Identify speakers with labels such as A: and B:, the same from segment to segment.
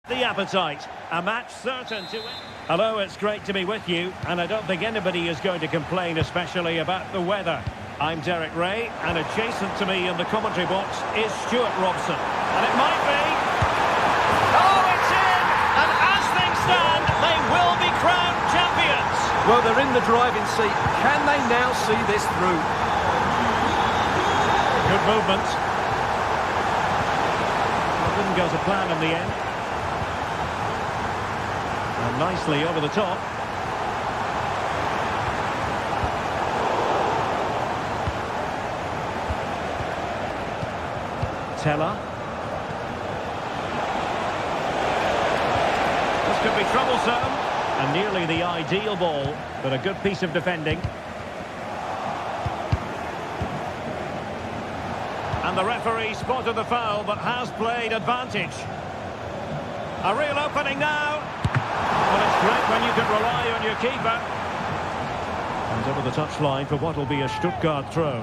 A: The appetite, a match certain to win. Hello, it's great to be with you, and I don't think anybody is going to complain, especially about the weather. I'm Derek Ray, and adjacent to me in the commentary box is Stuart Robson. And it might be... Oh, it's in! And as things stand, they will be crowned champions!
B: Well, they're in the driving seat. Can they now see this through?
A: Good movement. Well, it didn't go to plan in the end. And nicely over the top. Teller. This could be troublesome. And nearly the ideal ball, but a good piece of defending. And the referee spotted the foul, but has played advantage. A real opening now. Well, it's great when you can rely on your keeper. And over the touchline for what will be a Stuttgart throw.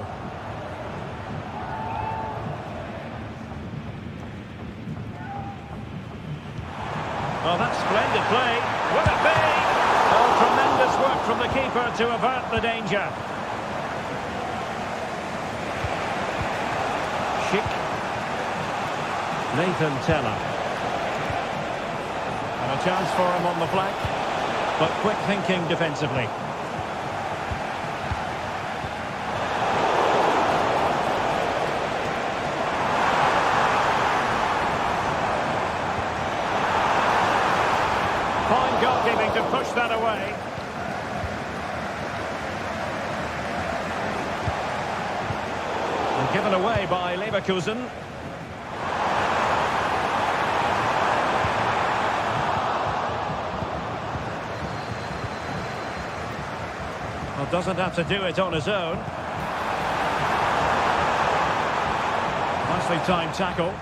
A: Oh, that's splendid play. Will it be? Oh, tremendous work from the keeper to avert the danger. Schick. Nathan Teller. And a chance for him on the flank, but quick thinking defensively. Fine goalkeeping to push that away. And given away by Leverkusen. Well, doesn't have to do it on his own. Nicely timed tackle.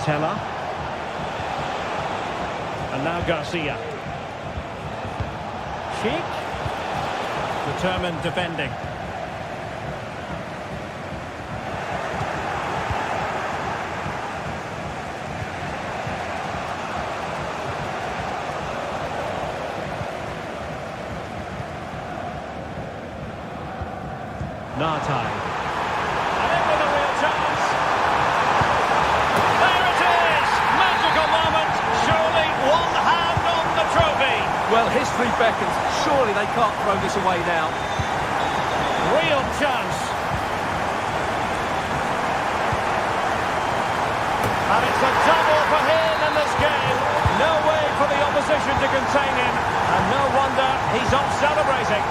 A: Teller. And now Garcia. Schick. Determined defending. Nartai. And in with a real chance. There it is! Magical moment. Surely one hand on the trophy.
B: Well, history beckons. Surely they can't throw this away now.
A: Real chance. And it's a double for him in this game. No way for the opposition to contain him. And no wonder he's off celebrating.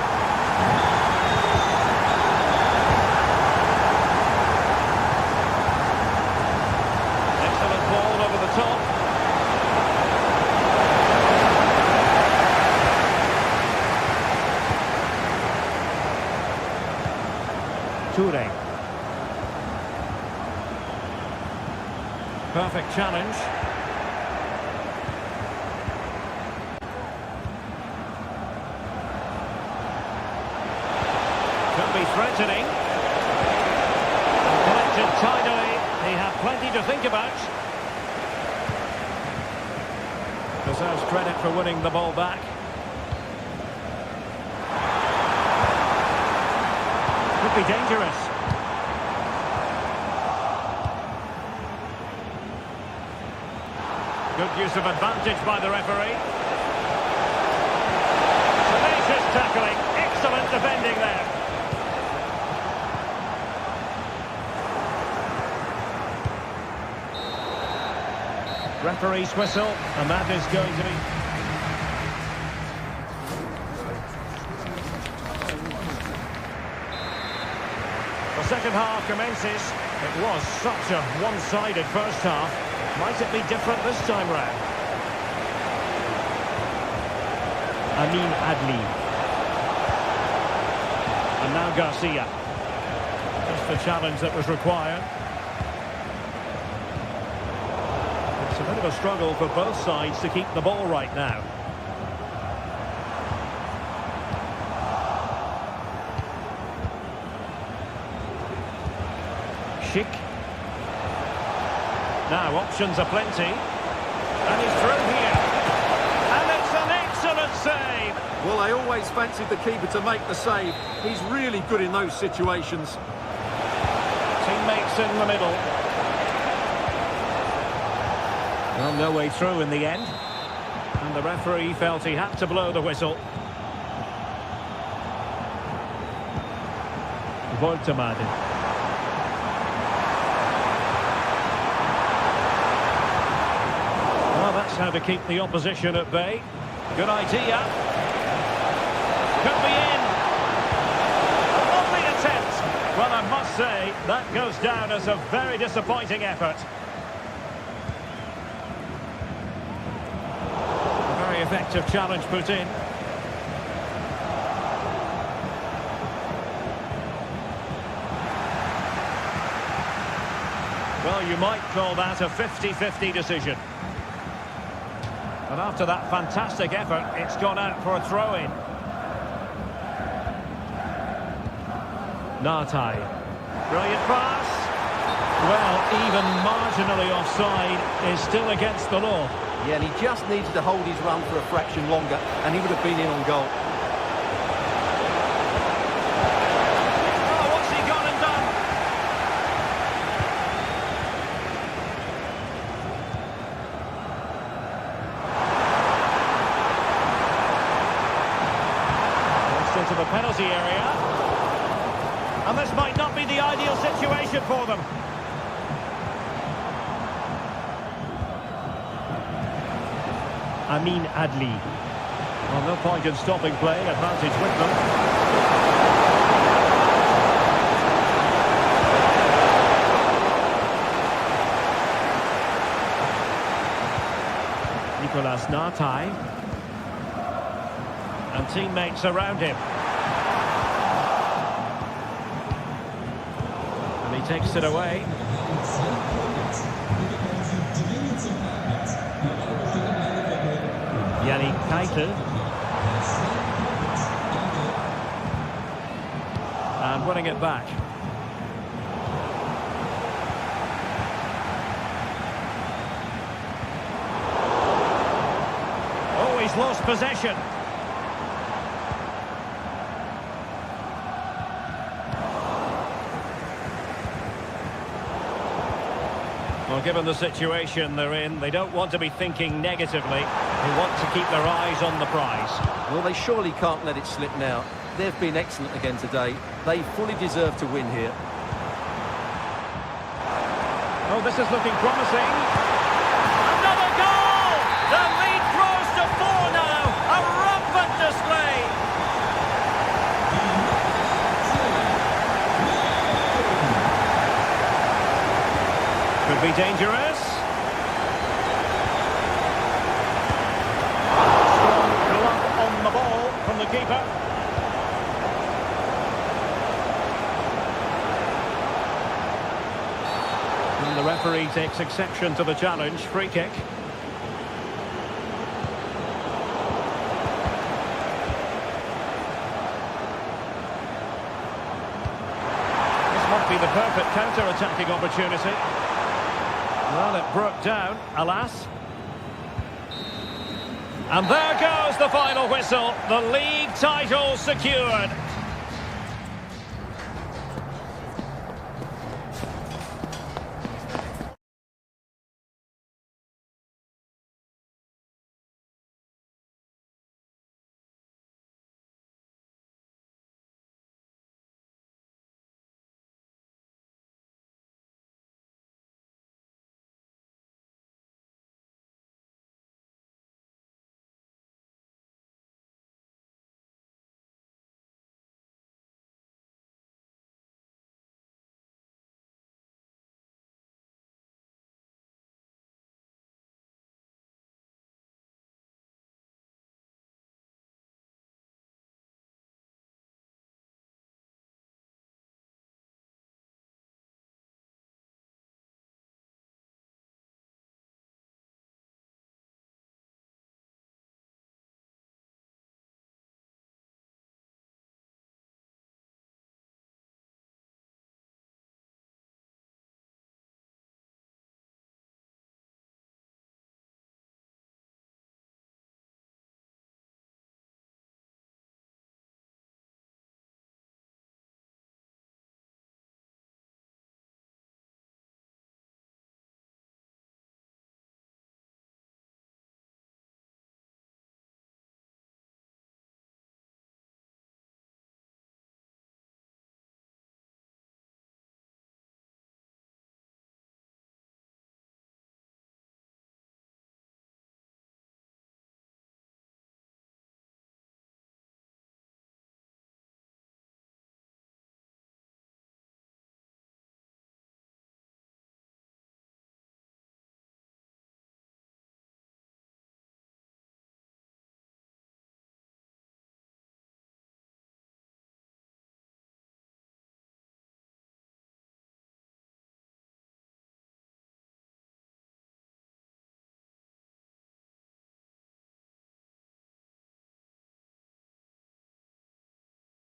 A: Top. Toure. Perfect challenge. Could be threatening. Collected tidily. He had plenty to think about. Deserves credit for winning the ball back. Could be dangerous. Good use of advantage by the referee. Tenacious tackling. Excellent defending there. Referee's whistle, and that is going to be... The second half commences. It was such a one-sided first half. Might it be different this time round? Amin Adli. And now Garcia. Just the challenge that was required. It's a bit of a struggle for both sides to keep the ball right now. Schick. Now options are plenty. And he's through here. And it's an excellent save.
B: Well, I always fancied the keeper to make the save. He's really good in those situations.
A: Teammates in the middle. Well, no way through in the end. And the referee felt he had to blow the whistle. Voltemade. Well, that's how to keep the opposition at bay. Good idea. Could be in. A lovely attempt. Well, I must say, that goes down as a very disappointing effort. A very effective challenge put in. Well, you might call that a 50-50 decision. But after that fantastic effort, it's gone out for a throw-in. Nartai. Brilliant pass. Well, even marginally offside is still against the law.
B: Yeah, and he just needed to hold his run for a fraction longer, and he would have been in on goal.
A: Oh, what's he gone and done? Into the penalty area. And this might not be the ideal situation for them. Amin Adli. Well, no point in stopping play. Advantage with them. Nicolas Nartai. And teammates around him. And he takes it away. Yannick Keitel. And winning it back. Oh, he's lost possession. Well, given the situation they're in, they don't want to be thinking negatively. They want to keep their eyes on the prize.
B: Well, they surely can't let it slip now. They've been excellent again today. They fully deserve to win here.
A: Oh, this is looking promising. Another goal! The lead grows to 4 now. A rampant display. Could be dangerous. Strong glove on the ball from the keeper. And the referee takes exception to the challenge. Free kick. This might be the perfect counter-attacking opportunity. Well, it broke down, alas. And there goes the final whistle. The league title secured.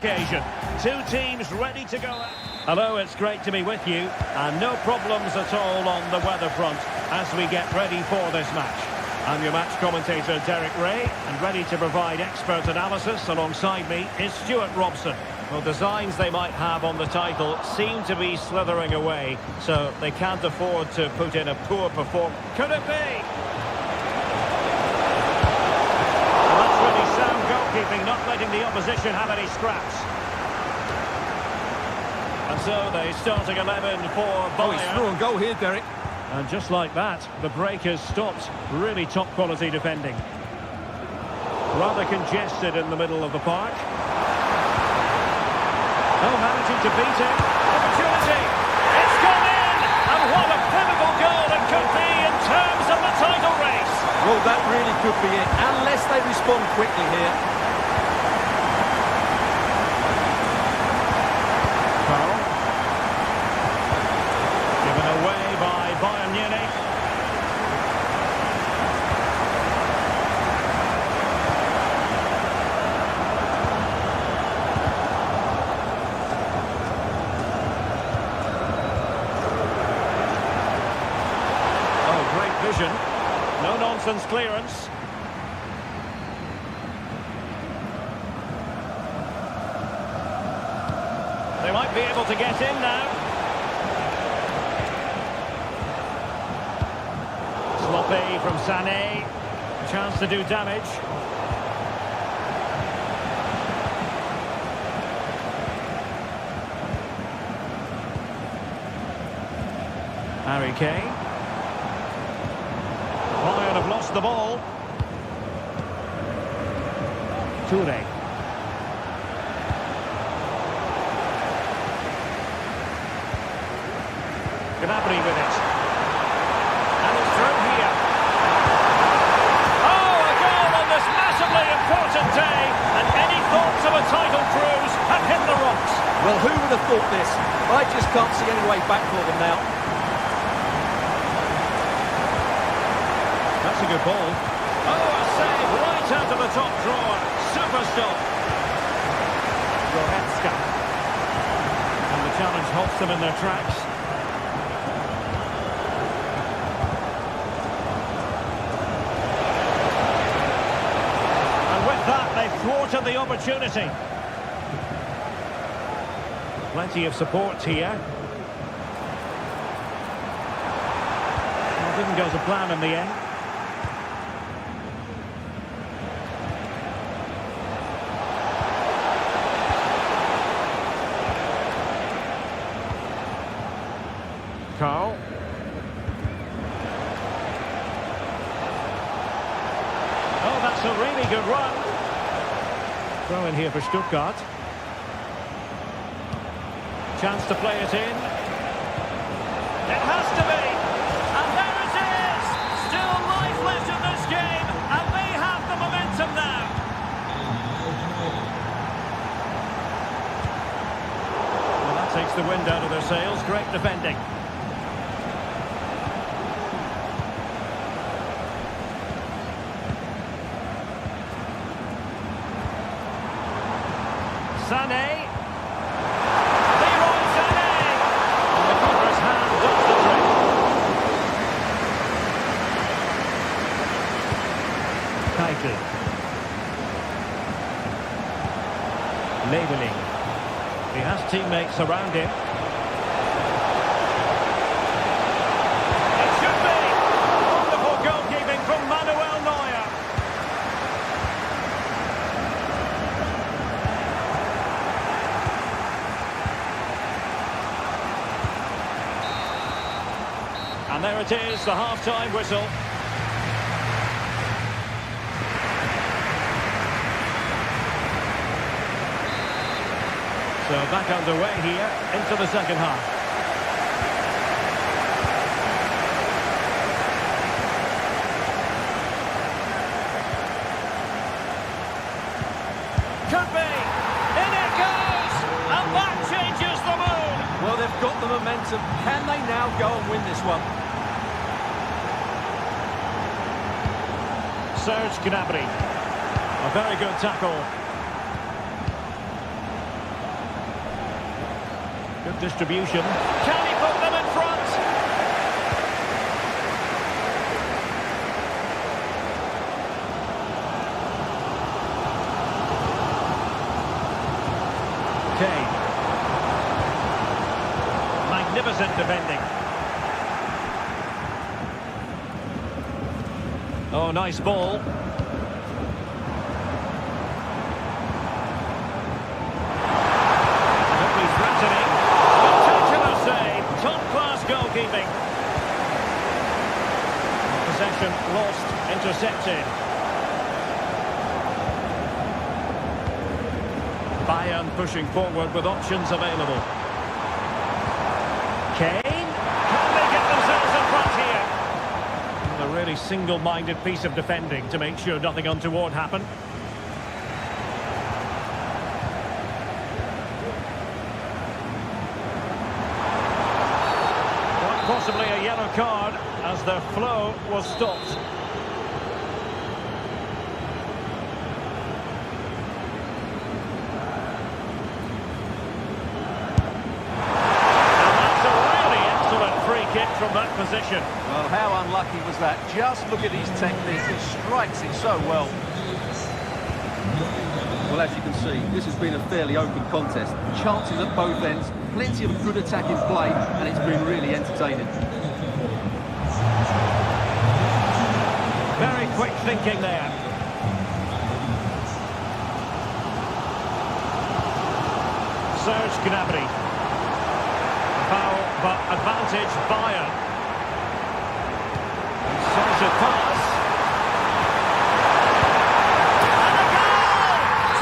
A: Occasion. Two teams ready to go. Hello, it's great to be with you, and no problems at all on the weather front as we get ready for this match. I'm your match commentator, Derek Ray, and ready to provide expert analysis alongside me is Stuart Robson. Well, designs they might have on the title seem to be slithering away, so they can't afford to put in a poor performance. Could it be? That's really sound goalkeeping, not letting the opposition have any scraps. And so they starting 11 for Bayern.
B: Oh, he's through on goal here, Derek.
A: And just like that, the break has stopped. Really top quality defending. Rather congested in the middle of the park. Oh, managing to beat it. Opportunity. It's gone in! And what a pivotal goal it could be in terms of the title race.
B: Well, that really could be it, unless they respond quickly here.
A: Carl. Given away by Bayern Munich. Oh, great vision. No-nonsense clearance. They might be able to get in now. Sloppy from Sané. Chance to do damage. Harry Kane. Bayern have lost the ball. Toure. Gnabry with it. And it's through here. Oh, a goal on this massively important day. And any thoughts of a title cruise have hit the rocks.
B: Well, who would have thought this? I just can't see any way back for them now.
A: That's a good ball. Oh, a save right out of the top drawer. Super stop. Goretzka. And the challenge halts them in their tracks. And with that, they thwarted the opportunity. Plenty of support here. Well, didn't go to plan in the end. Carl. Oh, that's a really good run. Throw in here for Stuttgart. Chance to play it in. It has to be. And there it is. Still life left in this game. And they have the momentum now. Well, that takes the wind out of their sails. Great defending. Sané. Leroy Sané. And the keeper's hand does the trick. Keitel. Labeling. He has teammates around him. It should be. Wonderful goalkeeping from Manuel Neuer. And there it is, the half-time whistle. So back underway here into the second half. Could be. In it goes. And that changes the mood.
B: Well, they've got the momentum. Can they now go and win this one?
A: Serge Gnabry. A very good tackle. Good distribution. Can he put them in front? Kane. Magnificent defending. Oh, nice ball. Threatening. Spectacular save. Top-class goalkeeping. Possession lost. Intercepted. Bayern pushing forward with options available. Kane. Can they get themselves in front here? A really single-minded piece of defending to make sure nothing untoward happened. Possibly a yellow card as their flow was stopped. And that's a really excellent free kick from that position.
B: Well, how unlucky was that? Just look at his technique. He strikes it so well. Well, as you can see, this has been a fairly open contest. Chances at both ends, plenty of good attacking play, and it's been really entertaining.
A: Very quick thinking there. Serge Gnabry. Foul, but advantage Bayern. Incisive pass. And a goal!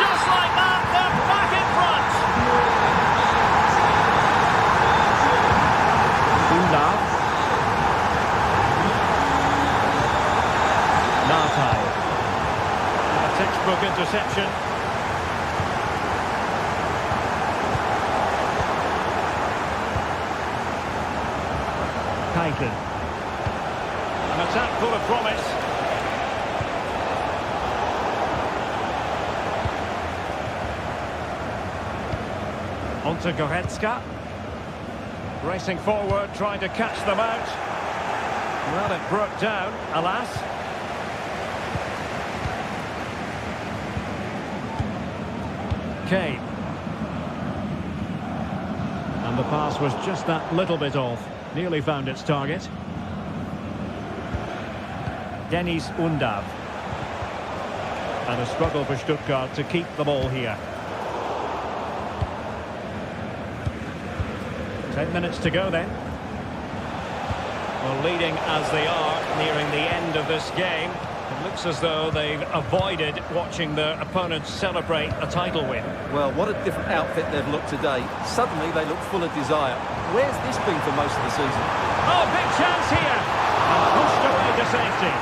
A: Just like that, they're back in front. Undav. Nartai. A textbook interception. Keitel. An attack full of promise. On to Goretzka. Racing forward, trying to catch them out. Well, it broke down, alas. Kane. And the pass was just that little bit off. Nearly found its target. Dennis Undav. And a struggle for Stuttgart to keep the ball here. 10 minutes to go then. Well, leading as they are, nearing the end of this game. It looks as though they've avoided watching their opponents celebrate a title win.
B: Well, what a different outfit they've looked today. Suddenly they look full of desire. Where's this been for most of the season?
A: Oh, big chance here! And pushed away to safety.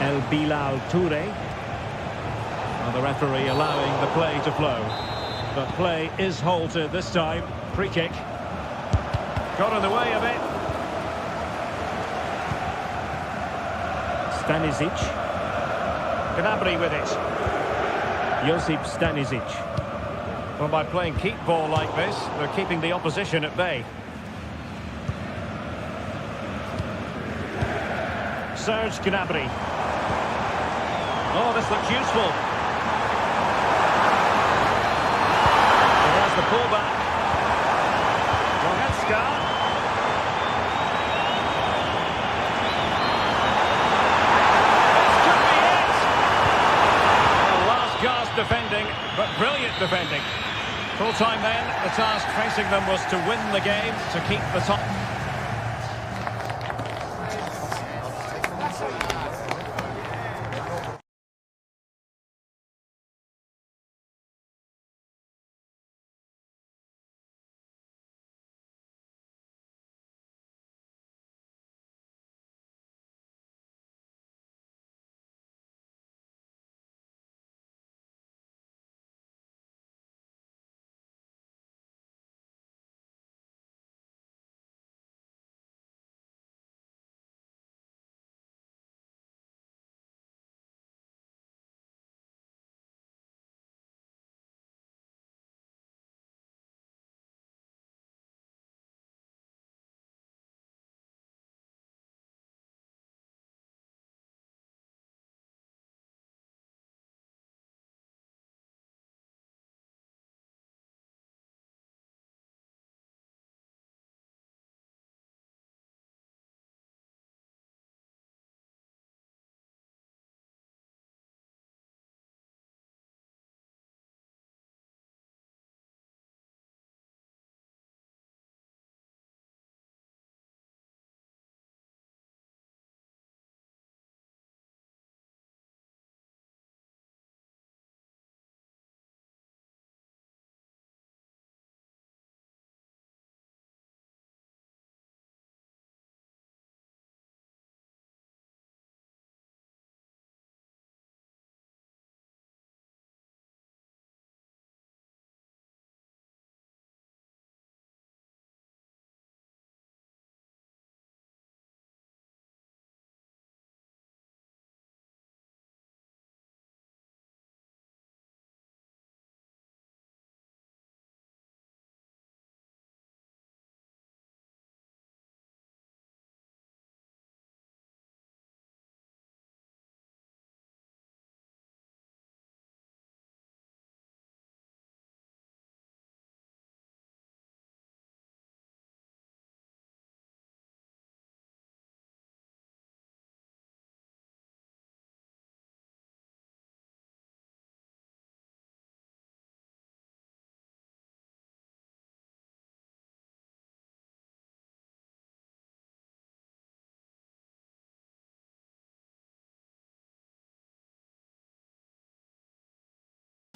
A: El Bilal Toure. Well, the referee allowing the play to flow. But play is halted this time. Free kick. Got in the way of it. Stanisic. Gnabry with it. Josip Stanisic. Well, by playing keep ball like this, they're keeping the opposition at bay. Serge Gnabry. Oh, this looks useful. So there's the pullback. Goretzka. Defending, but brilliant defending. Full time then, the task facing them was to win the game, to keep the top.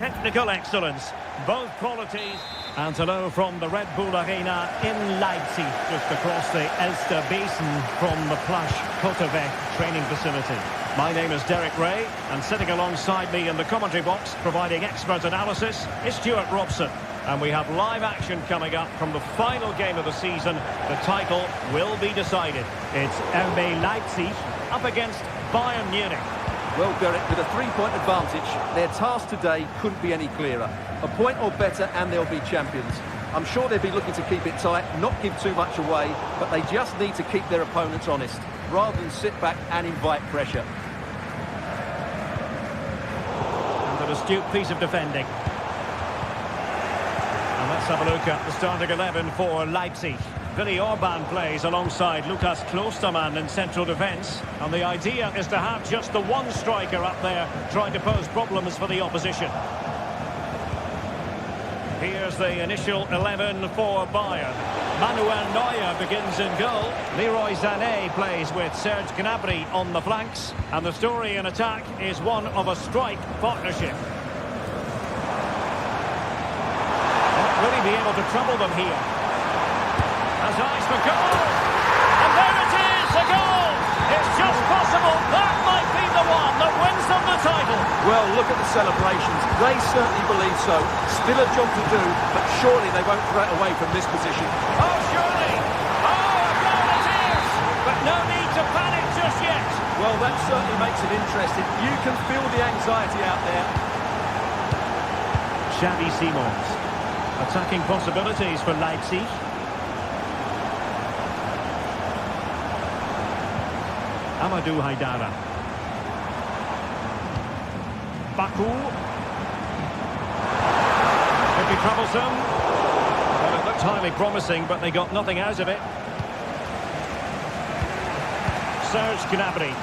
A: Technical excellence, both qualities. And hello from the Red Bull Arena in Leipzig, just across the Elster Basin from the plush Kotevec training facility. My name is Derek Ray, and sitting alongside me in the commentary box, providing expert analysis, is Stuart Robson. And we have live action coming up from the final game of the season. The title will be decided. It's RB Leipzig up against Bayern Munich.
B: Well, Derek, with a three-point advantage, their task today couldn't be any clearer. A point or better and they'll be champions. I'm sure they'll be looking to keep it tight, not give too much away, but they just need to keep their opponents honest, rather than sit back and invite pressure.
A: And an astute piece of defending. And let's have a look at the starting 11 for Leipzig. Willi Orban plays alongside Lukas Klostermann in central defence. And the idea is to have just the one striker up there trying to pose problems for the opposition. Here's the initial 11 for Bayern. Manuel Neuer begins in goal. Leroy Sané plays with Serge Gnabry on the flanks. And the story in attack is one of a strike partnership. Will he be able to trouble them here? Has eyes for goal, and there it is, a goal! It's just possible that might be the one that wins them the title.
B: Well, look at the celebrations. They certainly believe so. Still a job to do, but surely they won't throw it away from this position.
A: Oh, surely! Oh, a goal it is! But no need to panic just yet.
B: Well, that certainly makes it interesting. You can feel the anxiety out there.
A: Xavi Simons. Attacking possibilities for Leipzig. Amadou Haidara. Baku. Could be troublesome. Well, it looked highly promising, but they got nothing out of it. Serge Gnabry.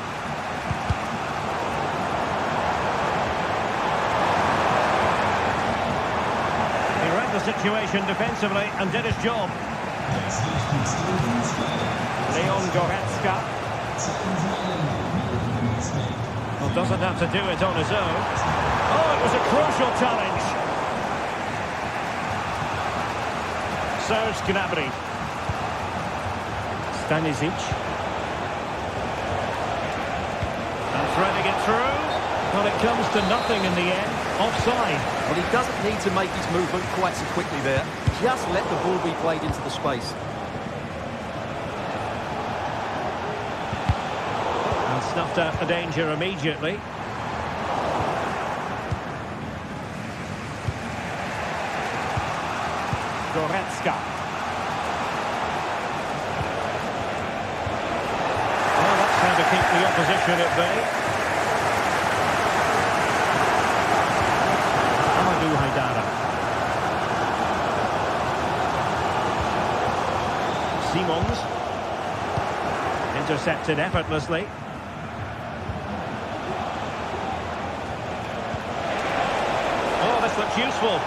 A: He read the situation defensively and did his job. Leon Goretzka. Well, doesn't have to do it on his own. Oh, it was a crucial challenge. Serge Gnabry. Stanisic. And threading it through. Well, it comes to nothing in the end. Offside.
B: Well, he doesn't need to make his movement quite so quickly there. Just let the ball be played into the space. Snuffed out the danger immediately.
A: Goretzka. Well, that's how to keep the opposition at bay. Amadou Haidara. Simons. Intercepted effortlessly. Looks useful.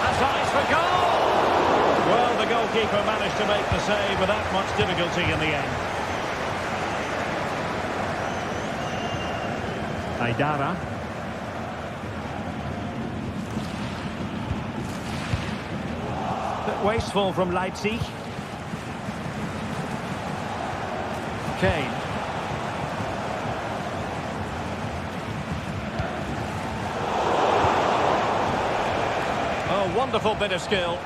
A: Has eyes for goal! Well, the goalkeeper managed to make the save without much difficulty in the end. Haidara. Bit wasteful from Leipzig. Kane. Wonderful bit of skill.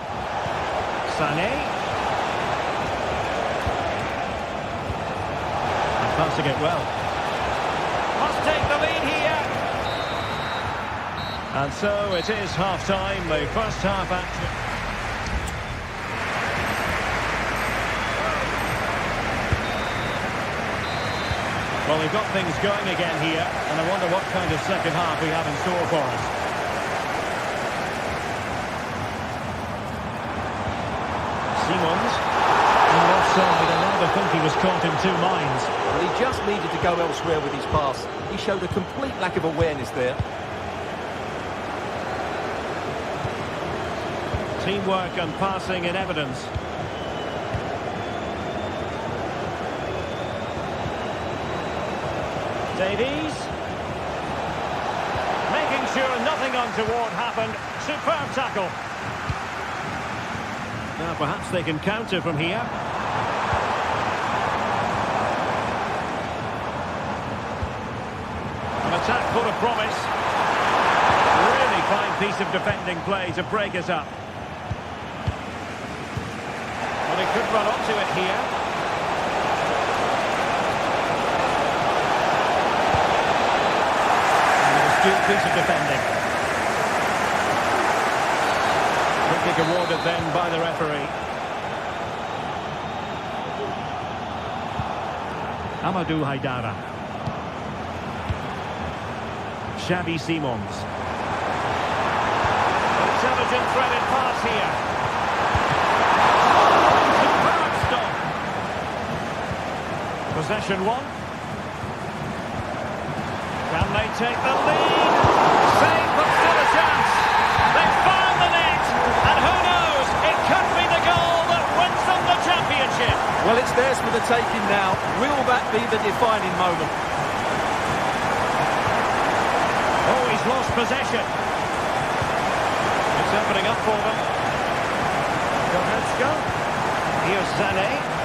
A: Sané. And passing it well. Must take the lead here. And so it is half-time, the first half action. Well, we've got things going again here, and I wonder what kind of second half we have in store for us. Simons, and offside, and now I think he was caught in two minds.
B: Well, he just needed to go elsewhere with his pass. He showed a complete lack of awareness there.
A: Teamwork and passing in evidence. Davies. Making sure nothing untoward happened. Superb tackle. Now perhaps they can counter from here. An attack full of promise. Really fine piece of defending play to break us up. Well, he could run onto it here. Good piece of defending. Free kick awarded then by the referee. Amadou Haidara. Xavi Simons. Intelligent threaded pass here. Superb stop. Possession one. Can they take the lead? Save, but still a chance. They've found the net. And who knows, it could be the goal that wins them the championship.
B: Well, it's theirs for the taking now. Will that be the defining moment?
A: Oh, he's lost possession. It's opening up for them. Let's go. Here's Sané.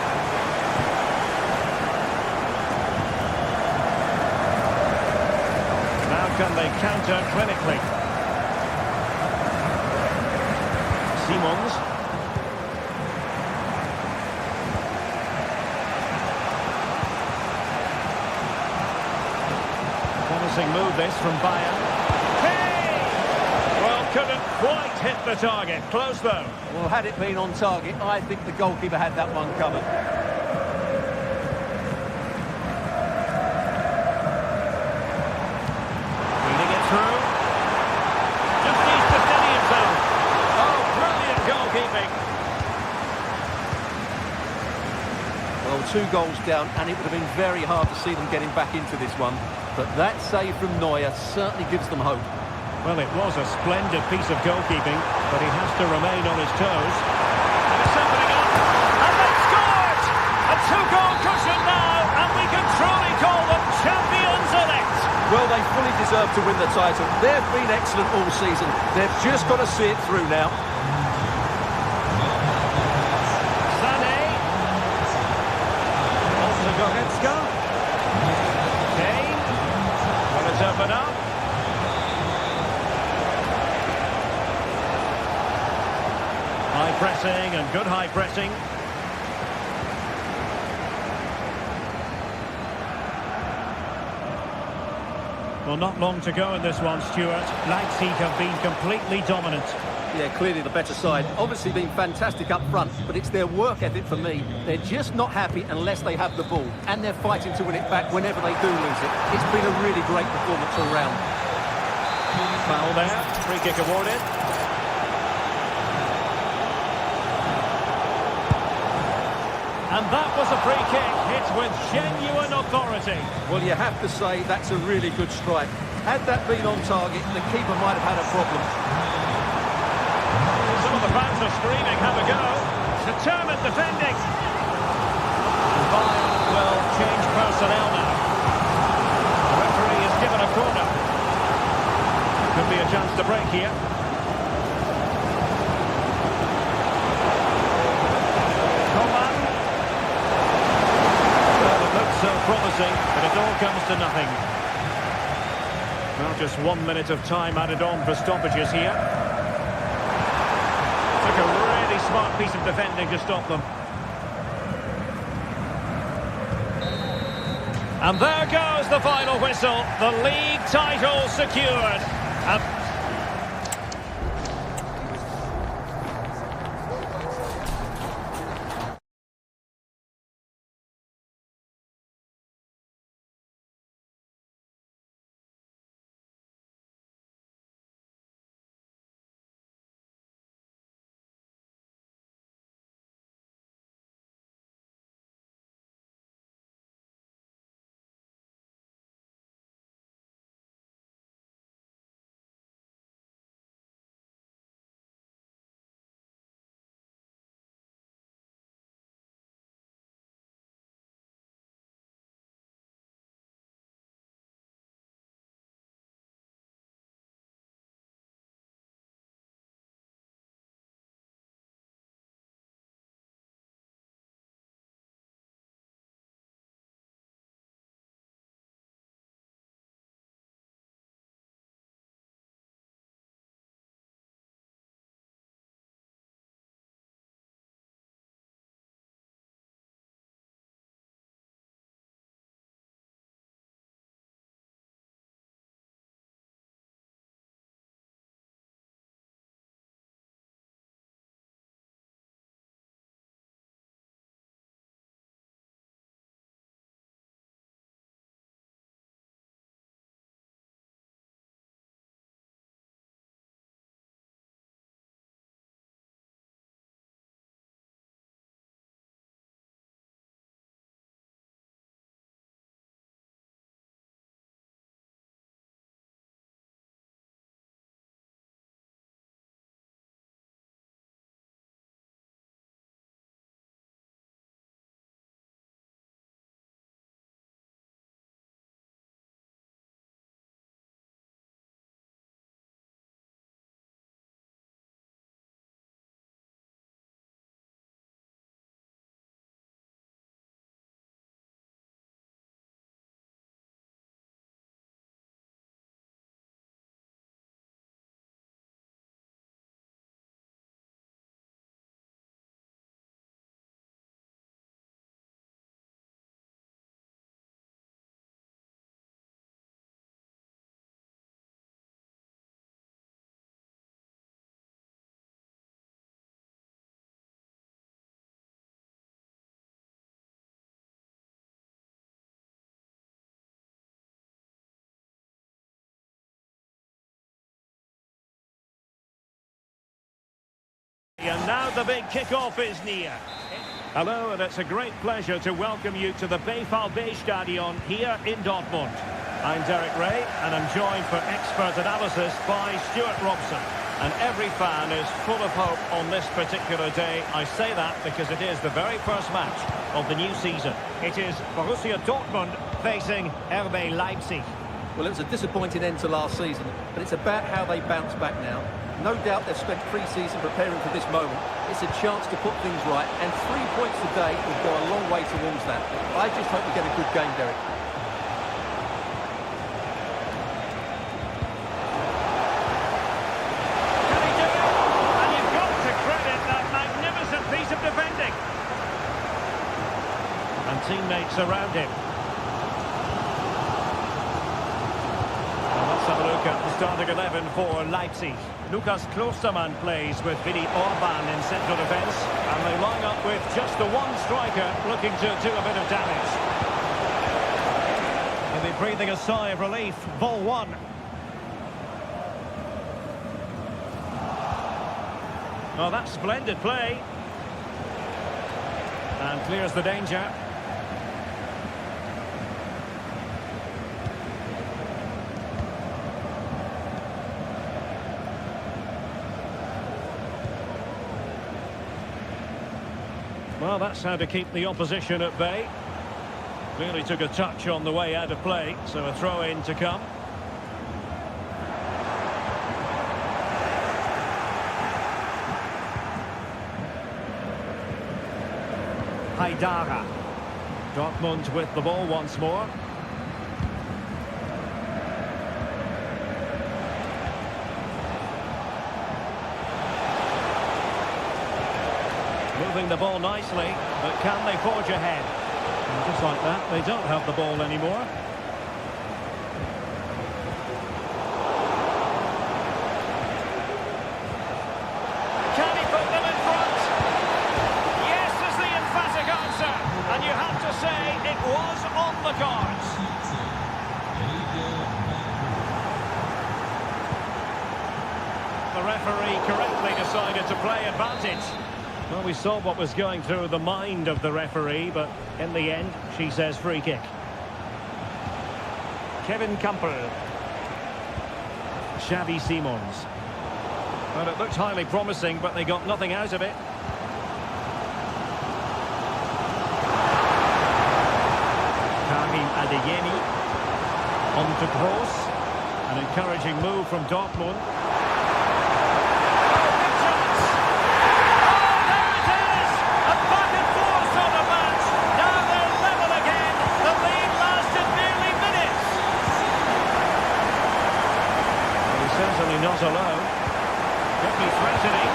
A: Can they counter clinically? Simons. Promising move this from Bayern. Hey! Well, couldn't quite hit the target. Close though.
B: Well, had it been on target, I think the goalkeeper had that one covered.
A: Through. Just needs to steady himself. Oh, brilliant goalkeeping.
B: Well, 2 goals down, and it would have been very hard to see them getting back into this one. But that save from Neuer certainly gives them hope.
A: Well, it was a splendid piece of goalkeeping, but he has to remain on his toes. And it's opening up. And they've scored! A 2-goal cushion now, and we can truly call them champions elect.
B: Well, they fully deserve to win the title. They've been excellent all season. They've just got to see it through now.
A: Sané. Also Goretzka. Kane. Will it open up? High pressing and good high pressing. Well, not long to go in this one, Stuart. Leipzig have been completely dominant.
B: Yeah, clearly the better side. Obviously been fantastic up front, but it's their work ethic for me. They're just not happy unless they have the ball, and they're fighting to win it back whenever they do lose it. It's been a really great performance all round.
A: Foul there. Free kick awarded. And that was a free kick, hit with genuine authority.
B: Well, you have to say that's a really good strike. Had that been on target, the keeper might have had a problem.
A: Some of the fans are screaming, have a go. Determined defending. Bayern will change personnel now. The referee is given a corner. Could be a chance to break here. So promising, but it all comes to nothing. Well, just 1 minute of time added on for stoppages here. Took a really smart piece of defending to stop them. And there goes the final whistle. The league title secured. And And now the big kick-off is near. Hello, and it's a great pleasure to welcome you to the Stadion here in Dortmund. I'm Derek Ray, and I'm joined for expert analysis by Stuart Robson. And every fan is full of hope on this particular day. I say that because it is the very first match of the new season. It is Borussia Dortmund facing RB Leipzig.
B: Well, it was a disappointing end to last season, but it's about how they bounce back now. No doubt they've spent pre-season preparing for this moment. It's a chance to put things right, and 3 points today will go a long way towards that. I just hope we get a good game, Derek.
A: Can he do it? And you've got to credit that magnificent piece of defending. And teammates around him. Let's have a look at the starting 11 for Leipzig. Lukas Klostermann plays with Vidi Orban in central defence. And they line up with just the one striker looking to do a bit of damage. He'll be breathing a sigh of relief. Ball one. Oh, that's splendid play. And clears the danger. Well, that's how to keep the opposition at bay. Clearly took a touch on the way out of play, so a throw-in to come. Haidara. Dortmund with the ball once more. Moving the ball nicely, but can they forge ahead? And just like that, they don't have the ball anymore. Can he put them in front? Yes is the emphatic answer. And you have to say it was on the cards. The referee correctly decided to play advantage. Well, we saw what was going through the mind of the referee, but in the end, she says free kick. Kevin Campbell. Xavi Simons. Well, it looked highly promising, but they got nothing out of it. Karim Adeyemi. On to Gross. An encouraging move from Dortmund. Not alone. Could be threatening.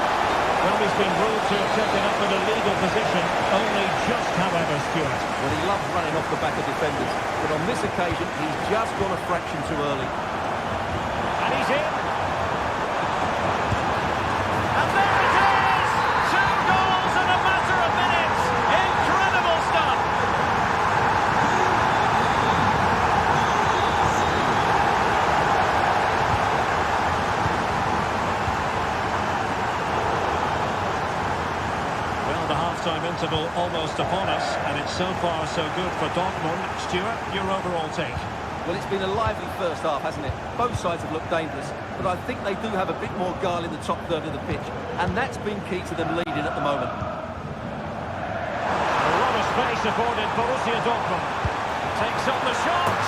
A: Well, he's been ruled to have taken up an illegal position. Only just, however, Stuart.
B: Well, he loves running off the back of defenders, but on this occasion, he's just gone a fraction too early.
A: And he's in. And there it is! 2 goals in a matter of minutes. Incredible stuff. Time interval almost upon us, and it's so far so good for Dortmund. Stuart, your overall take?
B: Well, it's been a lively first half, hasn't it? Both sides have looked dangerous, but I think they do have a bit more guile in the top third of the pitch, and that's been key to them leading at the moment.
A: A lot of space afforded Borussia Dortmund. Takes on the shots.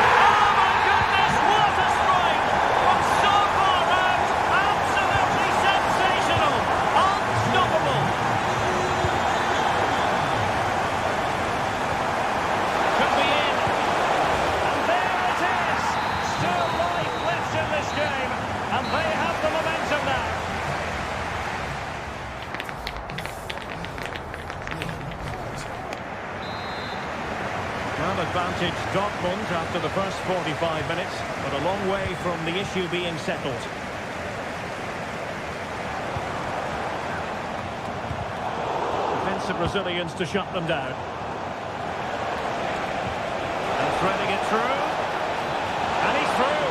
A: Oh my goodness, what a strike! From so far out, absolutely sensational, unstoppable. And they have the momentum now. Well, advantage Dortmund after the first 45 minutes, but a long way from the issue being settled. Defensive Brazilians to shut them down. And threading it through. And he's through.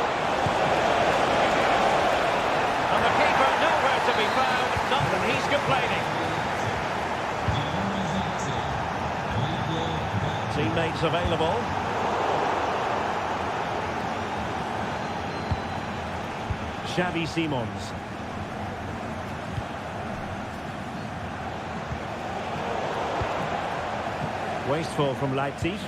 A: And the keeper nowhere to be found. Not that he's complete. Teammates available. Xavi Simons. Wasteful from Leipzig.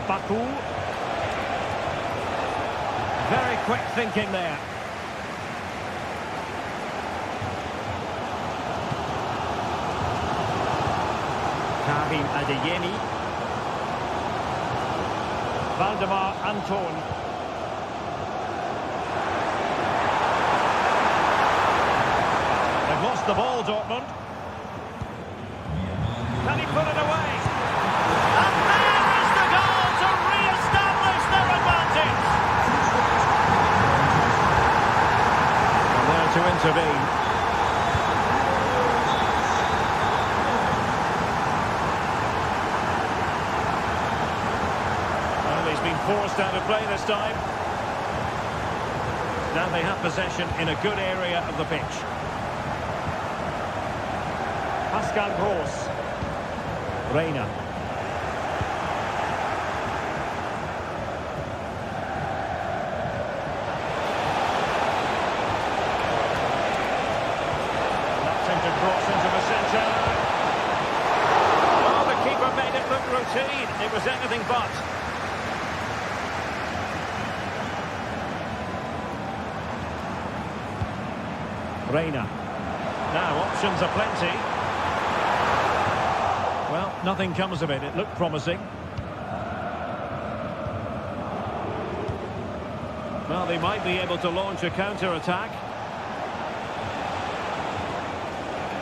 A: Baku. Very quick thinking there. Karim Adeyemi. Valdemar Anton. They've lost the ball, Dortmund. Can he put it away? And there is the goal to re-establish their advantage. And there to intervene. Forced out of play this time. Now they have possession in a good area of the pitch. Pascal Gross. Reina. That's him to cross into the centre. Oh, the keeper made it look routine. It was anything but. Reina. Now options are plenty. Well, nothing comes of it. It looked promising. Well, they might be able to launch a counter-attack.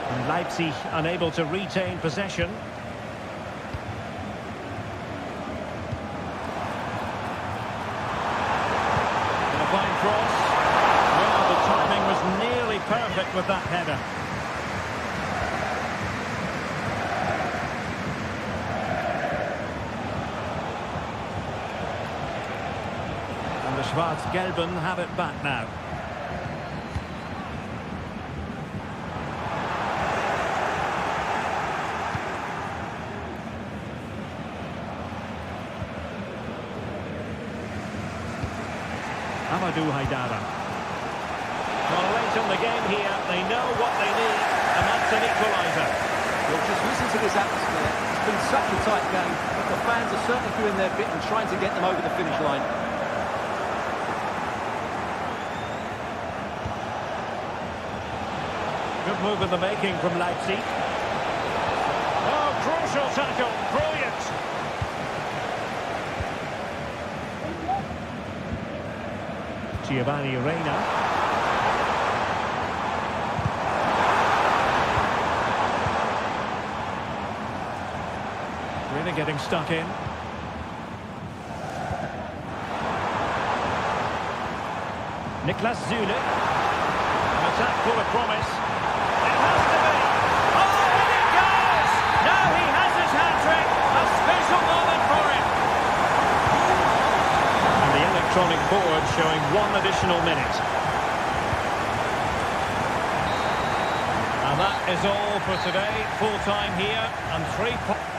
A: And Leipzig unable to retain possession. And a fine cross. Well, the timing was nearly perfect with that header. And the Schwarz-Gelben have it back now. Amadou Haidara. Well, late in the game here, they know what they need, and that's an equaliser.
B: Well, just listen to this atmosphere. It's been such a tight game, but the fans are certainly doing their bit and trying to get them over the finish line.
A: Good move in the making from Leipzig. Oh, crucial tackle, brilliant. Giovanni Reina. Really getting stuck in. Niklas Zule. An attack full of promise. It has to be. Oh, in it goes! Now he has his hat-trick. A special moment for him. And the electronic board showing 1 additional minute. And that is all for today. Full time here and 3 points.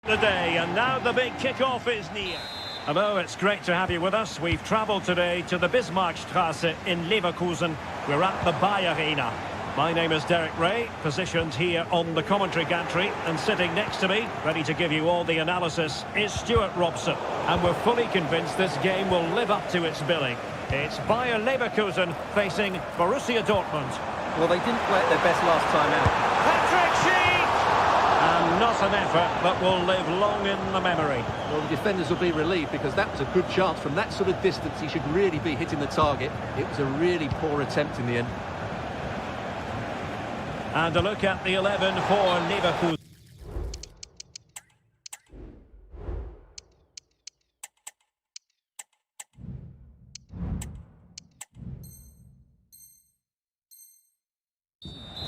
A: The day, and now the big kick-off is near. Hello, it's great to have you with us. We've travelled today to the Bismarckstraße in Leverkusen. We're at the Bayer Arena. My name is Derek Ray, positioned here on the commentary gantry, and sitting next to me, ready to give you all the analysis, is Stuart Robson. And we're fully convinced this game will live up to its billing. It's Bayer Leverkusen facing Borussia Dortmund.
B: Well, they didn't play at their best last time out.
A: Patrick Schick! And not an effort that will live long in the memory.
B: Well, the defenders will be relieved because that was a good chance. From that sort of distance, he should really be hitting the target. It was a really poor attempt in the end.
A: And a look at the 11 for Leverkusen.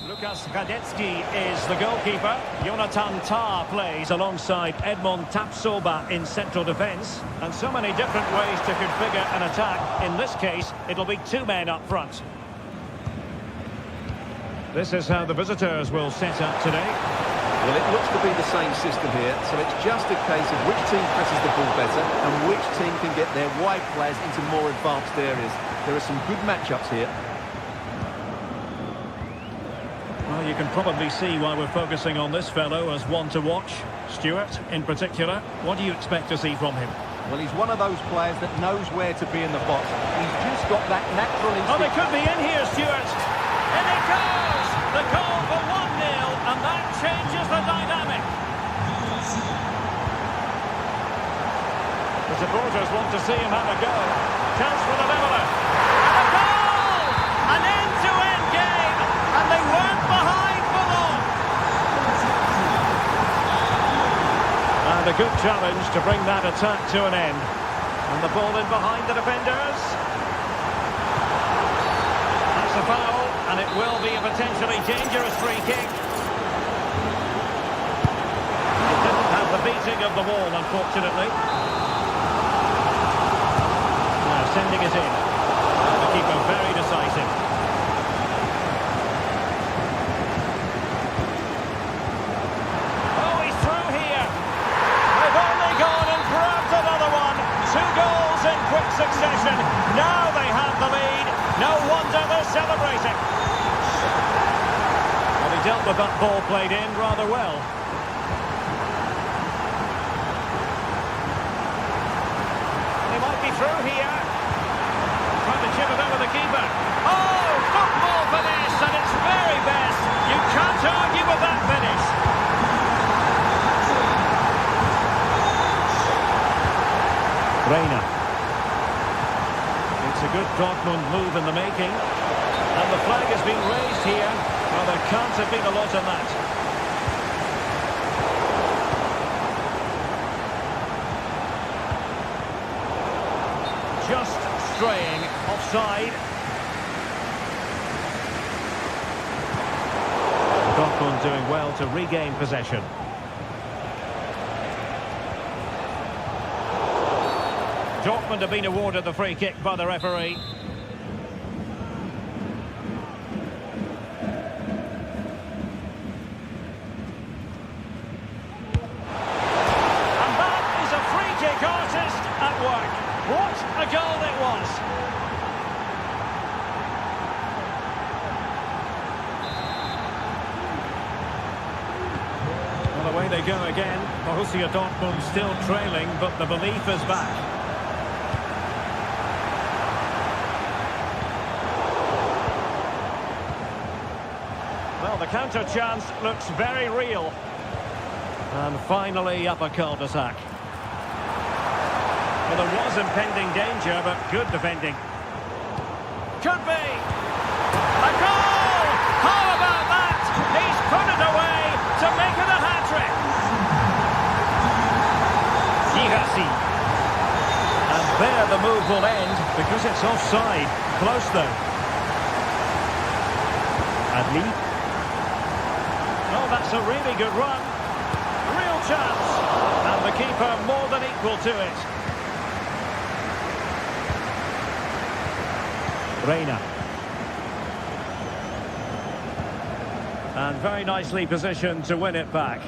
A: Lukas Radetzky is the goalkeeper. Jonathan Tah plays alongside Edmond Tapsoba in central defence. And so many different ways to configure an attack. In this case, it'll be two men up front. This is how the visitors will set up today.
B: Well, it looks to be the same system here, so it's just a case of which team presses the ball better and which team can get their wide players into more advanced areas. There are some good matchups here.
A: Well, you can probably see why we're focusing on this fellow as one to watch. Stuart, in particular, what do you expect to see from him?
B: Well, he's one of those players that knows where to be in the box. He's just got that natural instinct.
A: Oh, they could be in here, Stuart! In it goes! The goal for 1-0, and that changes the dynamic. The supporters want to see him have a go. Chance for the leveller. And a goal! An end-to-end game, and they weren't behind for long. And a good challenge to bring that attack to an end. And the ball in behind the defenders. That's a foul. And it will be a potentially dangerous free kick. It didn't have the beating of the wall, unfortunately. Now sending it in. The keeper very decisive. Oh, he's through here. They've only gone and grabbed another one. 2 goals in quick succession. Now they have the lead. No wonder they're celebrating. Well, he dealt with that ball played in rather well. He might be through here. Trying to chip it over the keeper. Oh, football finish, and it's very best. You can't argue with that finish. Reina. It's a good Dortmund move in the making. And the flag has been raised here. Well, there can't have been a lot on that. Just straying offside. Dortmund doing well to regain possession. Dortmund have been awarded the free kick by the referee. And that is a free kick artist at work. What a goal it was. Well, away they go again. Borussia Dortmund still trailing, but the belief is back. The counter chance looks very real. And finally up a cul-de-sac. Well, there was impending danger, but good defending. Could be! A goal! How about that? He's put it away to make it a hat-trick. Girassi. And there the move will end because it's offside. Close though. Adli. Oh, that's a really good run. Real chance. And the keeper more than equal to it. Reina. And very nicely positioned to win it back.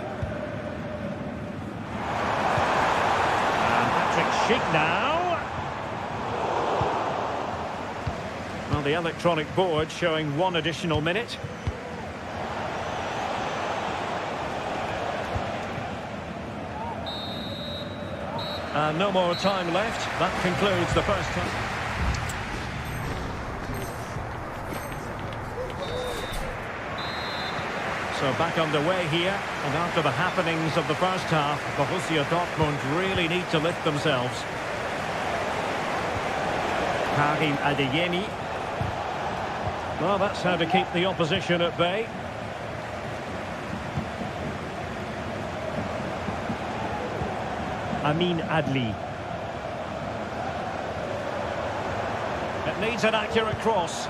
A: cheek now. Well, the electronic board showing 1 additional minute. And no more time left. That concludes the first half. So back underway here, and after the happenings of the first half, Borussia Dortmund really need to lift themselves. Karim Adeyemi. Well, that's how to keep the opposition at bay. Amin Adli. It needs an accurate cross.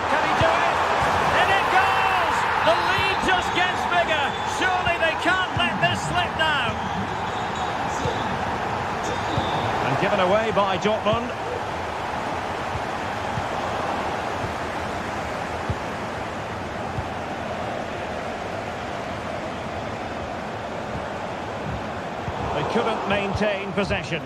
A: Can he do it? And it goes! The lead just gets bigger. Surely they can't let this slip now. And given away by Dortmund. Couldn't maintain possession.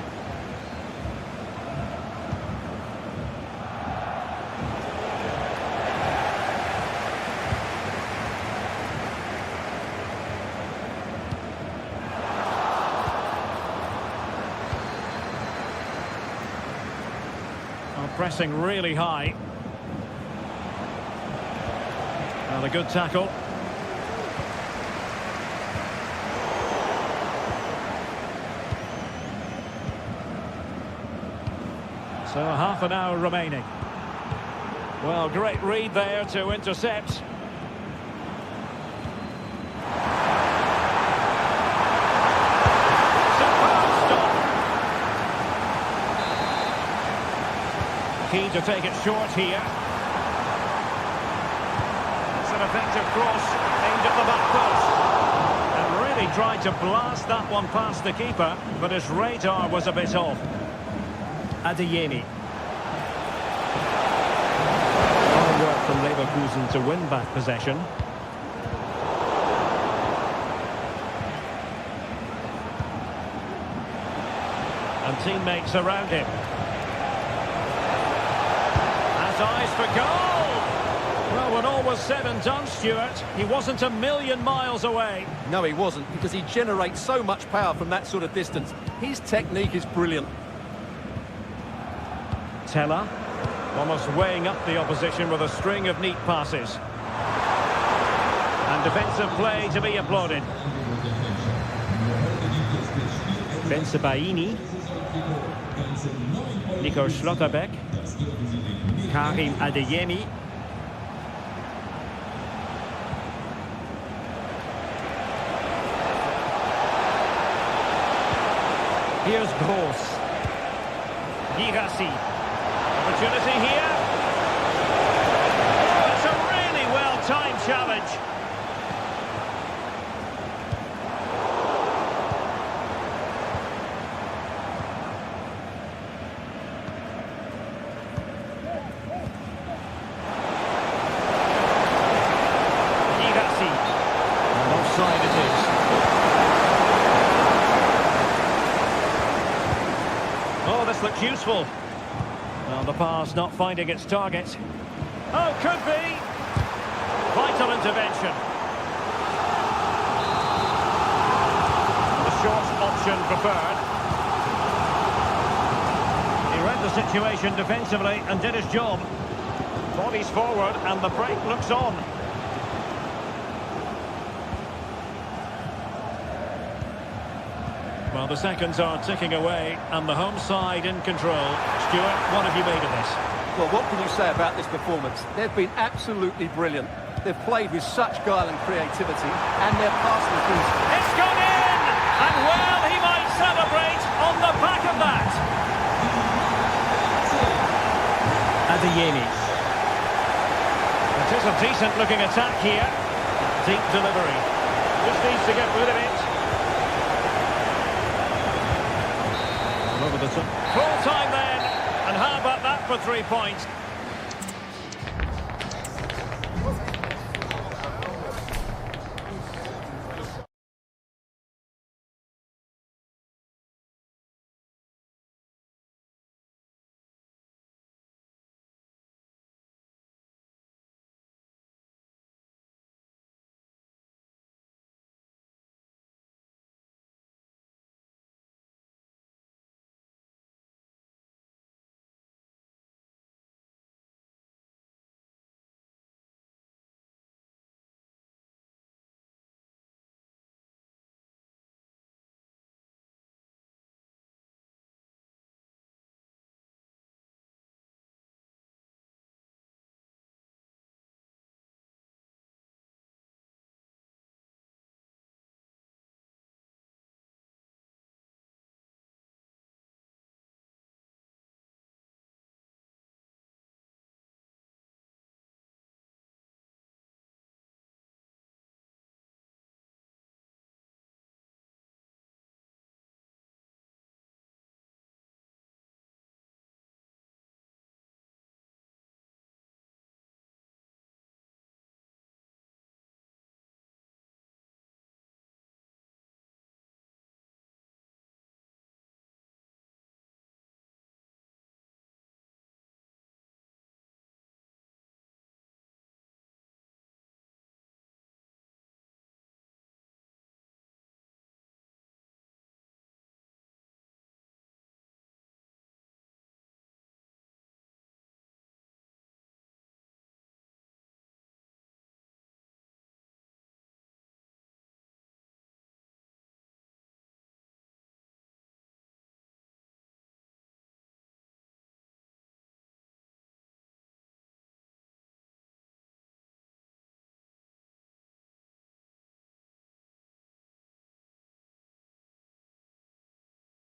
A: Oh, pressing really high. Well, a good tackle. So half an hour remaining. Well, great read there to intercept. Superb stop. Keen to take it short here. It's an effective cross aimed at the back post. And really tried to blast that one past the keeper, but his radar was a bit off. Adeyemi. Hard work from Leverkusen to win back possession. And teammates around him. Has eyes for goal! Well, when all was said and done, Stuart, he wasn't a million miles away.
B: No, he wasn't, because he generates so much power from that sort of distance. His technique is brilliant.
A: Teller, almost weighing up the opposition with a string of neat passes. And defensive play to be applauded. Bensebaini. Nico Schlotterbeck. Karim Adeyemi. Here's Gross. Girassi. Opportunity here. Oh, it's a really well-timed challenge. Girassi. And offside it is. Oh, this looks useful. Well, the pass not finding its target. Oh, could be. Vital intervention. The short option preferred. He read the situation defensively and did his job. Bodies forward and the break looks on. Well, the seconds are ticking away and the home side in control. Stuart, what have you made of this?
B: Well, what can you say about this performance? They've been absolutely brilliant. They've played with such guile and creativity, and their passing has been...
A: It's gone in! And well, he might celebrate on the back of that. Adeyemi. It is a decent-looking attack here. Deep delivery. Just needs to get rid of it. Over the top. Full time then, and how about that for 3 points?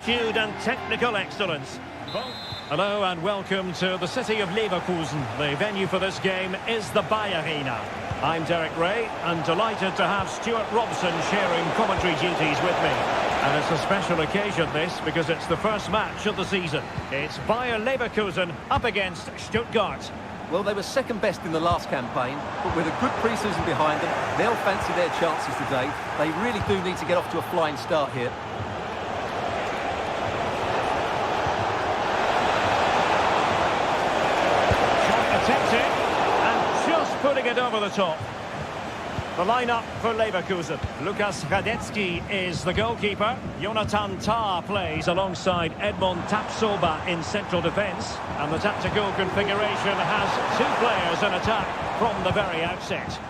A: Attitude and technical excellence. Hello and welcome to the city of Leverkusen. The venue for this game is the Bayer Arena. I'm Derek Ray and delighted to have Stuart Robson sharing commentary duties with me. And it's a special occasion this because it's the first match of the season. It's Bayer Leverkusen up against Stuttgart.
B: Well, they were second best in the last campaign, but with a good pre-season behind them, they'll fancy their chances today. They really do need to get off to a flying start here.
A: Attempted and just putting it over the top. The lineup for Leverkusen. Lukas Radetzky is the goalkeeper. Jonathan Tah plays alongside Edmond Tapsoba in central defence. And the tactical configuration has two players in attack from the very outset.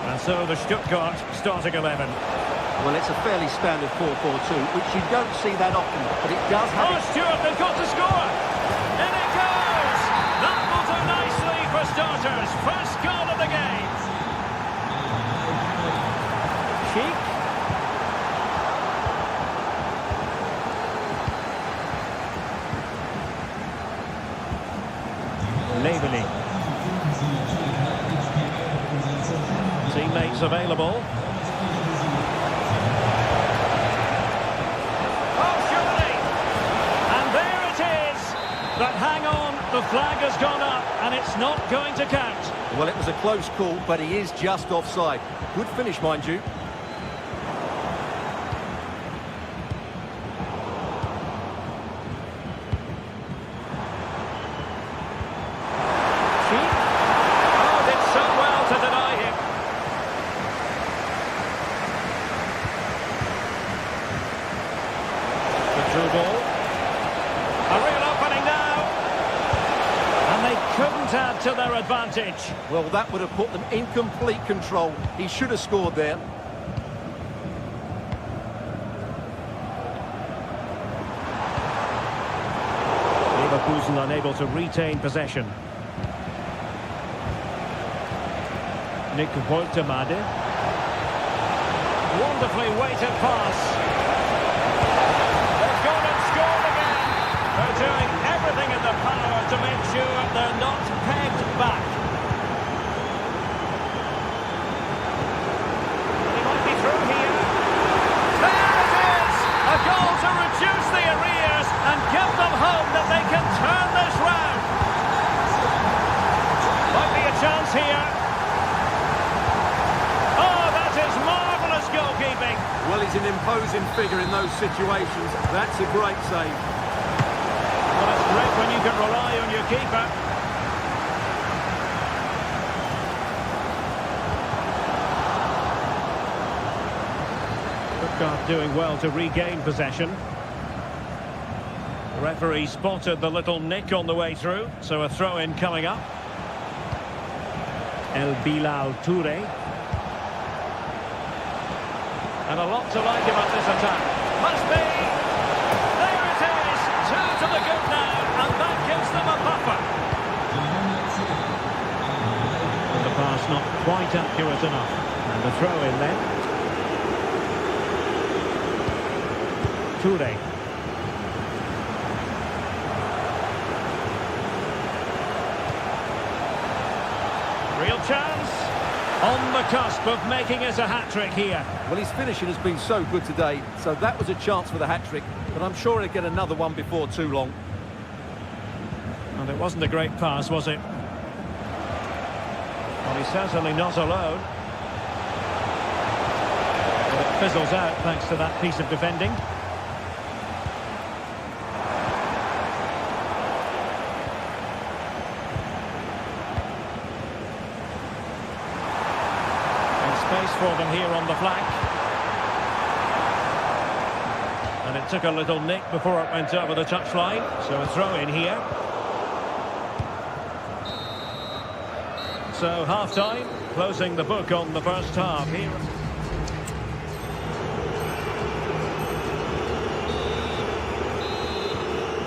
A: And so the Stuttgart starting 11.
B: Well, it's a fairly standard 4-4-2, which you don't see that often, but it does have...
A: Oh, Stuart, they've got to score! In it goes! That will do nicely for starters. First goal of the game. Cheek. Labeling. Teammates available. Oh, surely! And there it is! But hang on, the flag has gone up and it's not going to count.
B: Well, it was a close call, but he is just offside. Good finish, mind you.
A: Add to their advantage.
B: Well, that would have put them in complete control. He should have scored there.
A: Leverkusen unable to retain possession. Nick Woltemade. Wonderfully weighted pass. They've gone and scored again. They're doing everything in their power to make sure they're not pegged back. And he might be through here. There it is! A goal to reduce the arrears and give them hope that they can turn this round. Might be a chance here. Oh, that is marvellous goalkeeping.
B: Well, he's an imposing figure in those situations. That's a great save.
A: Well, it's great when you can rely on your keeper. Stuttgart doing well to regain possession. The referee spotted the little nick on the way through, so a throw-in coming up. El Bilal Toure. And a lot to like about this attack. Must be! There it is! Two to the good now, and that gives them a buffer. And the pass not quite accurate enough. And the throw-in then. Toure. Real chance. On the cusp of making it a hat-trick here.
B: Well, his finishing has been so good today, so that was a chance for the hat-trick, but I'm sure he'll get another one before too long.
A: And it wasn't a great pass, was it? Well, he's certainly not alone. But it fizzles out thanks to that piece of defending. Space for them here on the flank. And it took a little nick before it went over the touchline, so a throw in here. So half-time, closing the book on the first half here.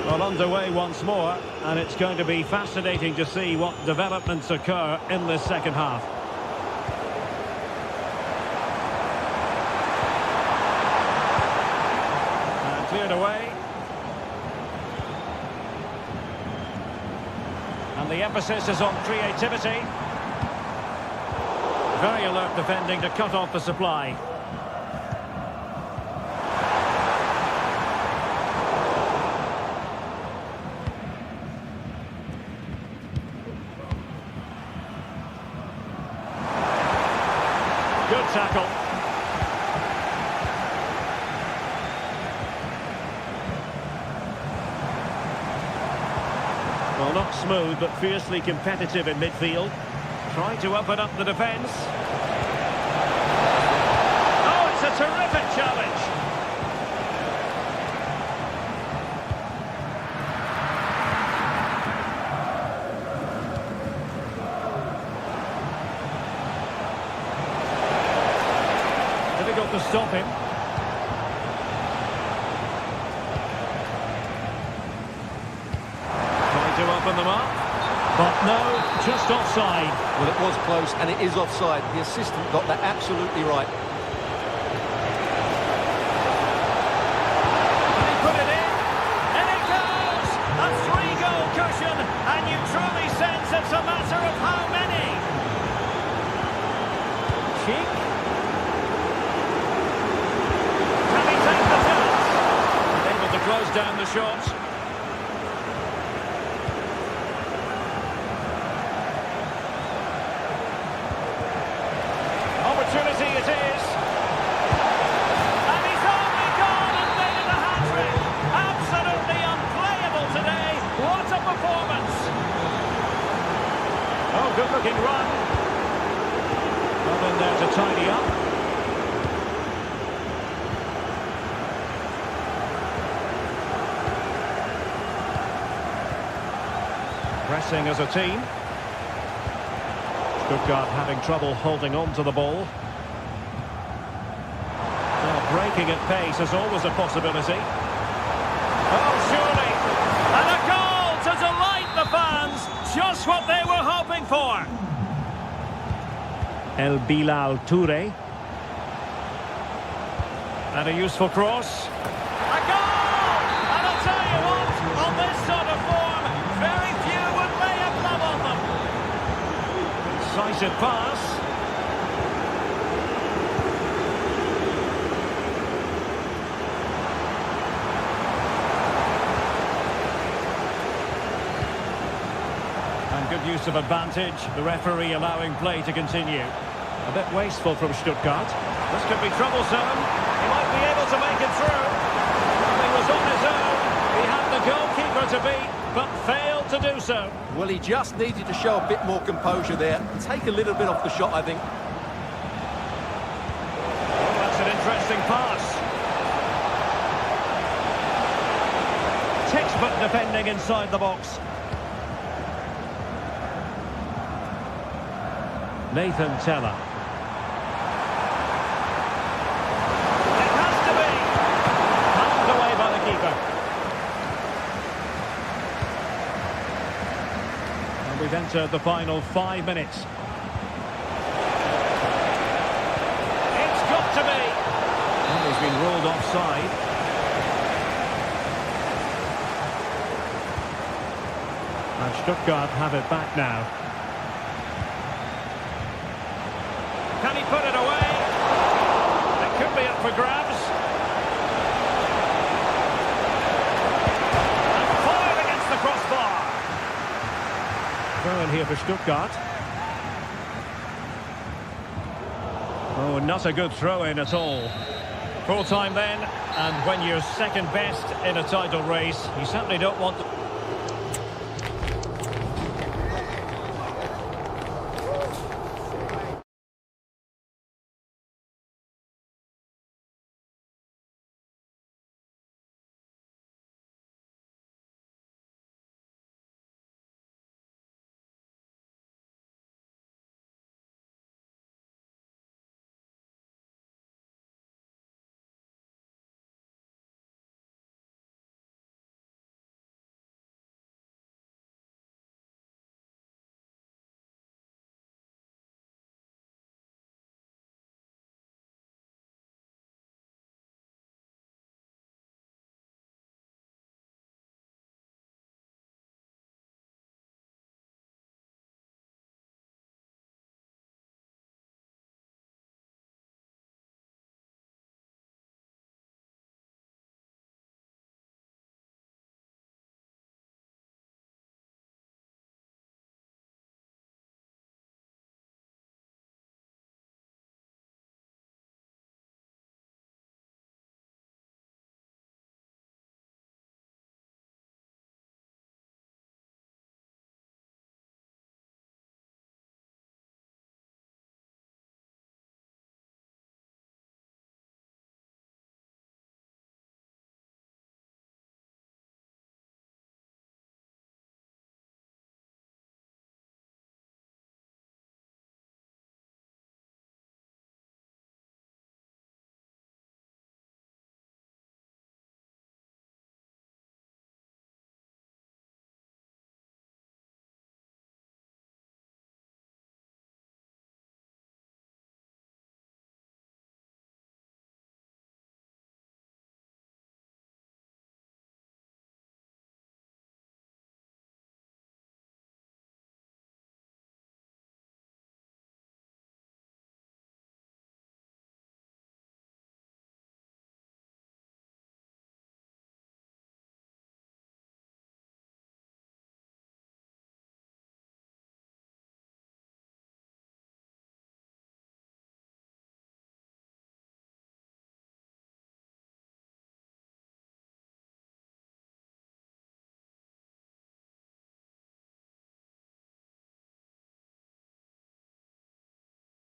A: Well, underway once more, and it's going to be fascinating to see what developments occur in this second half. And the emphasis is on creativity. Very alert defending to cut off the supply. Good tackle. Well, not smooth, but fiercely competitive in midfield. Trying to open up the defence. Oh, it's a terrific challenge. Difficult to stop him. Trying to open them up. But no, just offside.
B: Well, it was close, and it is offside. The assistant got that absolutely right.
A: Can he put it in? And it goes! A three-goal cushion, and you truly sense it's a matter of how many. Cheek. Can he take the chance? Able to close down the shot. Opportunity it is. And he's only gone and made it a hat-trick. Absolutely unplayable today. What a performance. Oh, good-looking run. Well in there to tidy up. Pressing as a team. Stuttgart having trouble holding on to the ball. Well, breaking at pace is always a possibility. Oh, surely! And a goal to delight the fans! Just what they were hoping for! El Bilal Toure. And a useful cross. A goal! And I'll tell you what, on this sort of form, very few would lay a glove on them. Decisive pass. And good use of advantage. The referee allowing play to continue. A bit wasteful from Stuttgart. This could be troublesome. He might be able to make it through. Well, he was on his own. He had the goalkeeper to beat, but failed to do so.
B: Well, he just needed to show a bit more composure there. Take a little bit off the shot, I think.
A: Oh, that's an interesting pass. Textbook defending inside the box. Nathan Teller. It has to be. Pumped away by the keeper. And we've entered the final 5 minutes. It's got to be. And he's been ruled offside. And Stuttgart have it back now. Can he put it away? It could be up for grabs. And fired against the crossbar. Throw in here for Stuttgart. Oh, not a good throw-in at all. Full time then, and when you're second best in a title race, you certainly don't want to...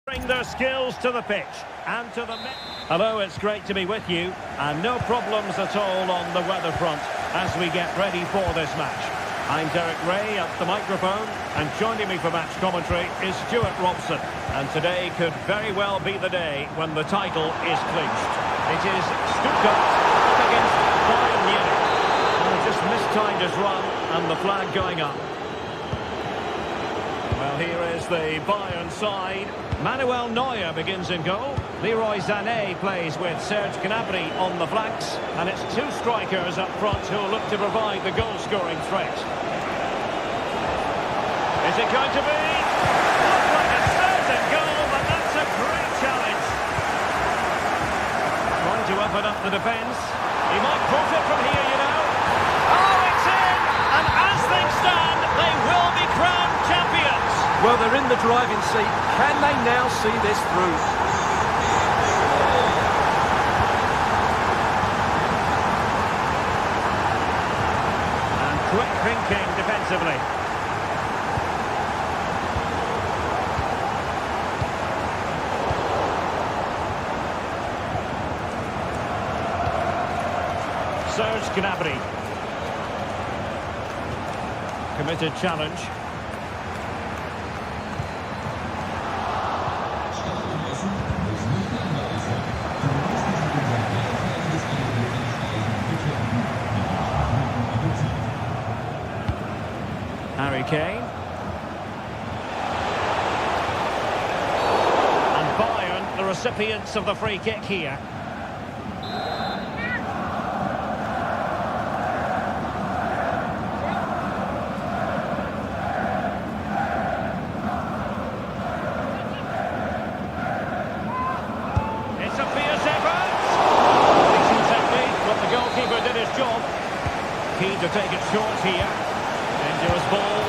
A: Bring their skills to the pitch and to the net. Hello, it's great to be with you, and no problems at all on the weather front as we get ready for this match. I'm Derek Ray at the microphone, and joining me for match commentary is Stuart Robson. And today could very well be the day when the title is clinched. It is Stuttgart up against Bayern Munich. And just mistimed his run and the flag going up. Well, here is the Bayern side. Manuel Neuer begins in goal. Leroy Sané plays with Serge Gnabry on the flanks. And it's two strikers up front who will look to provide the goal-scoring threat. Is it going to be? Looks like a certain goal, but that's a great challenge. Trying to open up the defence. He might put it from here, you know. Oh, it's in! And as things stand, they will be crowned champions.
B: Well, they're in the driving seat. Can they now see this through?
A: And quick thinking defensively. Serge Gnabry. Committed challenge. Harry Kane. And Bayern, the recipients of the free kick here. It's a fierce effort. Decent technique, but the goalkeeper did his job. Keen to take it short here. Dangerous ball.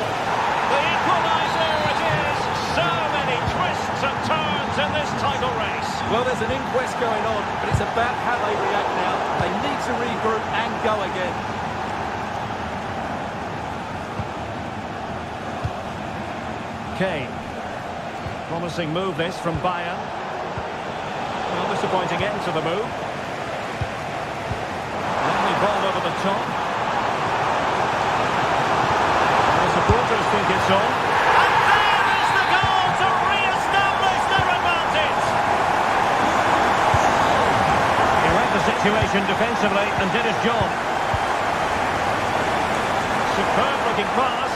A: The equaliser it is! So many twists and turns in this title race.
B: Well, there's an inquest going on, but it's about how they react now. They need to regroup and go again.
A: Kane. Promising move this from Bayern. Well, disappointing end to the move. Lovely ball over the top. Supporters think it's on. And there is the goal to re-establish their advantage. He read the situation defensively and did his job. Superb looking pass.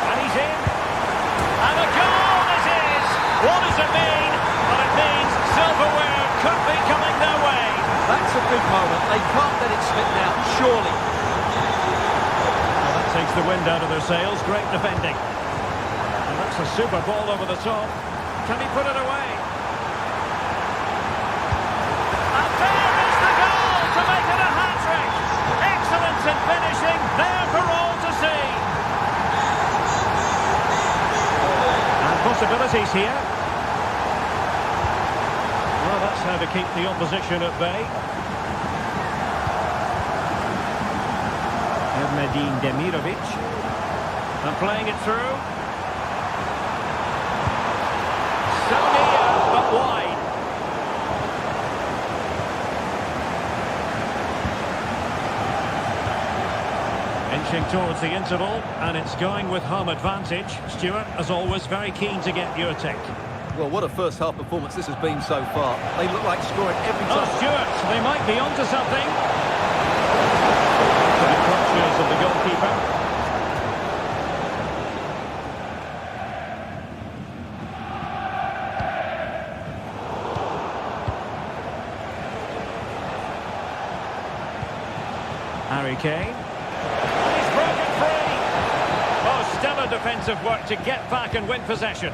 A: And he's in. And a goal it is. What does it mean? Well, it means silverware could be coming their way.
B: That's a big moment. They can't let it slip now, surely.
A: Takes the wind out of their sails. Great defending. And that's a super ball over the top. Can he put it away? And there is the goal to make it a hat-trick. Excellence in finishing, there for all to see. And possibilities here. Well, that's how to keep the opposition at bay. Medine Demirovic. And playing it through. So near, but wide. Inching towards the interval, and it's going with home advantage. Stuart, as always, very keen to get your take.
B: Well, what a first-half performance this has been so far. They look like scoring every time.
A: Oh, Stuart, they might be onto something. To the clutches of the goalkeeper. Harry Kane. And he's broken free. Oh, stellar defensive work to get back and win possession.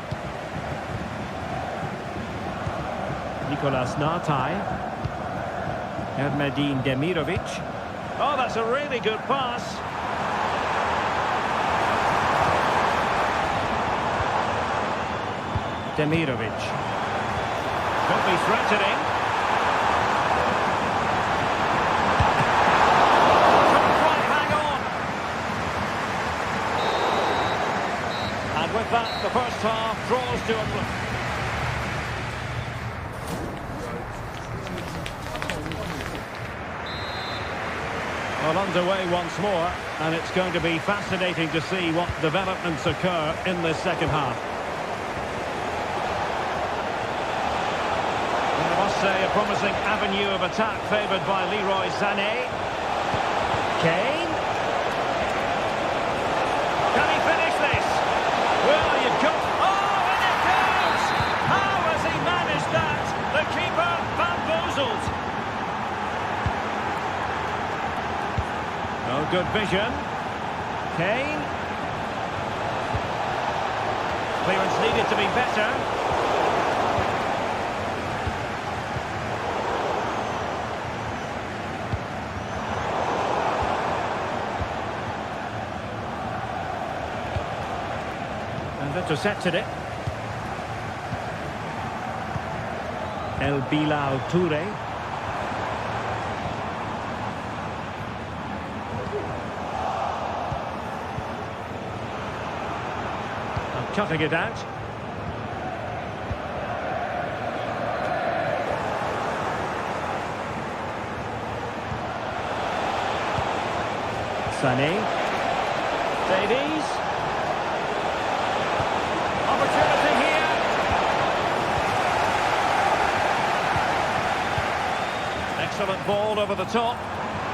A: Nicolas Nartai. Medine Demirovic. Oh, that's a really good pass. Demirovic. Could be threatening. Couldn't quite hang on. And with that, the first half draws to a close. Well, underway once more, and it's going to be fascinating to see what developments occur in this second half. And I must say, a promising avenue of attack favoured by Leroy Sané. Kane. Can he finish this? Well, you've got... Oh, and it goes! How has he managed that? The keeper bamboozled. Oh, good vision. Kane. Clearance needed to be better. And intercepted it. El Bilal Toure. Cutting it out. Sané. Davies. Opportunity here. Excellent ball over the top.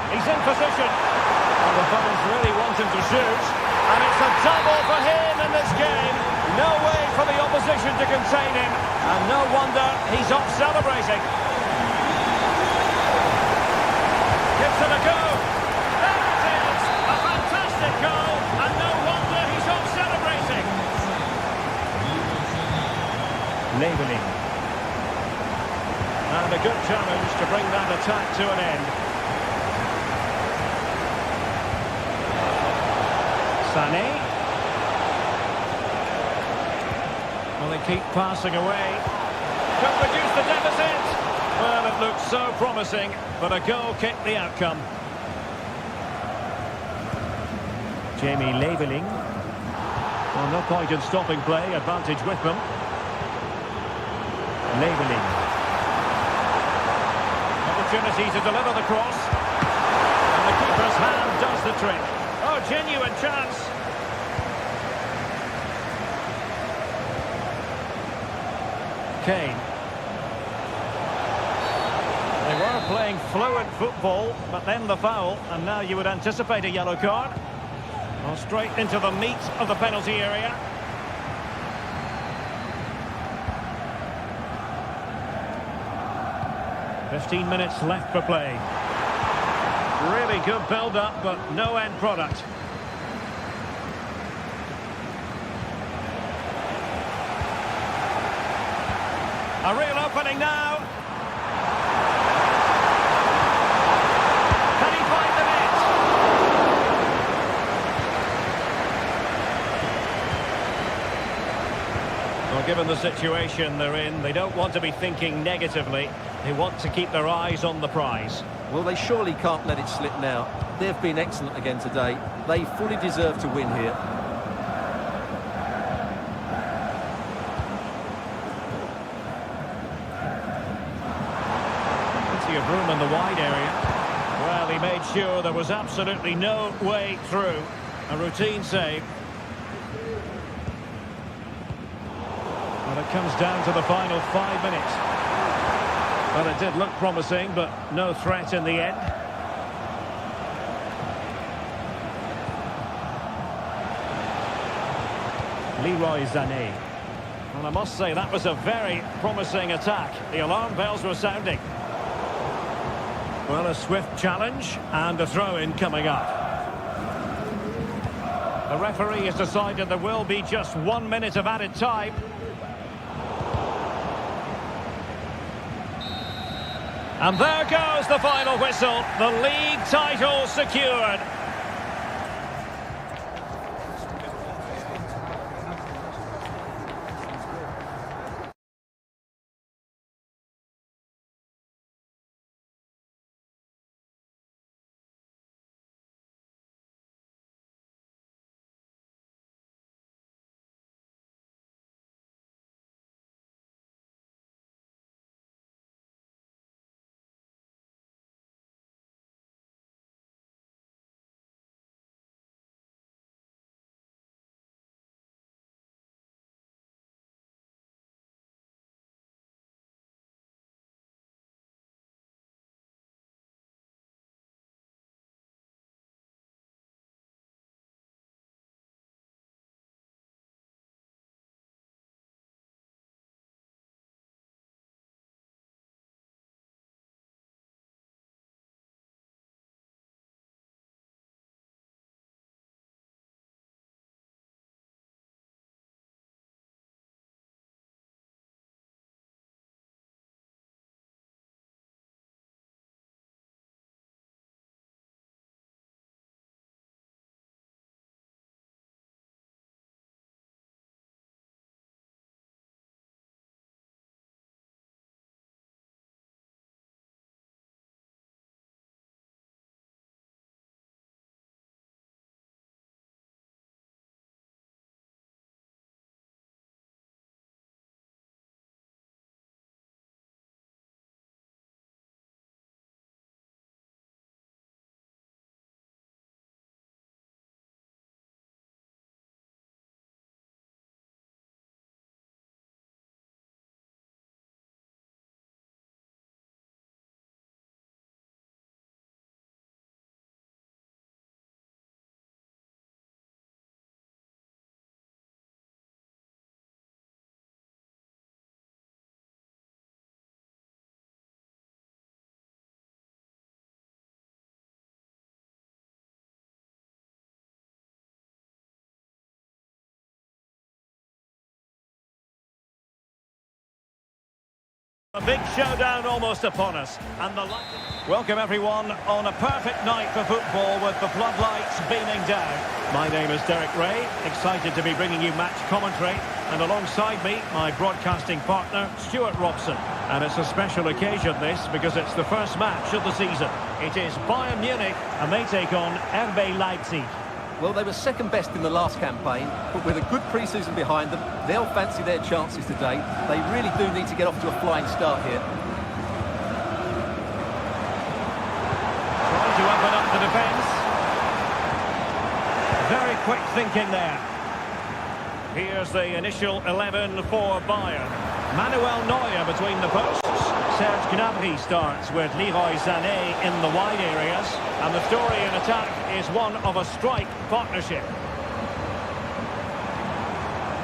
A: He's in position. And the fans really want him to shoot. And it's a double for him in this game. No way for the opposition to contain him. And no wonder he's off celebrating. Gives it a go. There it is. A fantastic goal. And no wonder he's off celebrating. Labelling. And a good challenge to bring that attack to an end. Sané. Well, they keep passing away. Could reduce the deficit. Well, it looked so promising, but a goal kicked the outcome. Jamie Labelling. Well, no point in stopping play. Advantage with them. Labelling. Opportunity to deliver the cross. And the keeper's hand does the trick. Oh, genuine chance. Kane. They were playing fluid football, but then the foul, and now you would anticipate a yellow card. Well, straight into the meat of the penalty area. "15 minutes left for play. Really good build-up, but no end product. A real opening now. Can he find the net? Well, given the situation they're in, they don't want to be thinking negatively. They want to keep their eyes on the prize.
B: Well, they surely can't let it slip now. They've been excellent again today. They fully deserve to win here.
A: Plenty of room in the wide area. Well, he made sure there was absolutely no way through. A routine save. Well, it comes down to the final 5 minutes. Well, it did look promising, but no threat in the end. Leroy Sané. Well, I must say, that was a very promising attack. The alarm bells were sounding. Well, a swift challenge and a throw-in coming up. The referee has decided there will be just 1 minute of added time. And there goes the final whistle. The league title secured. A big showdown almost upon us. And the welcome everyone on a perfect night for football with the floodlights beaming down. My name is Derek Ray, excited to be bringing you match commentary. And alongside me, my broadcasting partner, Stuart Robson. And it's a special occasion, this, because it's the first match of the season. It is Bayern Munich, and they take on RB Leipzig.
B: Well, they were second best in the last campaign, but with a good pre-season behind them, they'll fancy their chances today. They really do need to get off to a flying start here.
A: Trying to open up the defence. Very quick thinking there. Here's the initial 11 for Bayern. Manuel Neuer between the posts. Serge Gnabry starts with Leroy Sané in the wide areas. And the story in attack is one of a strike partnership.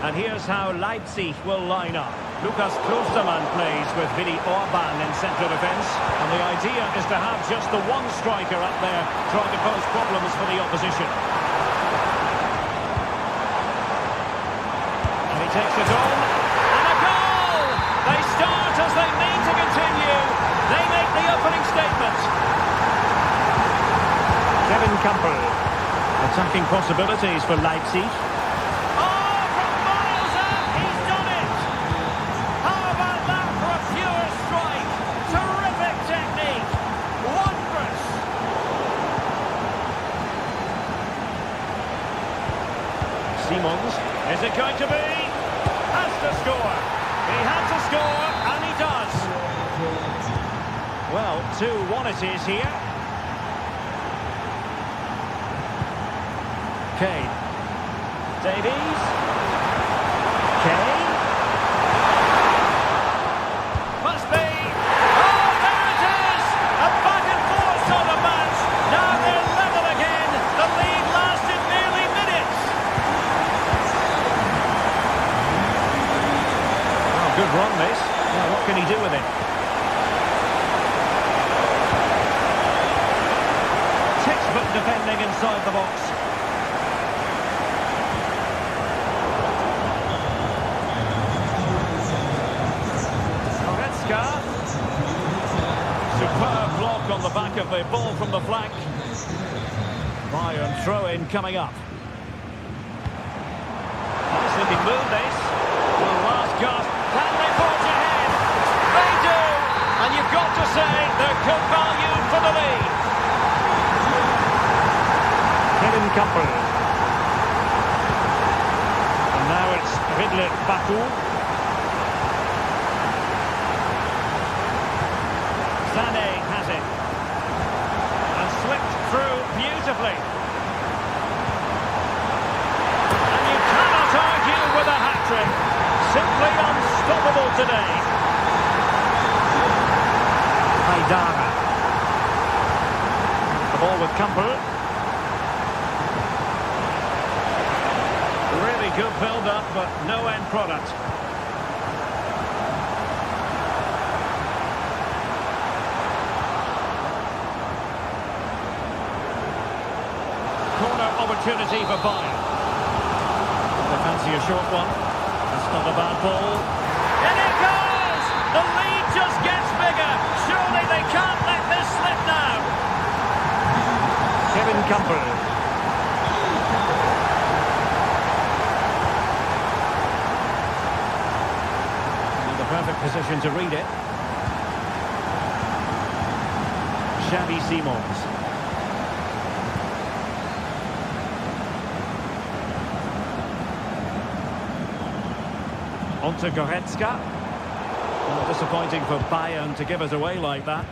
A: And here's how Leipzig will line up. Lukas Klostermann plays with Vili Orban in central defence. And the idea is to have just the one striker up there trying to pose problems for the opposition. And he takes it on. And a goal! They start as they mean to continue. They make the opening statement. Kevin Campbell. Attacking possibilities for Leipzig. Oh, from miles out, he's done it! How about that for a pure strike? Terrific technique. Wondrous. Simons. Is it going to be? Has to score. He had to score, and he does. Well, 2-1 it is here. Kane. Davies. Kane. Must be. Oh, there it is! A back and forth sort of match. Now they're level again. The lead lasted nearly minutes. Oh, good run, this. Now, what can he do with it? Textbook defending inside the box. Superb block on the back of the ball from the flank. Bayern throw-in coming up. Nice looking move, this. The last gasp. Can they forge ahead? They do! And you've got to say they're good value for the lead. Kevin Campbell. And now it's Ridley Baku. Sané has it. And slipped through beautifully. And you cannot argue with a hat-trick. Simply unstoppable today. Haidara. The ball with Campbell. Really good build-up, but no end product. Corner opportunity for Bayern. They fancy a short one. That's not a bad ball. And it goes! The lead just gets bigger. Surely they can't let this slip now. Kevin Campbell. In the perfect position to read it. Xavi Simons. On to Goretzka. Well, disappointing for Bayern to give it away like that.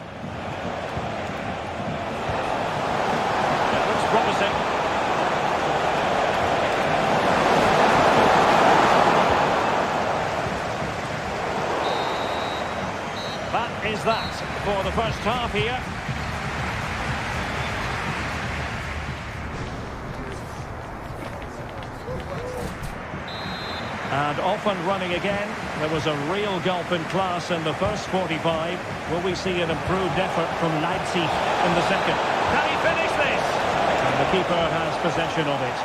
A: It looks promising. That is that for the first half here. And off and running again. There was a real gulp in class in the first 45. Will we see an improved effort from Leipzig in the second? Can he finish this? And the keeper has possession of it.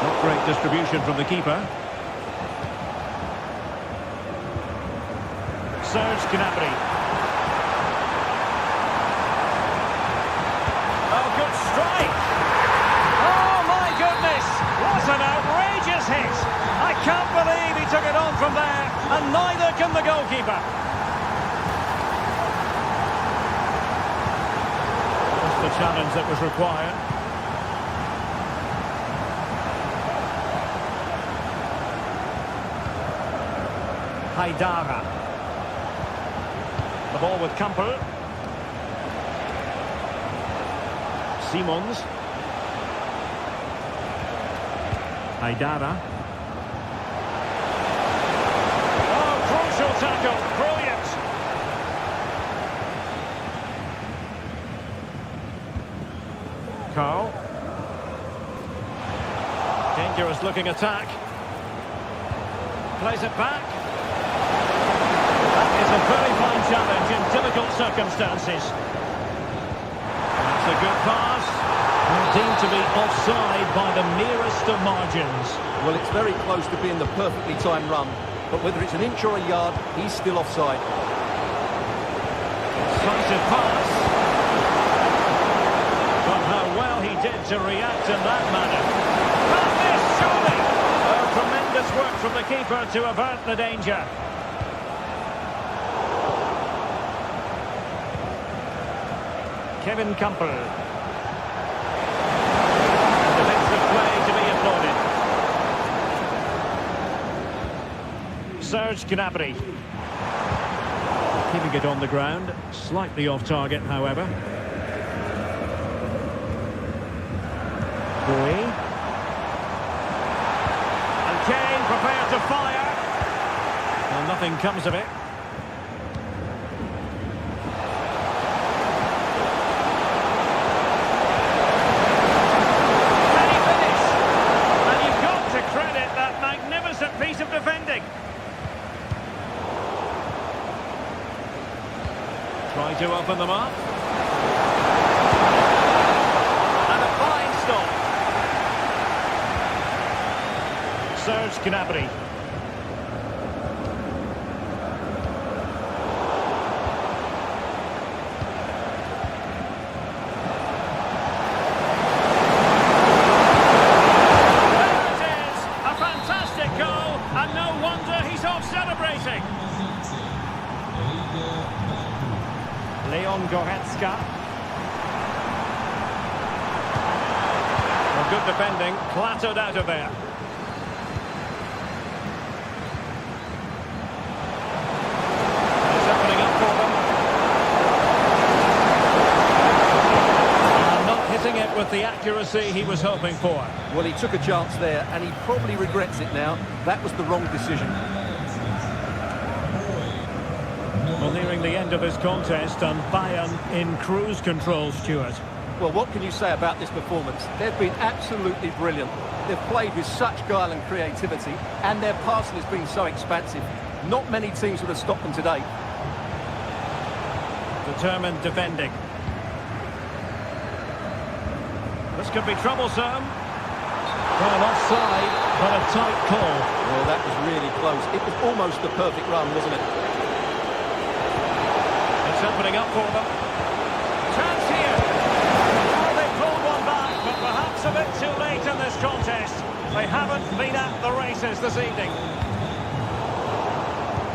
A: Not great distribution from the keeper. Serge Gnabry. Oh, good strike. Oh, my goodness. What an outrageous hit. I can't believe he took it on from there, and neither can the goalkeeper. Just the challenge that was required. Haidara. The ball with Campbell. Simons. Haidara. Oh, crucial tackle. Brilliant. Carl. Dangerous looking attack. Plays it back. That is a very fine challenge in difficult circumstances. That's a good pass. And deemed to be offside by the merest of margins.
B: Well, it's very close to being the perfectly timed run, but whether it's an inch or a yard, he's still offside.
A: Decisive pass. But how well he did to react in that manner. But this, surely! Oh, tremendous work from the keeper to avert the danger. Kevin Campbell. Defensive play to be applauded. Serge Gnabry. Keeping it on the ground. Slightly off target, however. Bowie. And Kane prepared to fire. Well, nothing comes of it. Piece of defending. Try to open them up. And a fine stop. Serge Gnabry. Goretzka. Well, good defending, clattered out of there. It's opening up for them. And not hitting it with the accuracy he was hoping for.
B: Well, he took a chance there, and he probably regrets it now. That was the wrong decision.
A: Well, nearing the end of this contest, and Bayern in cruise control, Stuart.
B: Well, what can you say about this performance? They've been absolutely brilliant. They've played with such guile and creativity, and their passing has been so expansive. Not many teams would have stopped them today.
A: Determined defending. This could be troublesome. Well, offside, but a tight call.
B: Well, that was really close. It was almost the perfect run, wasn't it?
A: Opening up for them. Chance here. Well, they pulled one back, but perhaps a bit too late in this contest. They haven't been at the races this evening.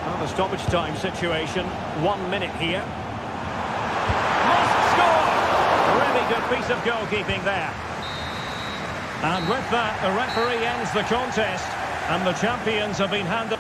A: Well, the stoppage time situation. 1 minute here. Must score! A really good piece of goalkeeping there. And with that, the referee ends the contest, and the champions have been handed.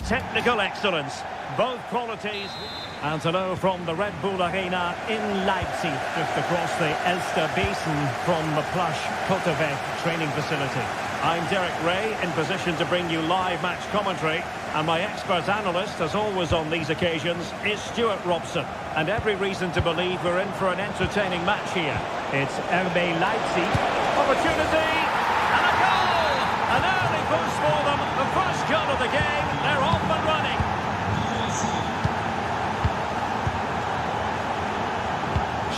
A: technical excellence. Both qualities. And hello from the Red Bull Arena in Leipzig, just across the Elster Basin from the plush Kultuveg training facility. I'm Derek Ray, in position to bring you live match commentary, and my expert analyst, as always on these occasions, is Stuart Robson. And every reason to believe we're in for an entertaining match here. It's RB Leipzig. Opportunity! And a goal! An early boost for them. The first goal of the game. They're off and running.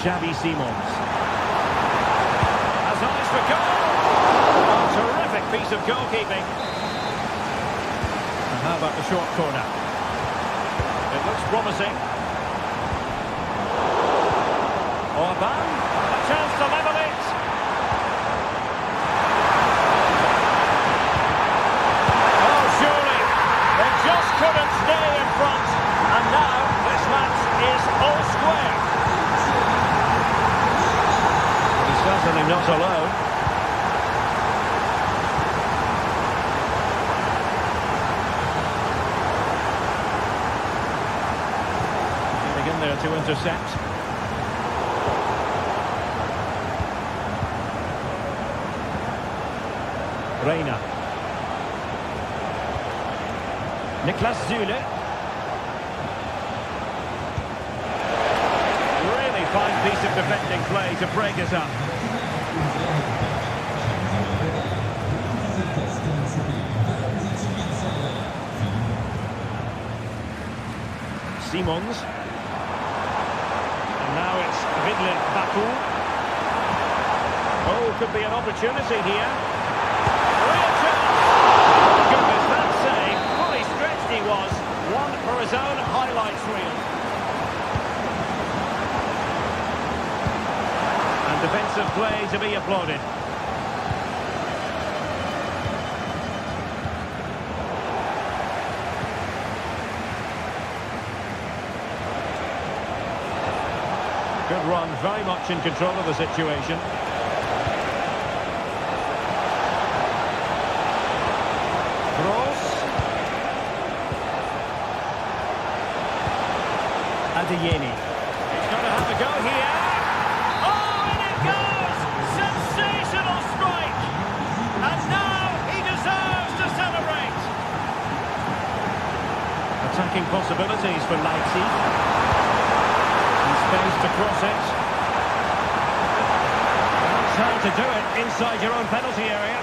A: Xavi Simons has eyes for goal. Oh, terrific piece of goalkeeping. And how about the short corner? It looks promising. Orban, a chance to level it. Oh, surely they just couldn't stay in front. And now this match is all square. Certainly not alone. Getting in there to intercept. Reina. Niklas Zule. Really fine piece of defending play to break it up. Simons. And now it's Vidle Baku. Oh, could be an opportunity here. Real chance! Goodness, that save. Fully stretched he was. One for his own highlights reel. And defensive play to be applauded. Good run, very much in control of the situation. Gross. Adeyemi. He's going to have to go here. Oh, and it goes! Sensational strike! And now he deserves to celebrate. Attacking possibilities for Leipzig. Space to cross it. It's hard to do it inside your own penalty area.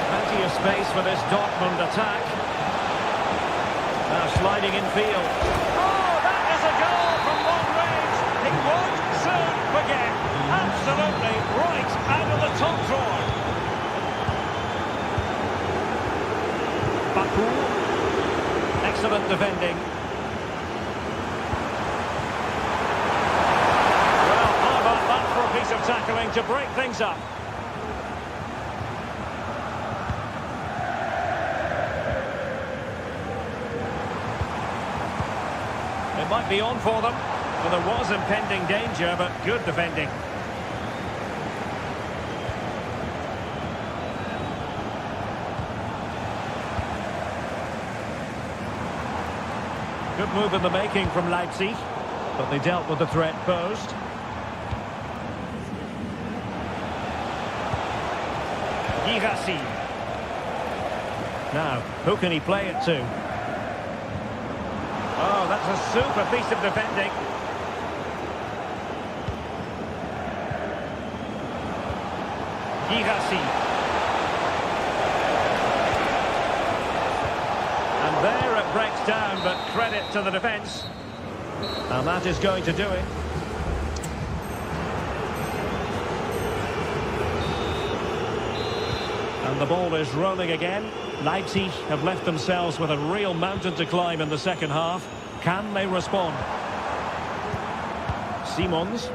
A: Plenty of space for this Dortmund attack. Now sliding in field. Oh, that is a goal from long range. He won't soon forget. Absolutely right out of the top drawer. Baku. Excellent defending. Well, how about that for a piece of tackling to break things up? It might be on for them, but there was impending danger, but good defending. Good move in the making from Leipzig, but they dealt with the threat posed. Girassi. Now, who can he play it to? Oh, that's a super piece of defending. Girassi. And there it breaks down, but credit to the defence. And that is going to do it. And the ball is rolling again. Leipzig have left themselves with a real mountain to climb in the second half. Can they respond? Simons.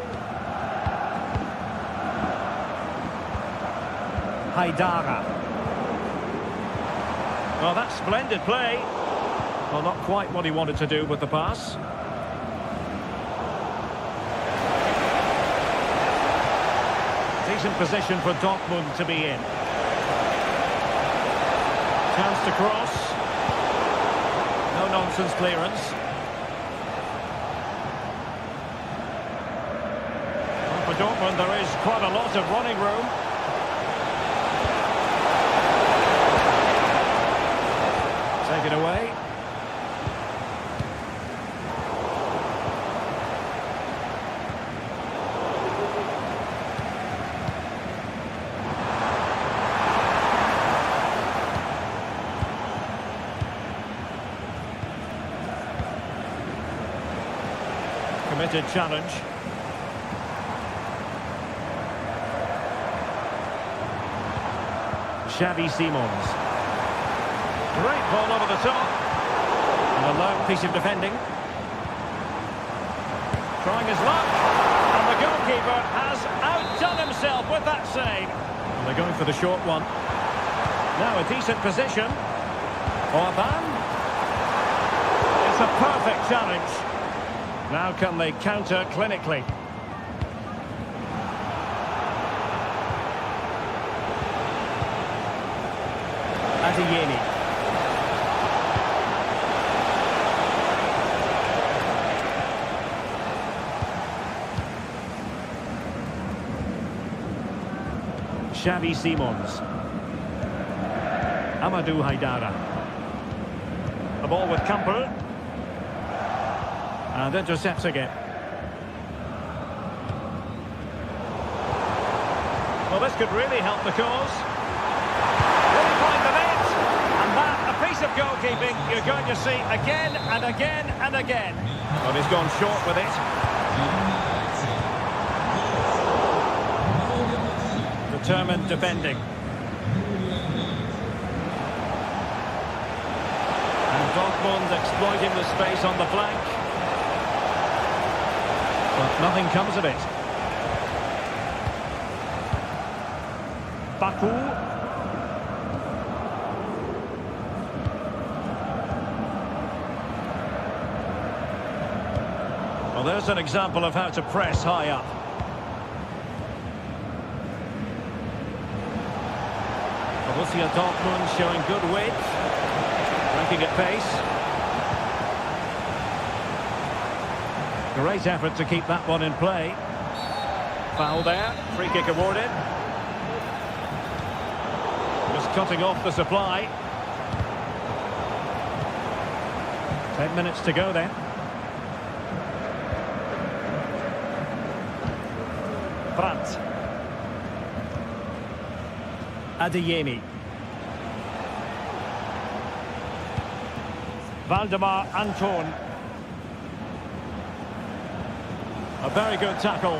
A: Haidara. Well, that's splendid play. Well, not quite what he wanted to do with the pass. Decent position for Dortmund to be in. Chance to cross. No-nonsense clearance. Well, for Dortmund, there is quite a lot of running room. Take it away. Committed challenge. Xavi Simons. Great ball over the top. And a low piece of defending. Trying his luck. And the goalkeeper has outdone himself with that save. And they're going for the short one. Now a decent position. Orban. It's a perfect challenge. Now can they counter clinically? Adeyemi. Xavi Simons. Amadou Haidara. The ball with Campbell. And intercepts again. Well, this could really help the cause. Really find the net. And that, a piece of goalkeeping you're going to see again and again and again. But he's gone short with it. Determined defending. And Dortmund exploiting the space on the flank. But nothing comes of it. Baku. Well, there's an example of how to press high up. Borussia Dortmund showing good width. Breaking at pace. Great effort to keep that one in play. Foul there. Free kick awarded. Just cutting off the supply. 10 minutes to go then. Brandt. Adeyemi. Valdemar Anton. A very good tackle.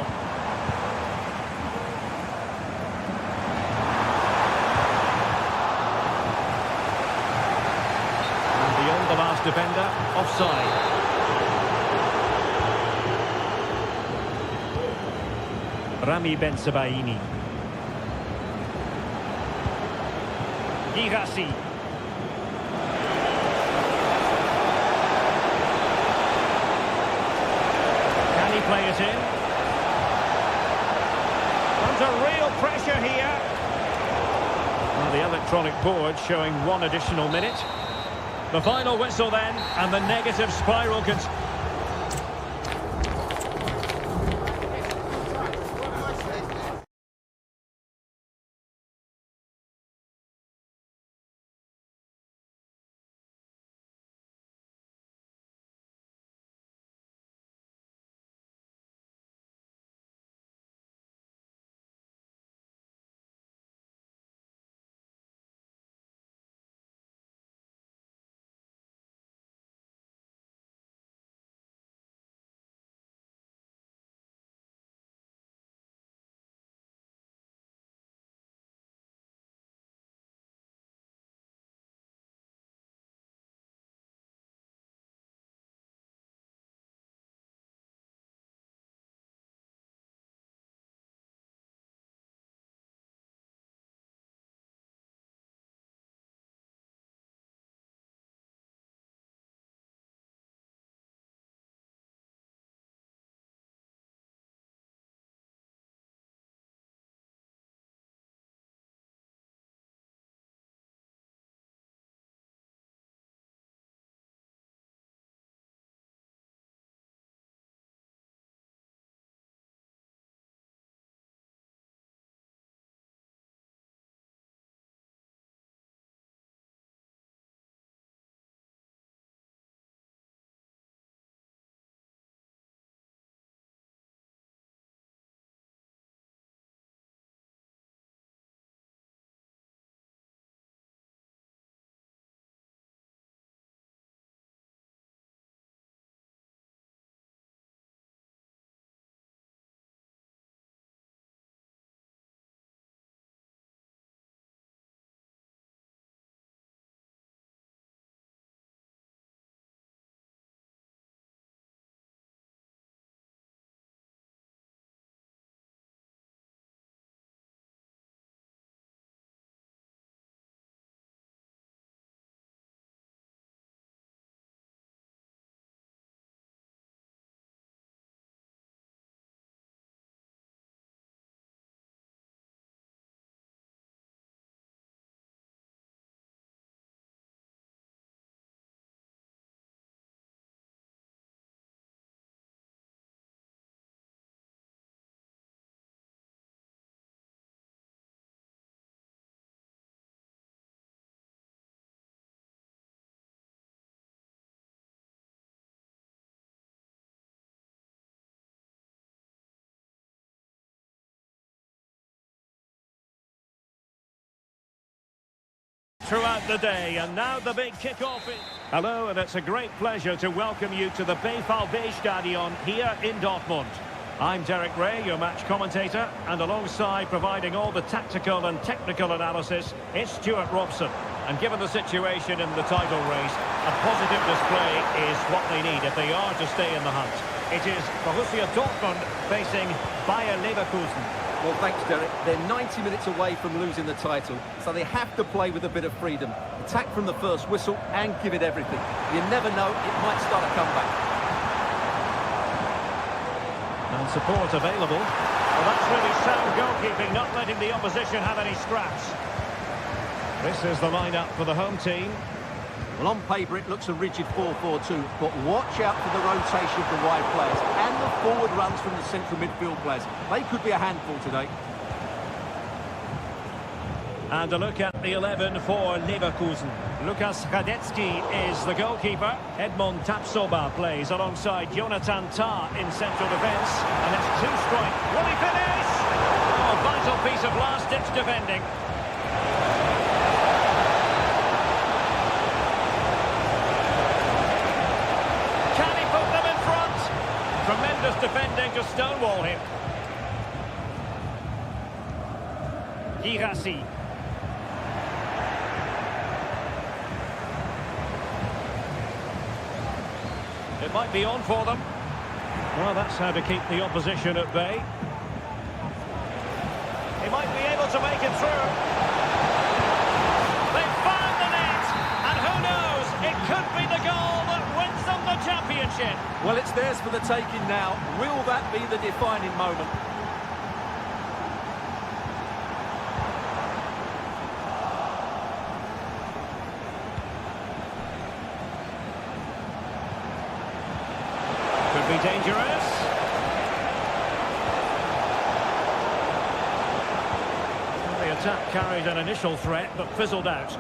A: And beyond the last defender, offside. Rami Bensebaini. Girassi. Play it in. Under real pressure here. Well, the electronic board showing one additional minute. The final whistle then, and the negative spiral continues. throughout the day, and now the big kick-off is... Hello, and it's a great pleasure to welcome you to the Stadion here in Dortmund. I'm Derek Ray, your match commentator, and alongside providing all the tactical and technical analysis, it's Stuart Robson. And given the situation in the title race, a positive display is what they need if they are to stay in the hunt. It is Borussia Dortmund facing Bayer Leverkusen.
B: Well, thanks, Derek. They're 90 minutes away from losing the title, so they have to play with a bit of freedom. Attack from the first whistle and give it everything. You never know, it might start a comeback.
A: And support available. Well, that's really sound goalkeeping, not letting the opposition have any scraps. This is the lineup for the home team.
B: Well, on paper it looks a rigid 4-4-2, but watch out for the rotation of the wide players and the forward runs from the central midfield players. They could be a handful today.
A: And a look at the 11 for Leverkusen. Lukas Radetzky is the goalkeeper. Edmond Tapsoba plays alongside Jonathan Tah in central defence. And it's two-strike. Will he finish? Oh, vital piece of last-ditch defending. Tremendous defending to stonewall him. Girassi. It might be on for them. Well, that's how to keep the opposition at bay. He might be able to make it through. They've found the net, and who knows, it could be the goal that wins them the championship.
B: Well, it's theirs for the taking now. Will that be the defining moment?
A: Could be dangerous. The attack carried an initial threat, but fizzled out.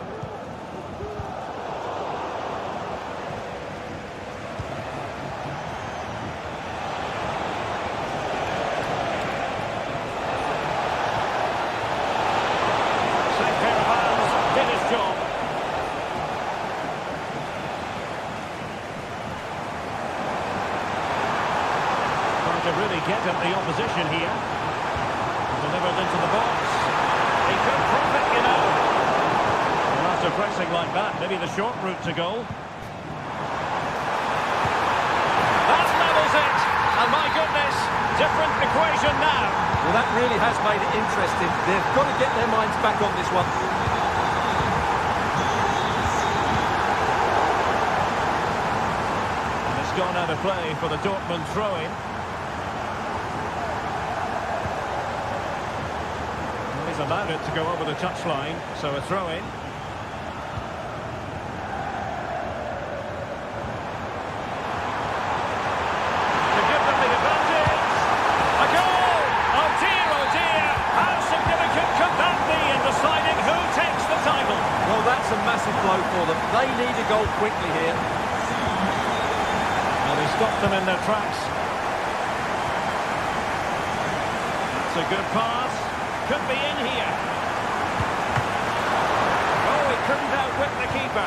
A: To really get at the opposition here. Delivered into the box. He could profit, you know. Well, after pressing like that, maybe the short route to goal. That levels it. And my goodness, different equation now.
B: Well, that really has made it interesting. They've got to get their minds back on this one.
A: And it's gone out of play for the Dortmund throw-in. Allowed it to go over the touchline, so a throw-in. To give them the advantage. A goal! Oh dear, how significant could that be in deciding who takes the title?
B: Well, that's a massive blow for them. They need a goal quickly here.
A: Well, they stopped them in their tracks. That's a good pass. Could be in here. Oh, he couldn't outwit the keeper.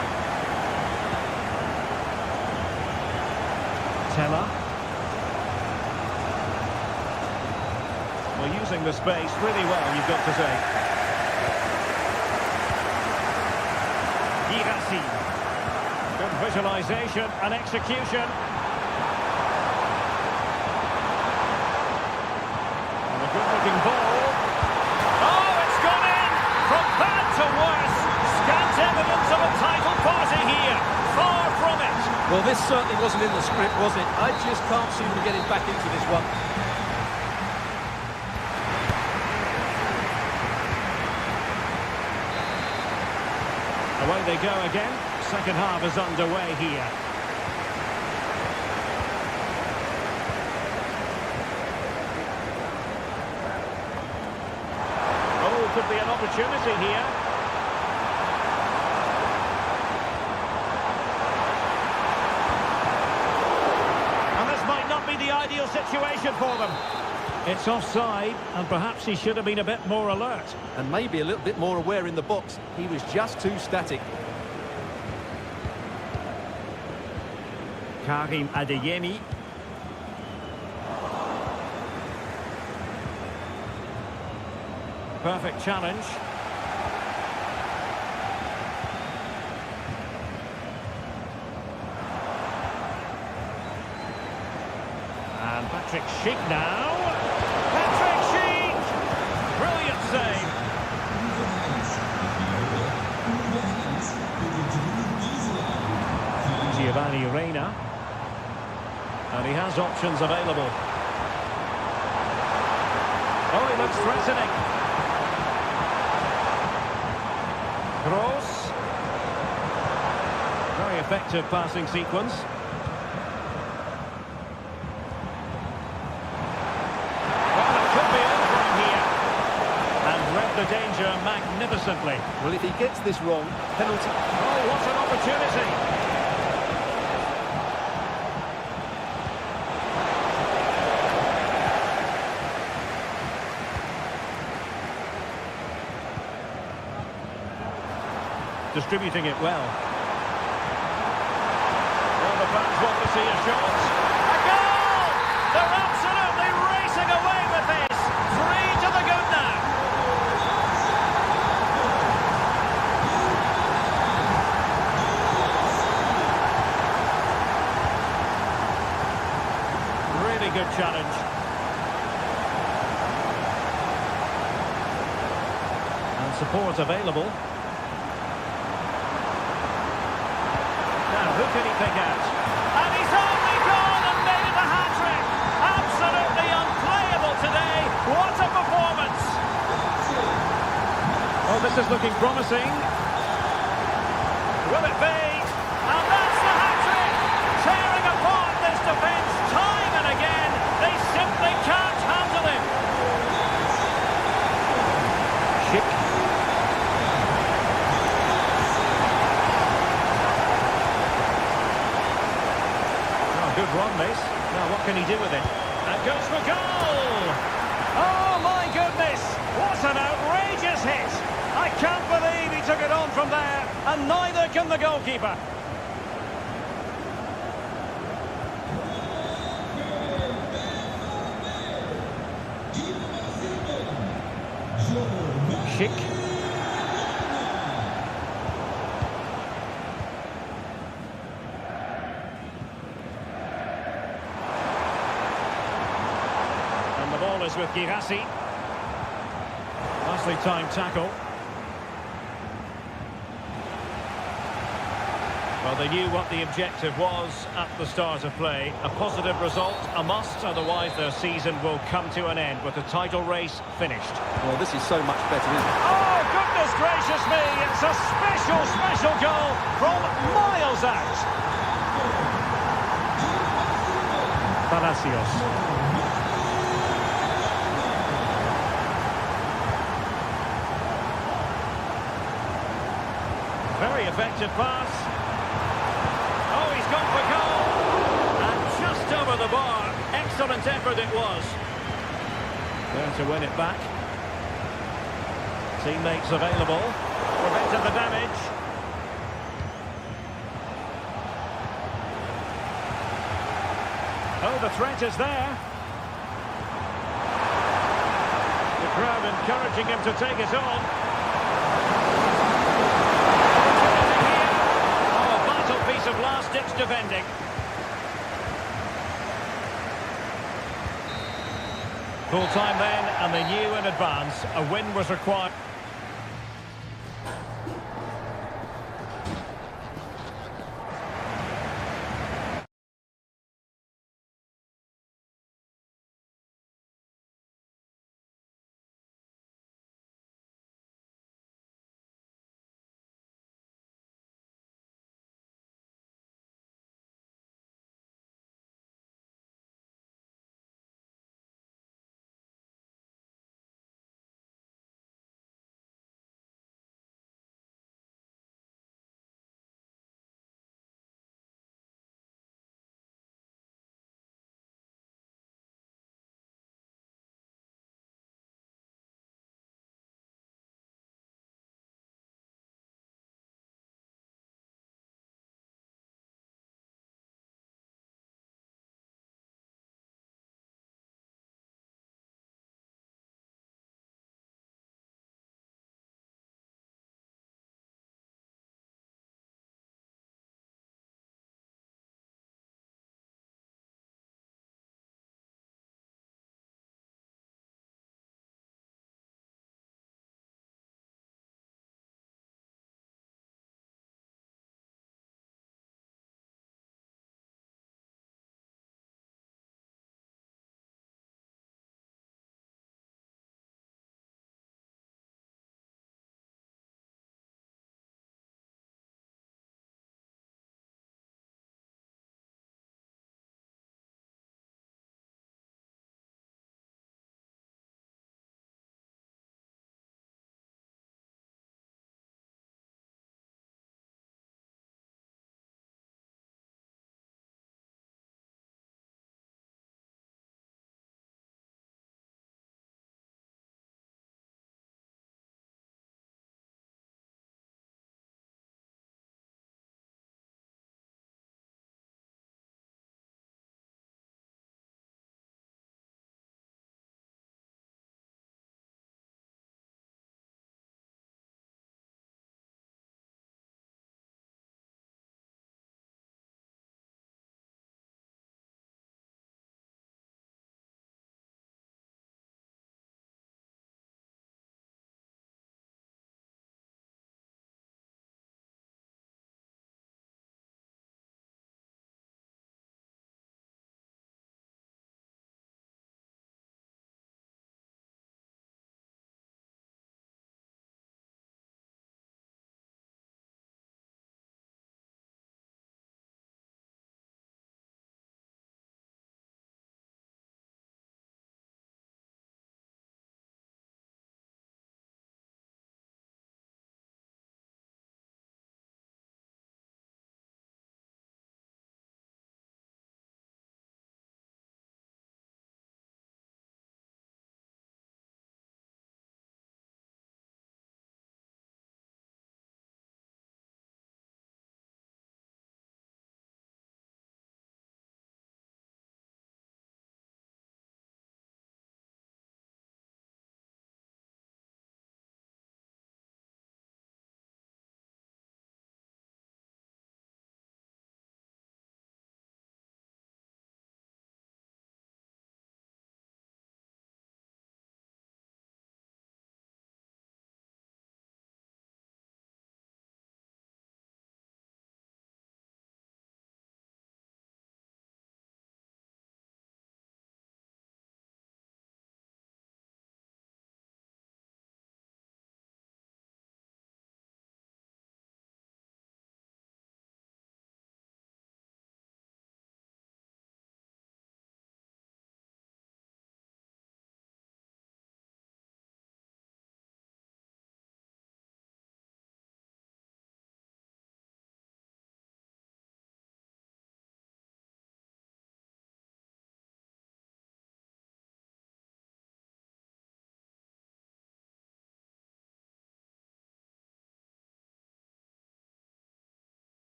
A: Teller. Well, using the space really well, you've got to say. Girassi. Good visualization and execution. And a good-looking ball. To worse. Scant evidence of a title party here. Far from it.
B: Well, this certainly wasn't in the script, was it? I just can't see them getting back into this one.
A: Away they go again. Second half is underway here. Oh, could be an opportunity here. And this might not be the ideal situation for them. It's offside, and perhaps he should have been a bit more alert.
B: And maybe a little bit more aware in the box. He was just too static.
A: Karim Adeyemi. Perfect challenge. And Patrick Schick now. Patrick Schick! Brilliant save. Giovanni Reina. And he has options available. Oh, he looks threatening. Cross. Very effective passing sequence. Well, it could be over from here. And read the danger magnificently.
B: Well, if he gets this wrong, penalty.
A: Oh, what an opportunity. Distributing it well. Well, the fans want to see a shot. A goal! They're absolutely racing away with this. 3 to the good now. Really good challenge. And support available. Who can he pick out? And he's only gone and made it a hat-trick! Absolutely unplayable today. What a performance! Oh, this is looking promising. Will it be? And that's the hat-trick! Tearing apart this defence time and again. They simply can't handle him. Schick. Good run, this. Now, what can he do with it? And goes for goal! Oh, my goodness! What an outrageous hit! I can't believe he took it on from there, and neither can the goalkeeper. Schick. Is with Girassi. Nicely timed tackle. Well, they knew what the objective was at the start of play. A positive result, a must, otherwise their season will come to an end with the title race finished.
B: Well, this is so much better, isn't it?
A: Oh, goodness gracious me! It's a special goal from miles out. Palacios. Very effective pass. Oh, he's gone for goal. And just over the bar. Excellent effort it was. There to win it back. Teammates available. Prevented the damage. Oh, the threat is there. The crowd encouraging him to take it on. Piece of last-ditch defending. Full time then, and they knew in advance a win was required.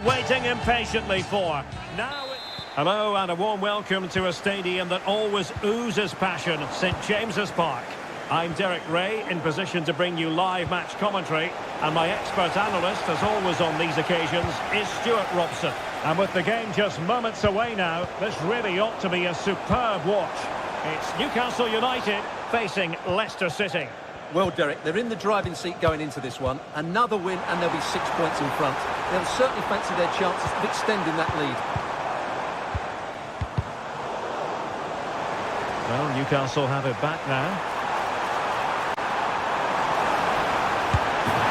A: waiting impatiently for. Now, hello and a warm welcome to a stadium that always oozes passion, St James's Park. I'm Derek Ray, in position to bring you live match commentary, and my expert analyst, as always on these occasions, is Stuart Robson. And with the game just moments away now, this really ought to be a superb watch. It's Newcastle United facing Leicester City.
B: Well, Derek, they're in the driving seat going into this one. Another win and they'll be 6 points in front. They'll certainly fancy their chances of extending that lead.
A: Well, Newcastle have it back now.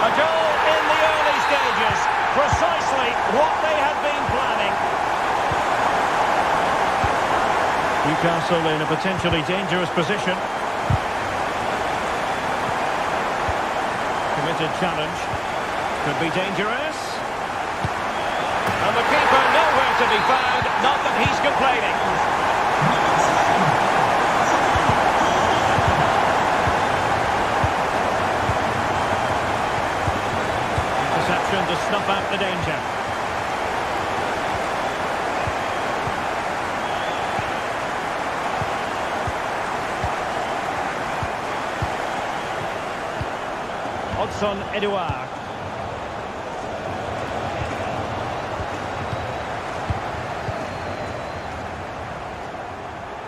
A: A goal in the early stages. Precisely what they had been planning. Newcastle in a potentially dangerous position. Committed challenge. Could be dangerous. And the keeper nowhere to be found. Not that he's complaining. Interception to snuff out the danger. Odson Edouard.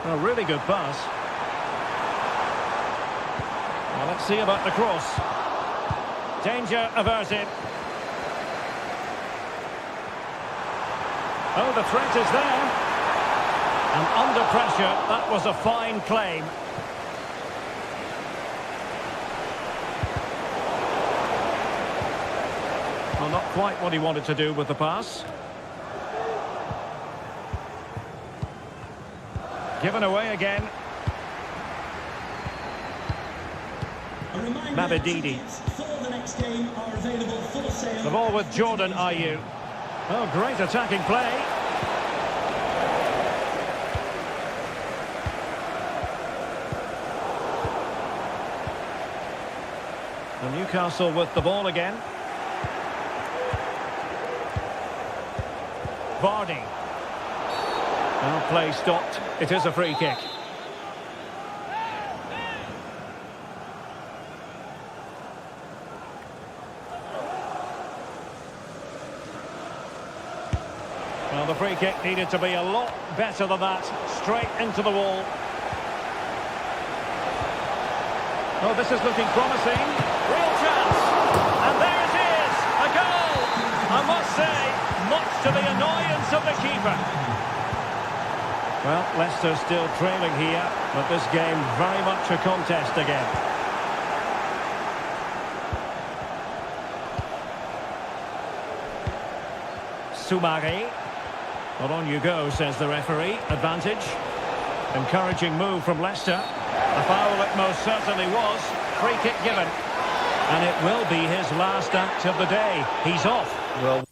A: A really good pass. Well, let's see about the cross. Danger averted. Oh, the threat is there. And under pressure, that was a fine claim. Well, not quite what he wanted to do with the pass. Given away again. Mabedidi. The ball with Jordan Ayew. Oh, great attacking play. And Newcastle with the ball again. Vardy. Now play stopped. It is a free kick. Well, the free kick needed to be a lot better than that. Straight into the wall. Oh, this is looking promising. Real chance. And there it is. A goal. I must say, much to the annoyance of the keeper. Well, Leicester still trailing here, but this game very much a contest again. Soumare. Well, on you go, says the referee. Advantage. Encouraging move from Leicester. A foul it most certainly was. Free kick given. And it will be his last act of the day. He's off.
B: Well,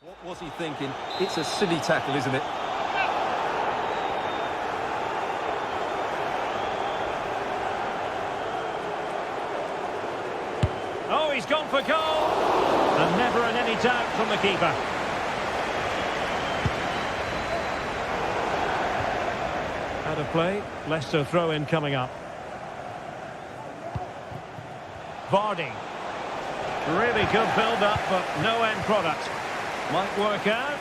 B: what was he thinking? It's a silly tackle, isn't it?
A: Oh, he's gone for goal. And never in any doubt from the keeper. Out of play. Leicester throw-in coming up. Vardy. Really good build-up, but no end product. Might work out.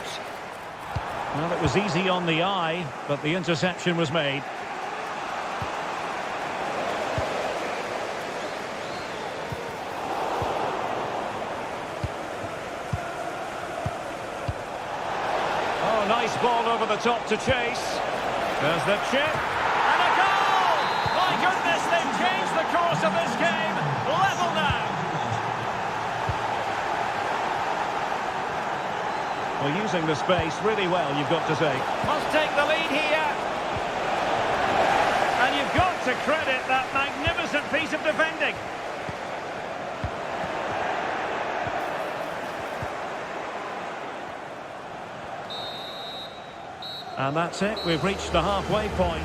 A: Well, it was easy on the eye, but the interception was made. Oh, nice ball over the top to chase. There's the chip. And a goal! My goodness, they've changed the course of this game. Level now. Well, using the space really well, you've got to say. Must take the lead here. And you've got to credit that magnificent piece of defending. And that's it. We've reached the halfway point.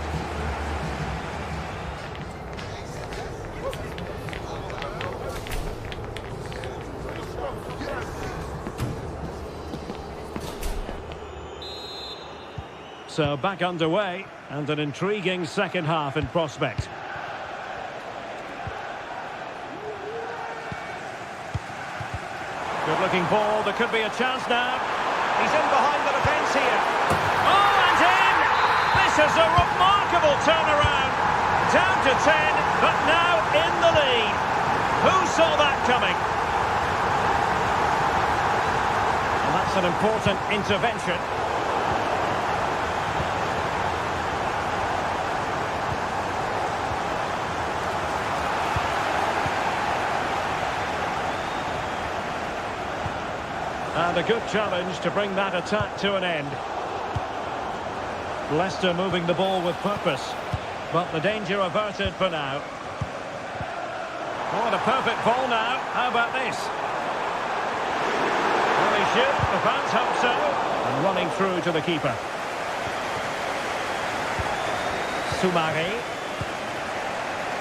A: So back underway, and an intriguing second half in prospect. Good looking ball, there could be a chance now. He's in behind the defence here. Oh, and in! This is a remarkable turnaround. Down to 10, but now in the lead. Who saw that coming? And that's an important intervention. And a good challenge to bring that attack to an end. Leicester moving the ball with purpose, but the danger averted for now. Oh, and a perfect ball now. How about this? Well, he should. The fans hope so. And running through to the keeper. Soumare.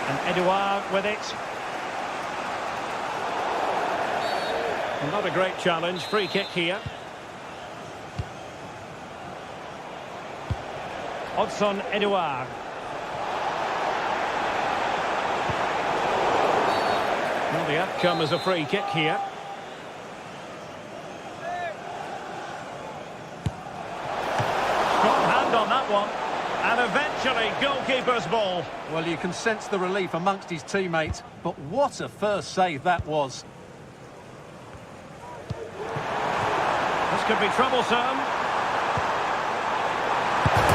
A: And Edouard with it. Not a great challenge. Free kick here. Odson Edouard. Well, the outcome is a free kick here. Strong hand on that one. And eventually, goalkeeper's ball.
B: Well, you can sense the relief amongst his teammates, but what a first save that was.
A: This could be troublesome.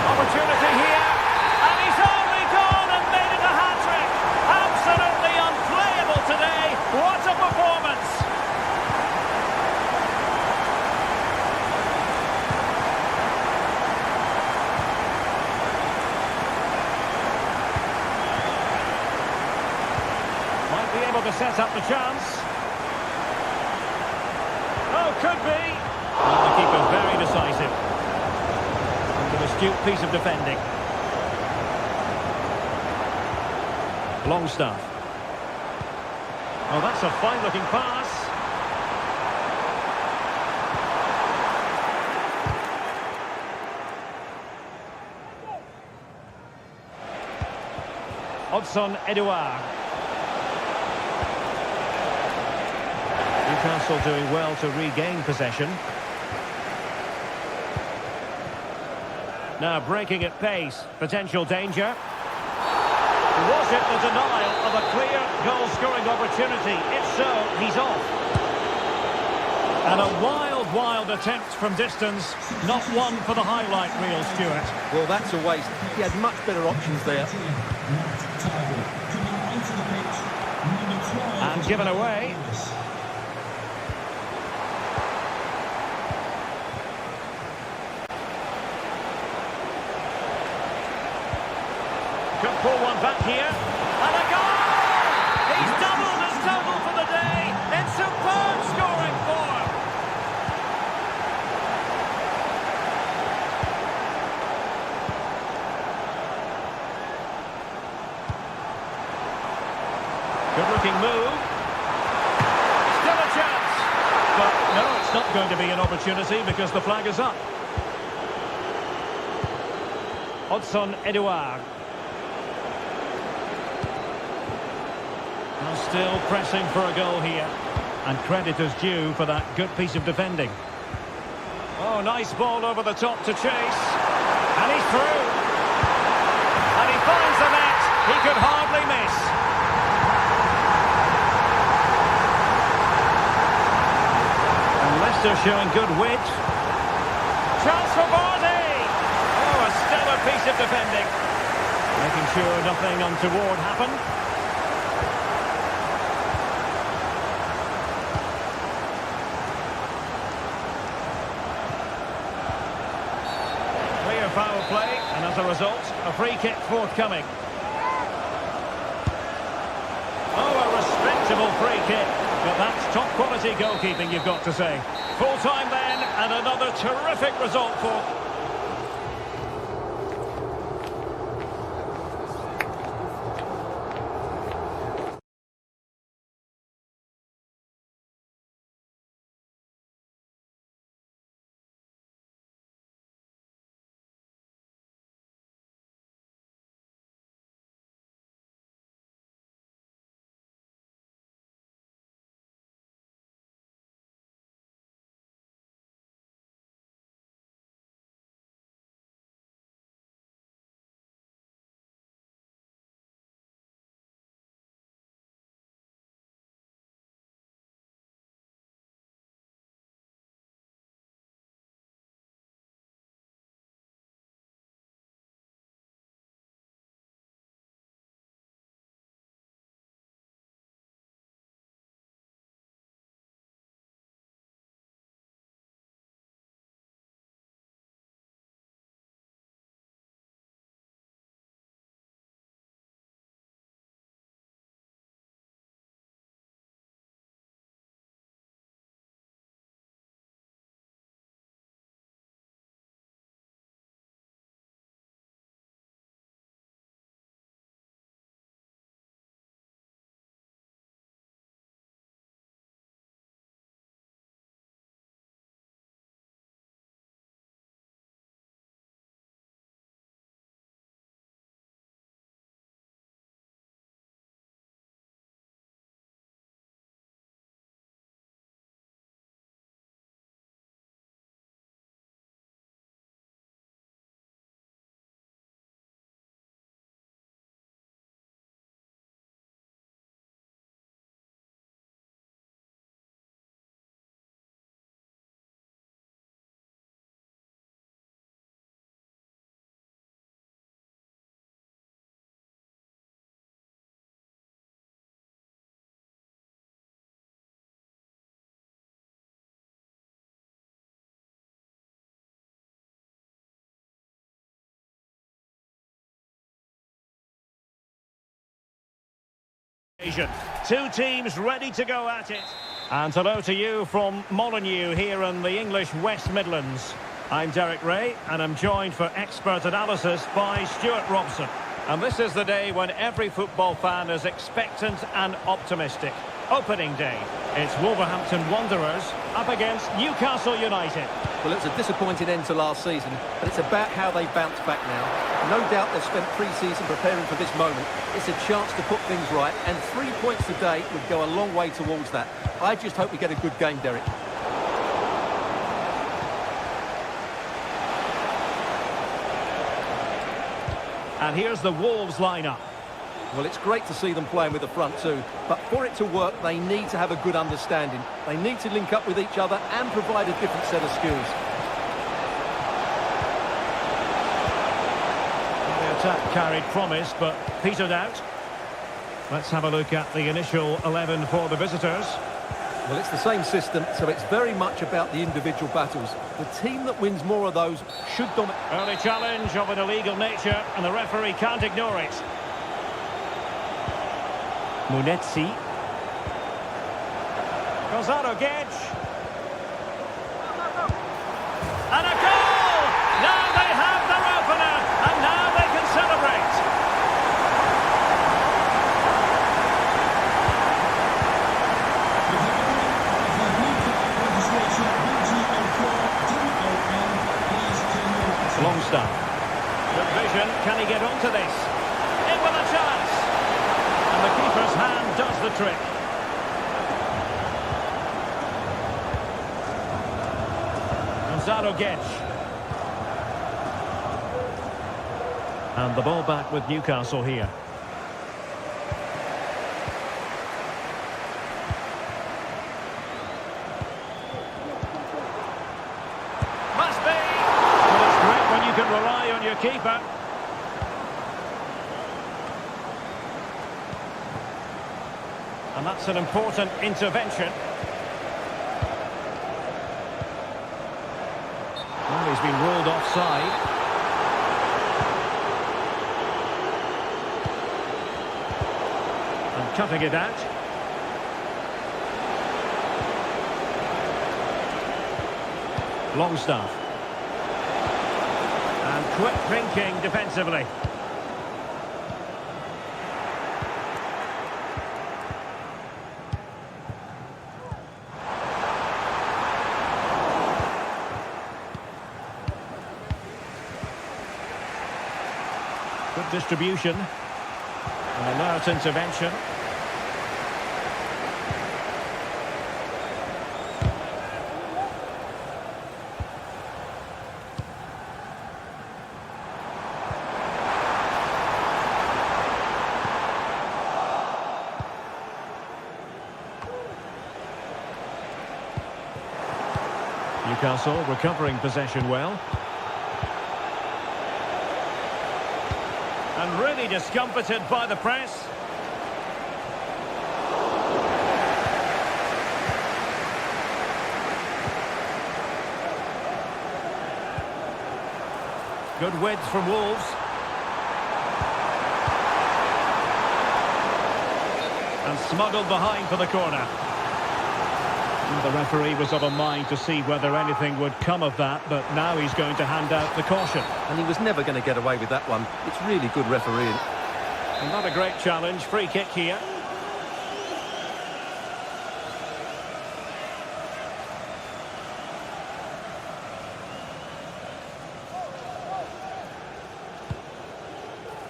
A: Opportunity here. And he's only gone and made it a hat-trick. Absolutely unplayable today. What a performance. Might be able to set up the chance. Oh, could be. Well, the keeper's very decisive. And an astute piece of defending. Longstaff. Oh, that's a fine-looking pass. Odson Edouard. Newcastle doing well to regain possession. Now breaking at pace, potential danger. Was it the denial of a clear goal-scoring opportunity? If so, he's off. And a wild attempt from distance. Not one for the highlight reel, Stuart.
B: Well, that's a waste. He had much better options there.
A: And given away. Could pull one back here. And a goal! He's doubled his total for the day in superb scoring form. Good looking move. Still a chance. But no, it's not going to be an opportunity because the flag is up. Odson Edouard. Still pressing for a goal here. And credit is due for that good piece of defending. Oh, nice ball over the top to chase. And he's through. And he finds the net. He could hardly miss. And Leicester showing good wit. Chance for Vardy. Oh, a stellar piece of defending. Making sure nothing untoward happened. Foul play, and as a result, a free kick forthcoming. Oh, a respectable free kick, but that's top quality goalkeeping, you've got to say. Full time then, and another terrific result for Two teams ready to go at it. And hello to you from Molyneux here in the English West Midlands. I'm Derek Ray and I'm joined for expert analysis by Stuart Robson. And this is the day when every football fan is expectant and optimistic. Opening day. It's Wolverhampton Wanderers up against Newcastle United.
B: Well, it was a disappointing end to last season, but it's about how they bounce back now. No doubt they've spent pre-season preparing for this moment. It's a chance to put things right, and 3 points today would go a long way towards that. I just hope we get a good game, Derek.
A: And here's the Wolves lineup.
B: Well, it's great to see them playing with the front two, but for it to work, they need to have a good understanding. They need to link up with each other and provide a different set of skills.
A: The attack carried promise, but petered out. Let's have a look at the initial 11 for the visitors.
B: Well, it's the same system, so it's very much about the individual battles. The team that wins more of those should dominate.
A: Early challenge of an illegal nature, and the referee can't ignore it. Munetsi. Gonzalo Gedge. And a goal! Now they have their opener, and now they can celebrate. Longstaff. Good vision. Can he get onto this? In with a chance. And the keeper's hand does the trick. Gonzalo Gedge. And the ball back with Newcastle here. Must be. Well, it's great when you can rely on your keeper. And that's an important intervention. Well, he's been ruled offside. And cutting it out. Longstaff. And quick thinking defensively. Good distribution. An alert intervention. Newcastle recovering possession well. And really discomfited by the press. Good width from Wolves. And smuggled behind for the corner. And the referee was of a mind to see whether anything would come of that, but now he's going to hand out the caution.
B: And he was never going to get away with that one. It's really good refereeing.
A: And not a great challenge. Free kick here.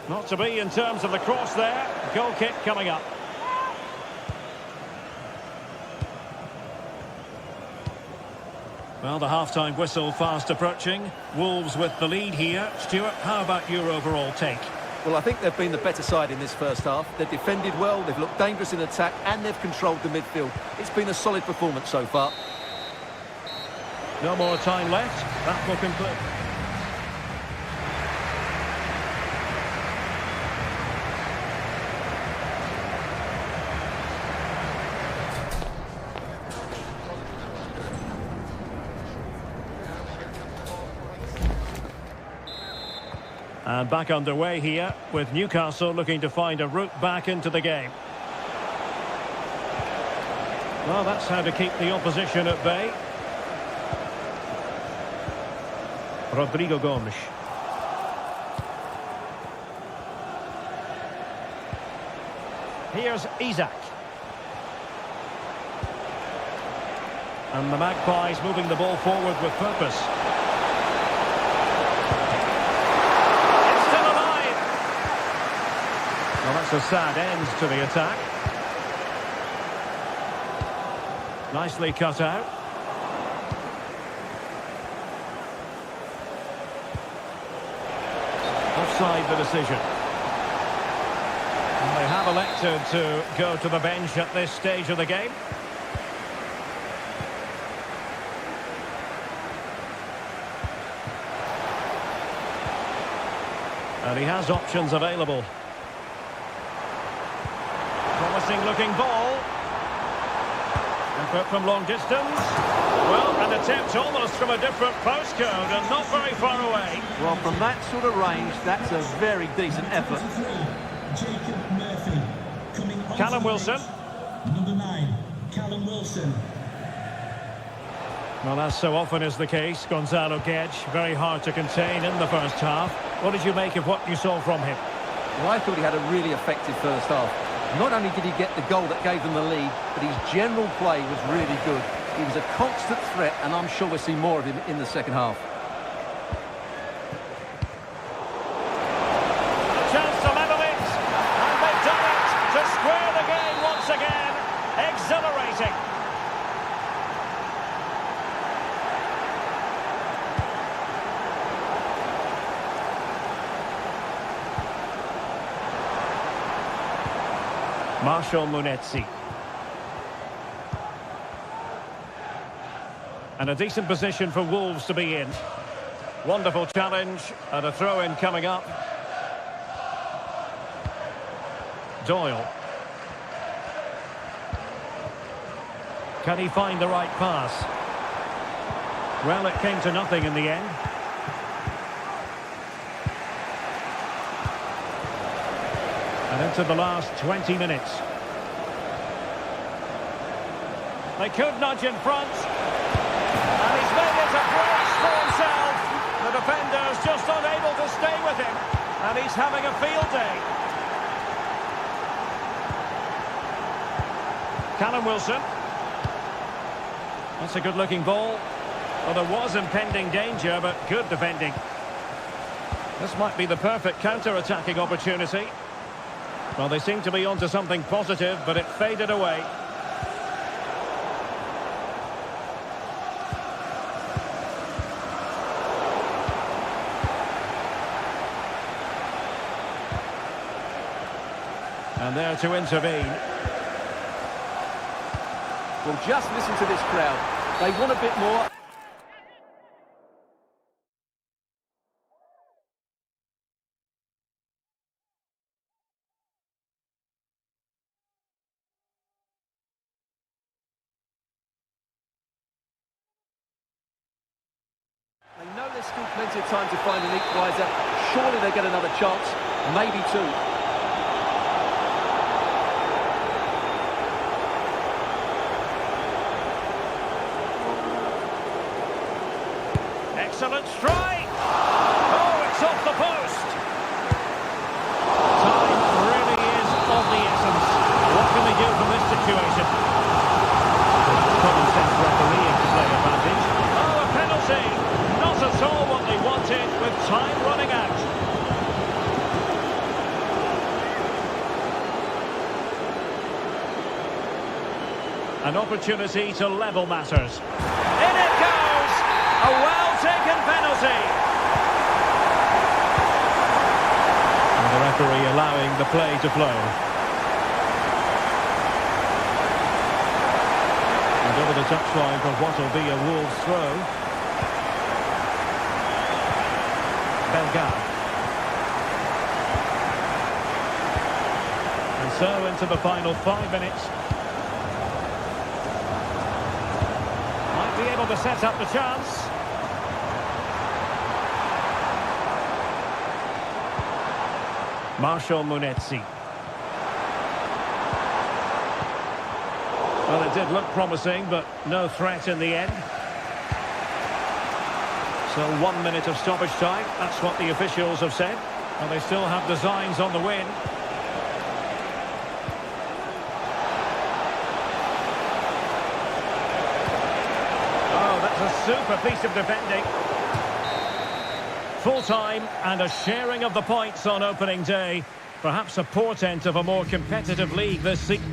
A: Not to be in terms of the cross there. Goal kick coming up. Well, the half-time whistle fast approaching. Wolves with the lead here. Stuart, how about your overall take?
B: Well, I think they've been the better side in this first half. They've defended well, they've looked dangerous in attack, and they've controlled the midfield. It's been a solid performance so far.
A: No more time left. That will conclude. And back underway here with Newcastle looking to find a route back into the game. Well, that's how to keep the opposition at bay. Rodrigo Gomes. Here's Isaac. And the Magpies moving the ball forward with purpose. It's still alive. Well, that's a sad end to the attack. Nicely cut out. Offside the decision. And they have elected to go to the bench at this stage of the game. And he has options available. Promising looking ball. Effort from long distance. Well, an attempt almost from a different postcode and not very far away.
B: Well, from that sort of range, that's a very decent effort.
A: Callum Wilson.
C: Number 9, Callum Wilson.
A: Well, as so often is the case, Gonzalo Guedes, very hard to contain in the first half. What did you make of what you saw from him?
B: Well, I thought he had a really effective first half. Not only did he get the goal that gave them the lead, but his general play was really good. He was a constant threat, and I'm sure we'll see more of him in the second half.
A: A chance to level it, and they've done it to square the game once again. Exhilarating. Marshall Munetsi. And a decent position for Wolves to be in. Wonderful challenge and a throw-in coming up. Doyle. Can he find the right pass? Well, it came to nothing in the end. And into the last 20 minutes. They could nudge in front. And he's made it a brace for himself. The defender's just unable to stay with him. And he's having a field day. Callum Wilson. That's a good-looking ball. Well, there was impending danger, but good defending. This might be the perfect counter-attacking opportunity. Well, they seem to be onto something positive, but it faded away. And there to intervene.
B: Well, just listen to this crowd. They want a bit more. They know there's still plenty of time to find an equaliser. Surely they get another chance, maybe two.
A: Excellent strike! Oh, it's off the post! Time really is of the essence. What can they do from this situation? Common sense refereeing to play advantage. Oh, a penalty! Not at all what they wanted with time running out. An opportunity to level matters. In it goes! A well-taken penalty. And the referee allowing the play to flow. And over the touchline for what will be a Wolves throw. Bellegarde. And so into the final 5 minutes. Might be able to set up the chance. Marshall Munetsi. Well, it did look promising, but no threat in the end. So 1 minute of stoppage time. That's what the officials have said. And they still have designs on the win. Oh, that's a super piece of defending. Full time and a sharing of the points on opening day. Perhaps a portent of a more competitive league this season.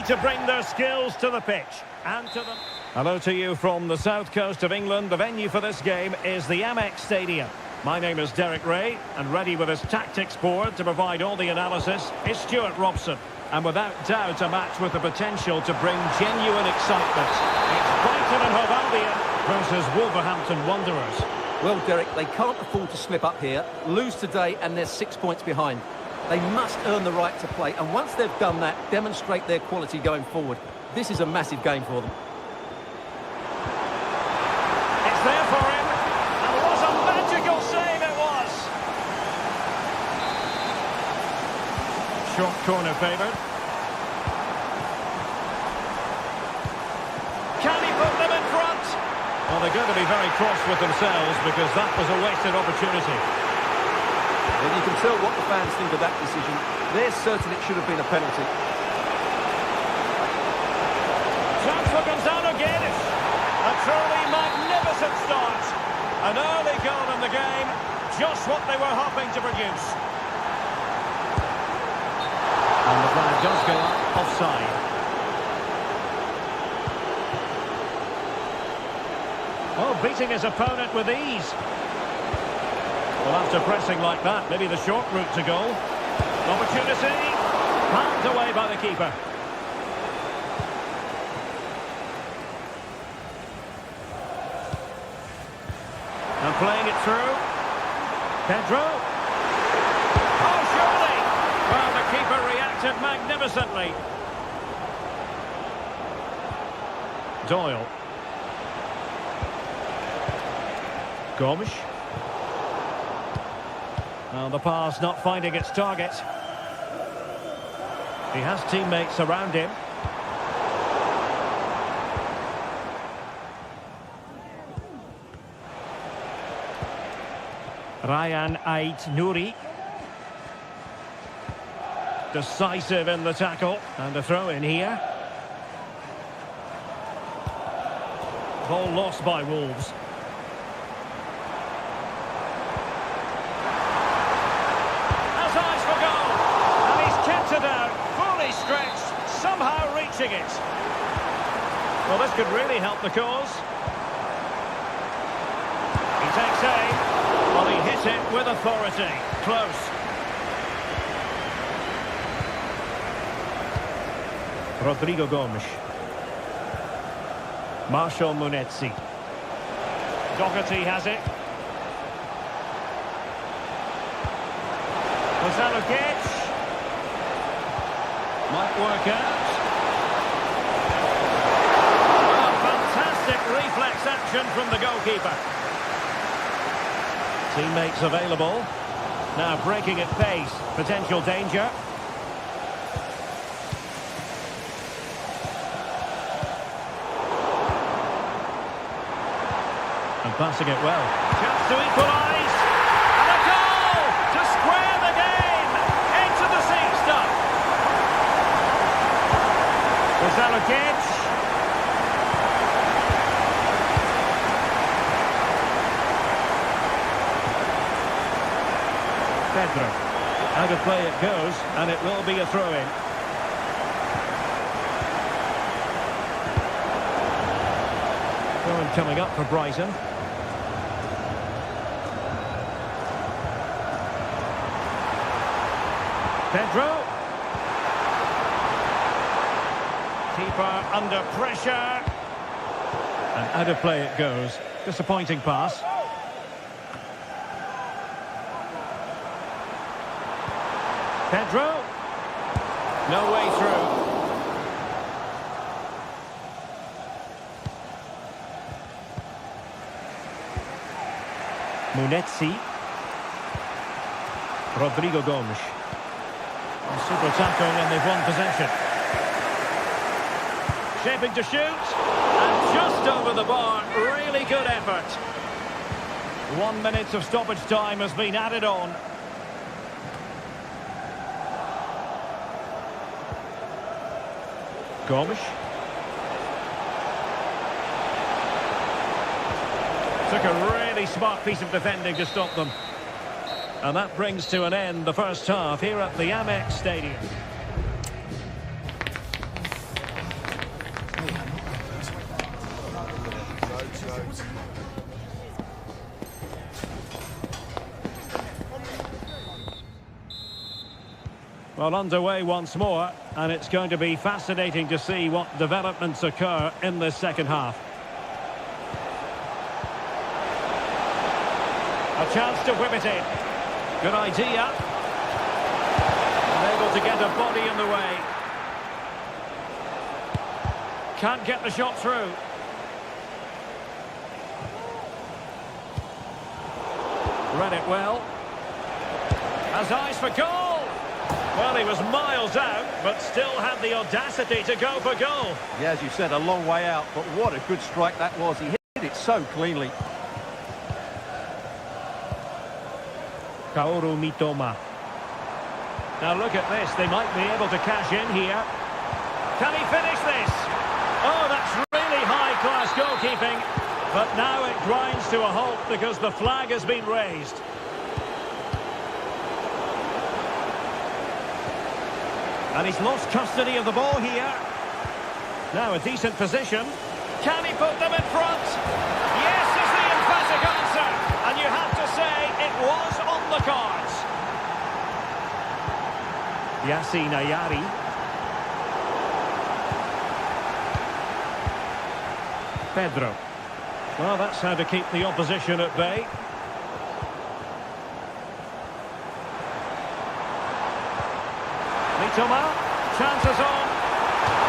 A: To bring their skills to the pitch and to them. Hello to you from the south coast of England. The venue for this game is the Amex Stadium. My name is Derek Ray, and ready with his tactics board to provide all the analysis is Stuart Robson. And without doubt, a match with the potential to bring genuine excitement. It's Brighton and Hove Albion versus Wolverhampton Wanderers.
B: Well, Derek, they can't afford to slip up here. Lose today and they're 6 points behind. They must earn the right to play, and once they've done that, demonstrate their quality going forward. This is a massive game for them.
A: It's there for him, and what a magical save it was! Short corner favoured. Can he put them in front? Well, they're going to be very cross with themselves because that was a wasted opportunity.
B: And you can tell what the fans think of that decision. They're certain it should have been a penalty.
A: Chance for Gonzalo Guedes. A truly magnificent start. An early goal in the game. Just what they were hoping to produce. And the flag does go up offside. Oh, beating his opponent with ease. Well, after pressing like that, maybe the short route to goal. Opportunity. Palmed away by the keeper. And playing it through. Pedro. Oh, surely! Well, the keeper reacted magnificently. Doyle. Gomes. Well, the pass not finding its target. He has teammates around him. Ryan Ait Nouri. Decisive in the tackle. And a throw in here. Ball lost by Wolves. Stretched, somehow reaching it. Well, this could really help the cause. He takes aim. Well, he hit it with authority. Close. Rodrigo Gomes. Marshall Munetsi. Doherty has it. Gonzalo Guedes. Might work out. Oh, fantastic reflex action from the goalkeeper. Teammates available. Now breaking at pace. Potential danger. passing it well. Chance to equalise. And a goal to square the game. Into the seat stuff. Was that a catch? Pedro. Out of play it goes, and it will be a throw-in. Throw-in coming up for Brighton. Pedro. Keeper under pressure. And out of play it goes. Disappointing pass. Pedro. No way through. Munetsi. Rodrigo Gomes. Super tackle and they've won possession. Shaping to shoot. And just over the bar. Really good effort. 1 minute of stoppage time has been added on. Gomes. Took a really smart piece of defending to stop them. And that brings to an end the first half here at the Amex Stadium. Well, underway once more, and it's going to be fascinating to see what developments occur in this second half. A chance to whip it in. Good idea. Unable to get a body in the way. Can't get the shot through. Read it well. Has eyes for goal. Well, he was miles out, but still had the audacity to go for goal.
B: Yeah, as you said, a long way out, but what a good strike that was. He hit it so cleanly.
A: Kaoru Mitoma. Now look at this, they might be able to cash in here. Can he finish this? Oh, that's really high-class goalkeeping. But now it grinds to a halt because the flag has been raised. And he's lost custody of the ball here. Now a decent position. Can he put them in front? Yes is the emphatic answer. And you have to say it was on the cards. Yassine Ayari. Pedro. Well, that's how to keep the opposition at bay. Mitoma, chances on.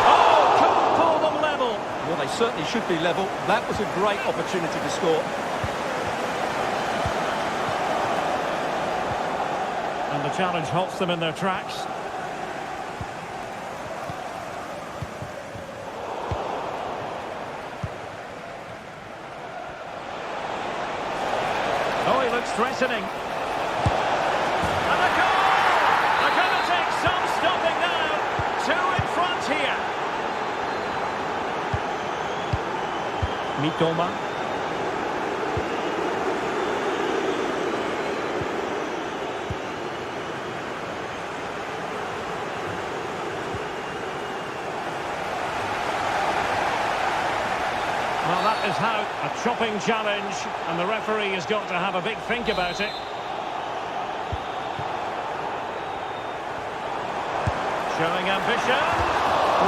A: Oh, couldn't pull them level.
B: Well, they certainly should be level. That was a great opportunity to score.
A: And the challenge halts them in their tracks. Oh, he looks threatening. And a goal! They're going to take some stopping now. Two in front here. Mitoma. Well, that is how a chopping challenge, and the referee has got to have a big think about it. Showing ambition.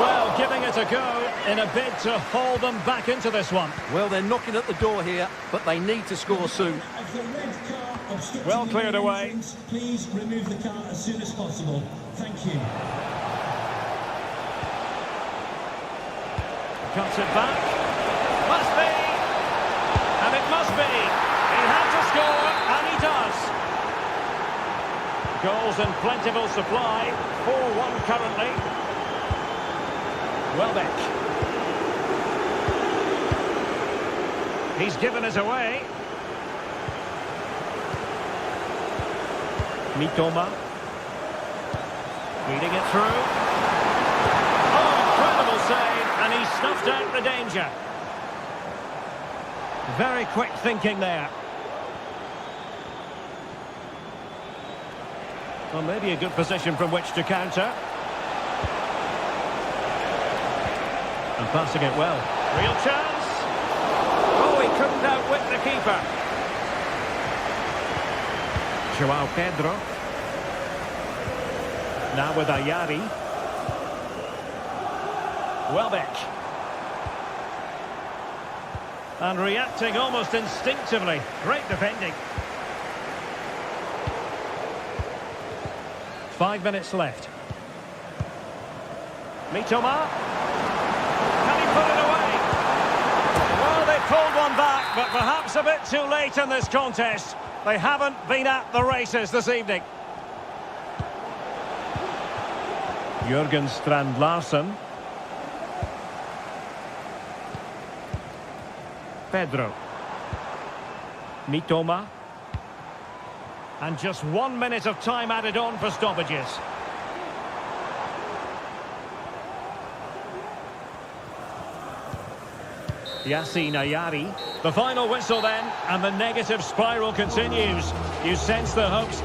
A: Well, giving it a go in a bid to haul them back into this one.
B: Well, they're knocking at the door here, but they need to score soon.
A: Well cleared away.
C: Please remove the car as soon as possible. Thank you.
A: Cuts it back. Must be. And it must be. He had to score, and he does. Goals in plentiful supply. 4-1 currently. Welbeck. He's given us away. Mitoma. Feeding it through. Oh, incredible save, and he snuffed out the danger. Very quick thinking there. Well, maybe a good position from which to counter. And passing it well. Real chance. Oh, he couldn't outwit the keeper. Joao Pedro. Now with Ayari. Welbeck. And reacting almost instinctively. Great defending. 5 minutes left. Mitoma. Can he put it away? Well, they pulled one back, but perhaps a bit too late in this contest. They haven't been at the races this evening. Jürgen Strand Larsen. Pedro. Mitoma. And just 1 minute of time added on for stoppages. Yassine Ayari. The final whistle then, and the negative spiral continues. You sense the hopes.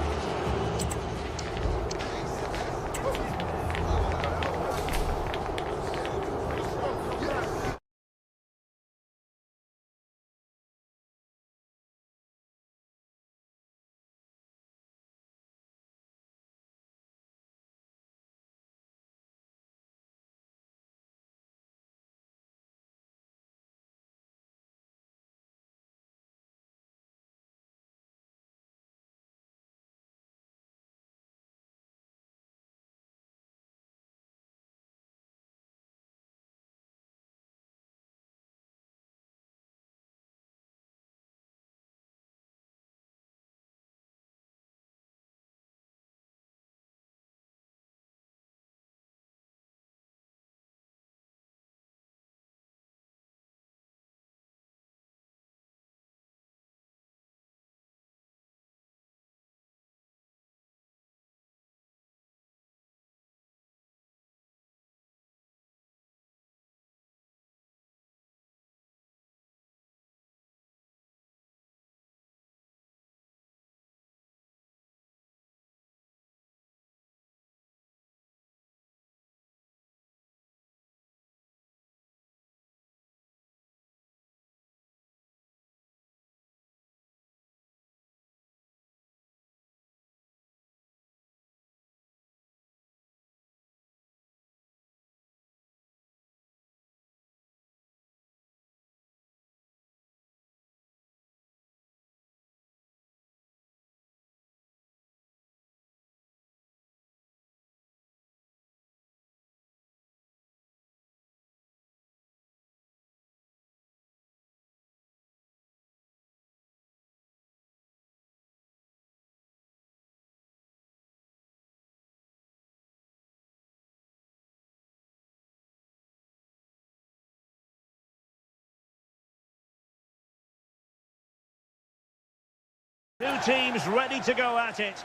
A: Two teams ready to go at it.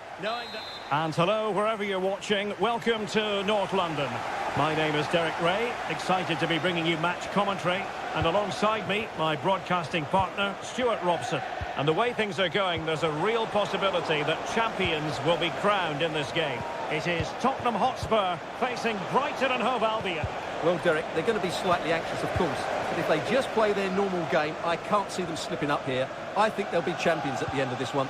A: And hello, wherever you're watching, welcome to North London. My name is Derek Ray, excited to be bringing you match commentary. And alongside me, my broadcasting partner, Stuart Robson. And the way things are going, there's a real possibility that champions will be crowned in this game. It is Tottenham Hotspur facing Brighton and Hove Albion.
B: Well, Derek, they're going to be slightly anxious, of course. But if they just play their normal game, I can't see them slipping up here. I think they'll be champions at the end of this one.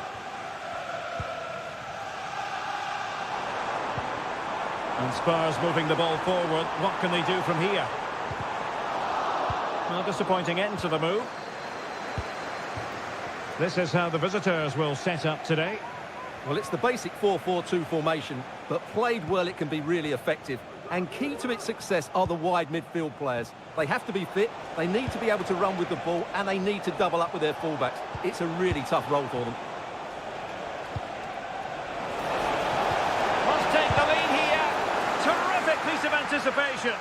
A: And Spurs moving the ball forward. What can they do from here? Well, disappointing end to the move. This is how the visitors will set up today.
B: Well, it's the basic 4-4-2 formation, but played well it can be really effective. And key to its success are the wide midfield players. They have to be fit, they need to be able to run with the ball, and they need to double up with their fullbacks. It's a really tough role for them.
A: Must take the lead here. Terrific piece of anticipation.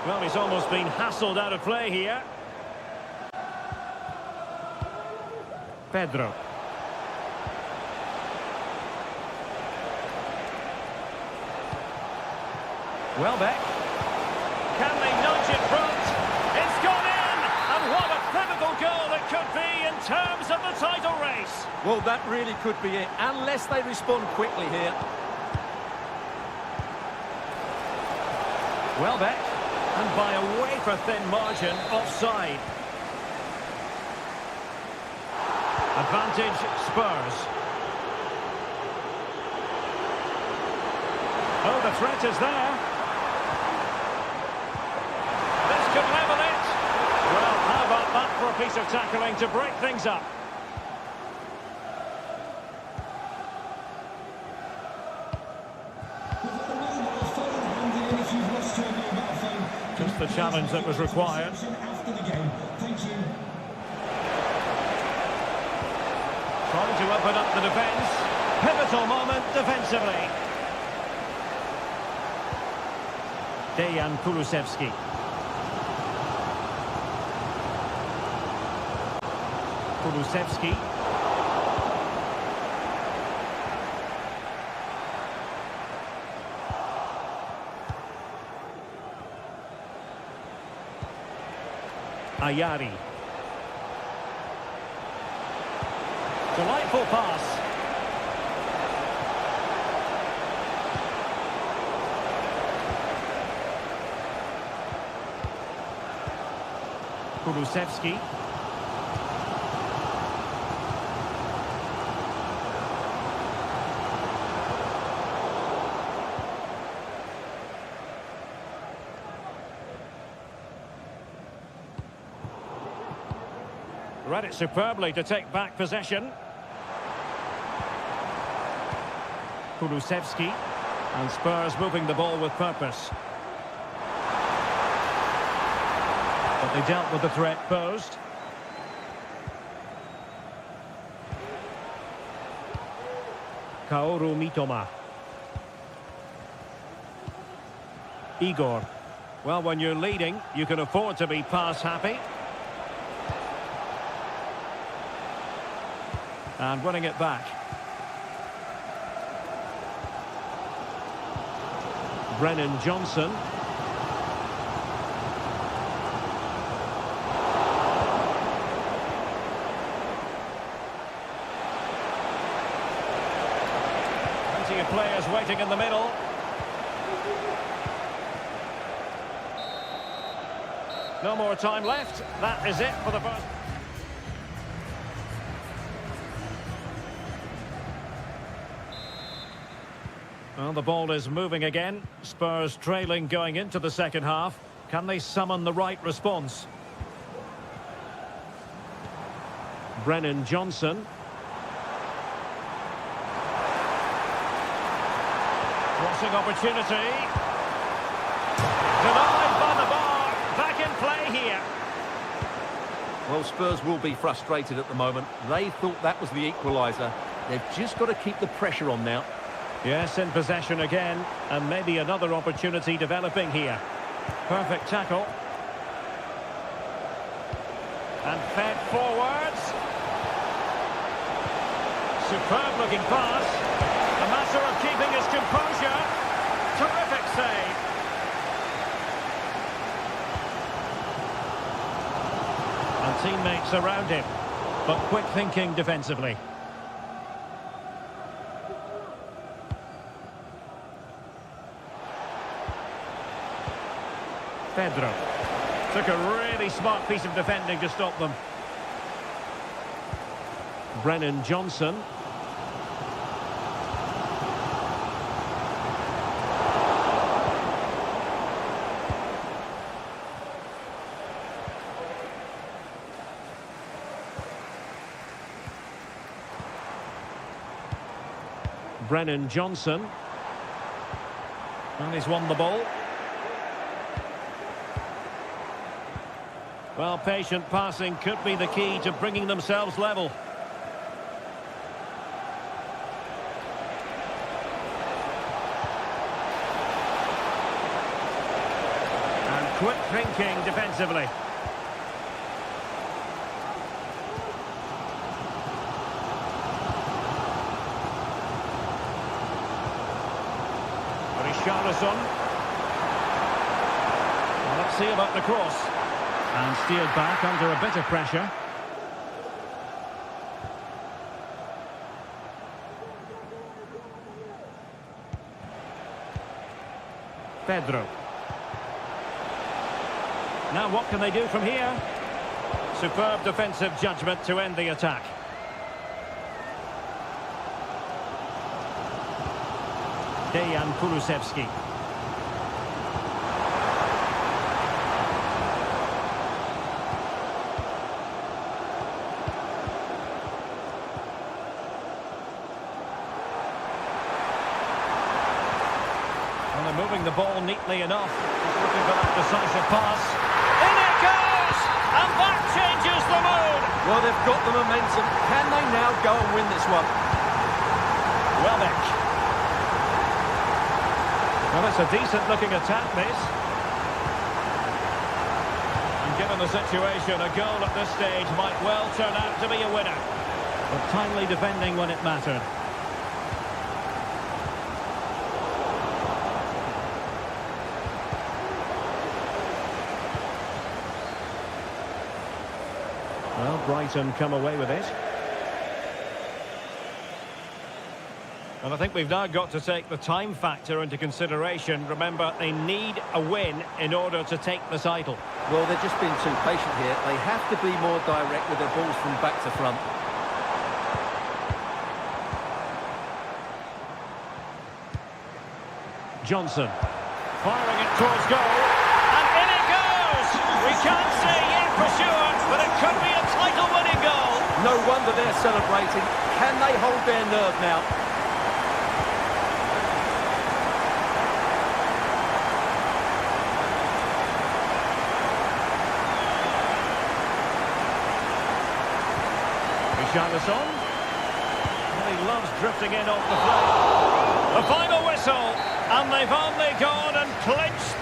A: Well, he's almost been hassled out of play here. Pedro. Welbeck. Can they nudge it front? It's gone in! And what a pivotal goal it could be in terms of the title race.
B: Well, that really could be it, unless they respond quickly here.
A: Welbeck. And by a wafer-thin margin, offside. Advantage, Spurs. Oh, the threat is there. This could level it. Well, how about that for a piece of tackling to break things up? Just the challenge that was required.
C: After the game. Thank you.
A: Trying to open up the defence. Pivotal moment defensively. Dejan Kulusevski. Kulusevski. Ayari. Delightful pass. Kulusevski. Read it superbly to take back possession. Kulusevski, and Spurs moving the ball with purpose. But they dealt with the threat posed. Kaoru Mitoma. Igor. Well, when you're leading, you can afford to be pass happy. And winning it back. Brennan Johnson. Plenty of players waiting in the middle. No more time left. That is it for the first. Well, the ball is moving again. Spurs trailing going into the second half. Can they summon the right response? Brennan Johnson. Crossing opportunity. Denied by the bar. Back in play here.
B: Well, Spurs will be frustrated at the moment. They thought that was the equaliser. They've just got to keep the pressure on now.
A: Yes, in possession again, and maybe another opportunity developing here. Perfect tackle. And fed forwards. Superb looking pass. A matter of keeping his composure. Terrific save. And teammates around him, but quick thinking defensively. Pedro. Took a really smart piece of defending to stop them. Brennan Johnson. Brennan Johnson. And he's won the ball. Well, patient passing could be the key to bringing themselves level. And quick defensively. Richarlison. Well, let's see about the cross. And steered back under a bit of pressure. Pedro. Now what can they do from here? Superb defensive judgment to end the attack. Dejan Kulusevski. Well, they're moving the ball neatly enough. Just looking for that decisive pass. In it goes! And that changes the mood!
B: Well, they've got the momentum. Can they now go and win this one?
A: Welbeck. Well, it's a decent-looking attack, this. And given the situation, a goal at this stage might well turn out to be a winner. But timely defending when it mattered. Well, Brighton come away with it. And I think we've now got to take the time factor into consideration. Remember, they need a win in order to take the title.
B: Well, they're just being too patient here. They have to be more direct with their balls from back to front.
A: Johnson. Firing it towards goal. And in it goes! We can't say yet for sure, but it could be a title-winning goal.
B: No wonder they're celebrating. Can they hold their nerve now?
A: Richarlison. Well, he loves drifting in off the flank. The final whistle, and they've only gone and clinched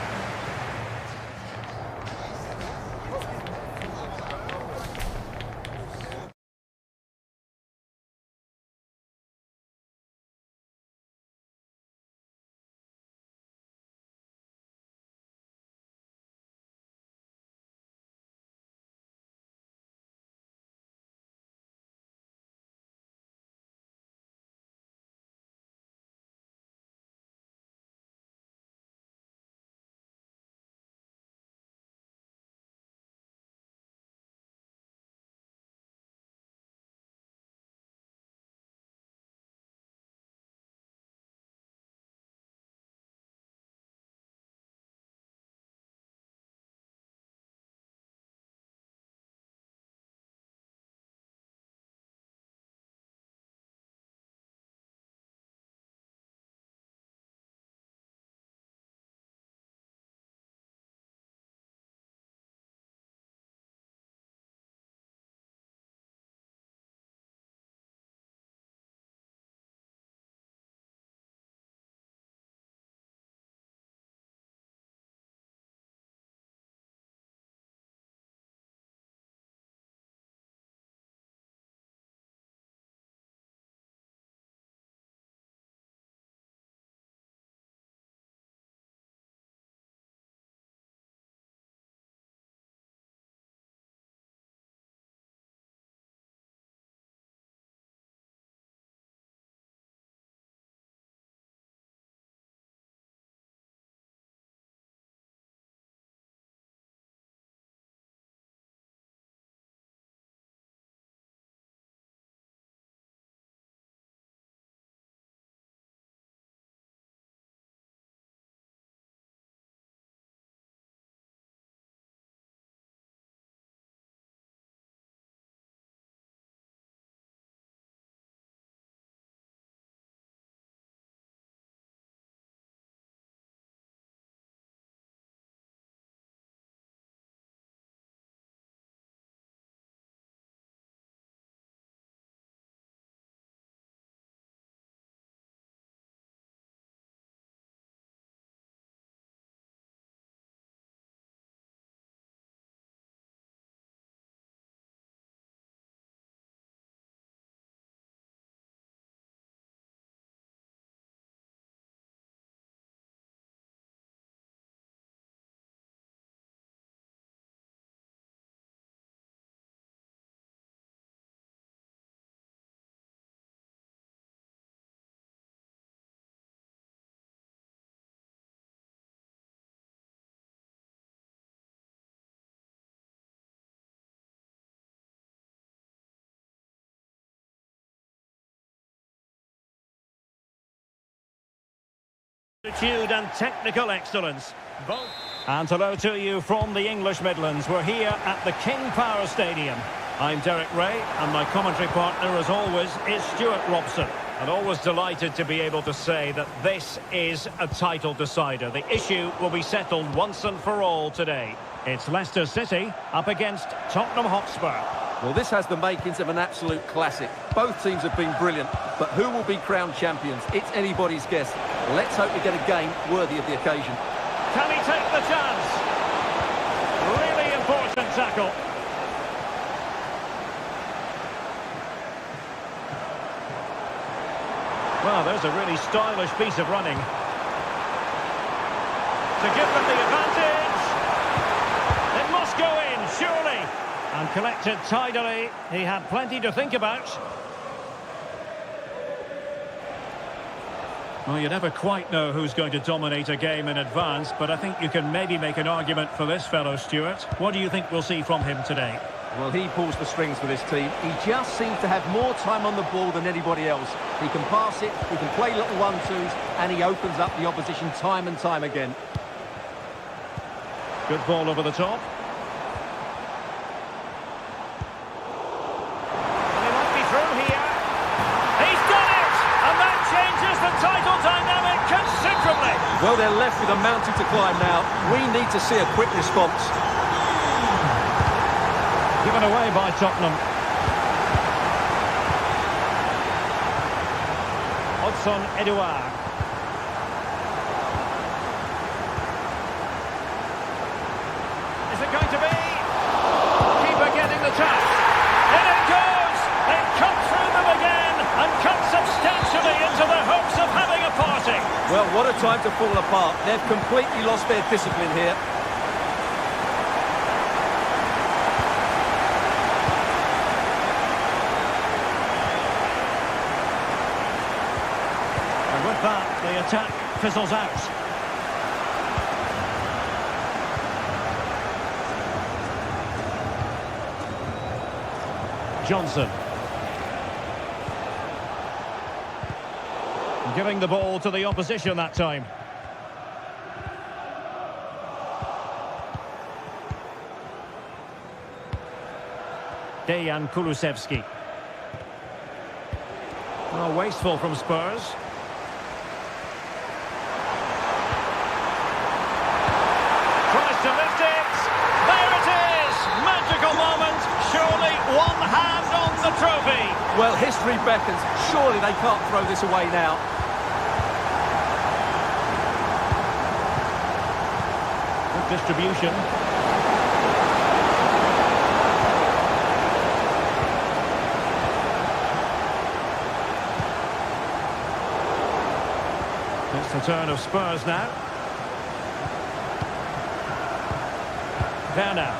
A: Attitude and technical excellence. Both. And hello to you from the English Midlands. We're here at the King Power Stadium. I'm Derek Ray, and my commentary partner, as always, is Stuart Robson. And always delighted to be able to say that this is a title decider. The issue will be settled once and for all today. It's Leicester City up against Tottenham Hotspur.
B: Well, this has the makings of an absolute classic. Both teams have been brilliant, but who will be crowned champions? It's anybody's guess. Let's hope we get a game worthy of the occasion.
A: Can he take the chance? Really important tackle. Well, there's a really stylish piece of running. To give them the advantage. It must go in, surely. And collected tidily. He had plenty to think about. Well, you never quite know who's going to dominate a game in advance, but I think you can maybe make an argument for this fellow, Stuart. What do you think we'll see from him today?
B: Well, he pulls the strings for this team. He just seems to have more time on the ball than anybody else. He can pass it, he can play little one-twos, and he opens up the opposition time and time again.
A: Good ball over the top. And he might be through here. He's done it! And that changes the title dynamic considerably.
B: Well, they're left with a mountain to climb now. We need to see a quick response.
A: Given away by Tottenham. Hudson Edouard. Is it going to be? Keeper getting the touch. In it goes! They've cut through them again and cut substantially into the hopes of having a party.
B: Well, what a time to fall apart. They've completely lost their discipline here.
A: With that, the attack fizzles out. Johnson. Giving the ball to the opposition that time. Dejan Kulusevski. Well, wasteful from Spurs. To lift it. There it is. Magical moment. Surely one hand on the trophy.
B: Well, history beckons. Surely they can't throw this away now.
A: Good distribution. It's the turn of Spurs now. Werner.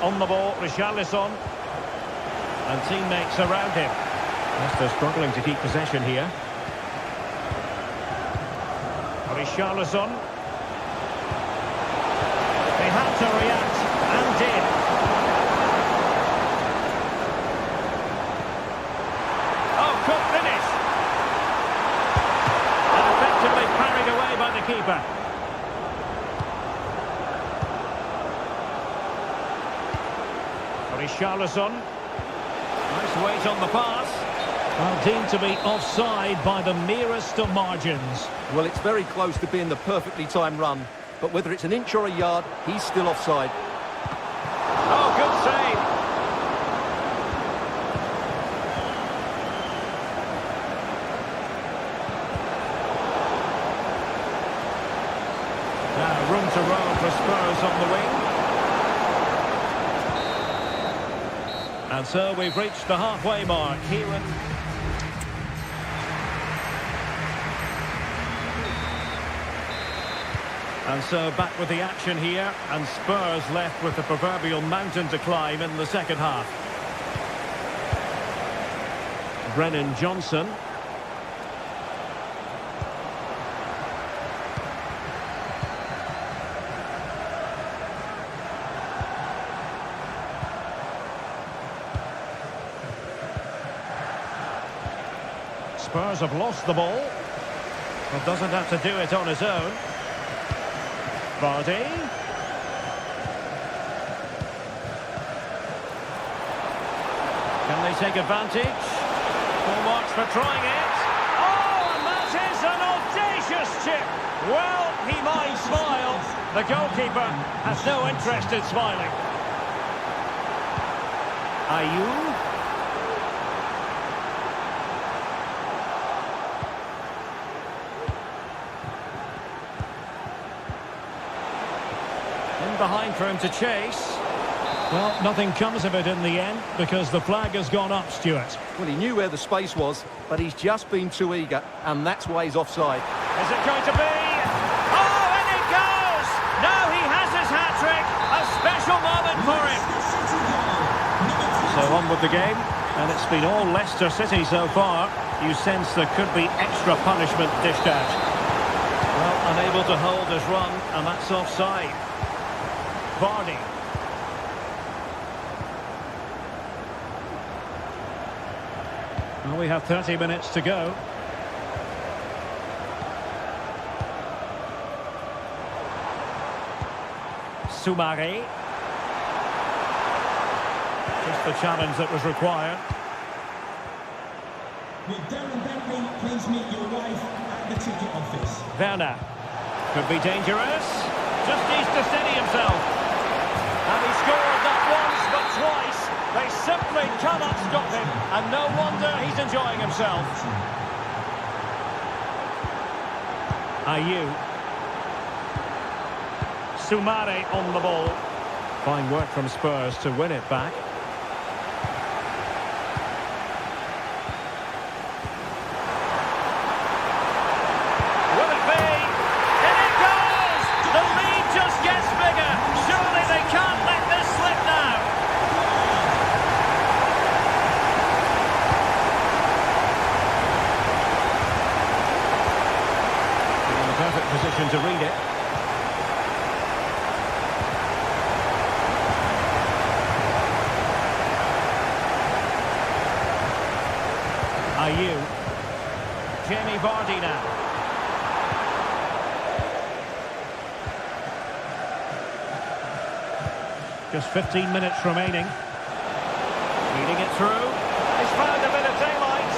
A: On the ball, Richarlison. And teammates around him. Leicester struggling to keep possession here. Richarlison. They had to react, and did. Oh, good finish. And effectively carried away by the keeper. Richarlison. Nice weight on the pass. Well, deemed to be offside by the merest of margins.
B: Well, it's very close to being the perfectly timed run. But whether it's an inch or a yard, he's still offside.
A: Oh, good save. Now, room to roam for Spurs on the wing. And so we've reached the halfway mark here in... And so back with the action here, and Spurs left with the proverbial mountain to climb in the second half. Brennan Johnson. Spurs have lost the ball. Well, doesn't have to do it on his own. Vardy. Can they take advantage? Full marks for trying it. Oh, and that is an audacious chip. Well, he might smile. The goalkeeper has no interest in smiling. Ayew. In behind for him to chase. Well, nothing comes of it in the end because the flag has gone up, Stuart.
B: Well, he knew where the space was, but he's just been too eager, and that's why he's offside.
A: Is it going to be? Oh, and it goes! Now he has his hat-trick. A special moment for him. So on with the game, and it's been all Leicester City so far. You sense there could be extra punishment dished out. Well, unable to hold his run, and that's offside. Vardy. Well, we have 30 minutes to go. Soumare. Just the challenge that was required.
C: With Darren Bentley, please meet your wife at the ticket office.
A: Werner. Could be dangerous. Just needs to steady himself. And he scored not once but twice. They simply cannot stop him. And no wonder he's enjoying himself. Ayew. Soumare on the ball. Fine work from Spurs to win it back. Will it be? In it goes! The lead just gets bigger. Surely they can't let this slip now. In the perfect position to read it. Ayew. Jamie Vardy now. Just 15 minutes remaining. Feeding it through. He's found a bit of daylight.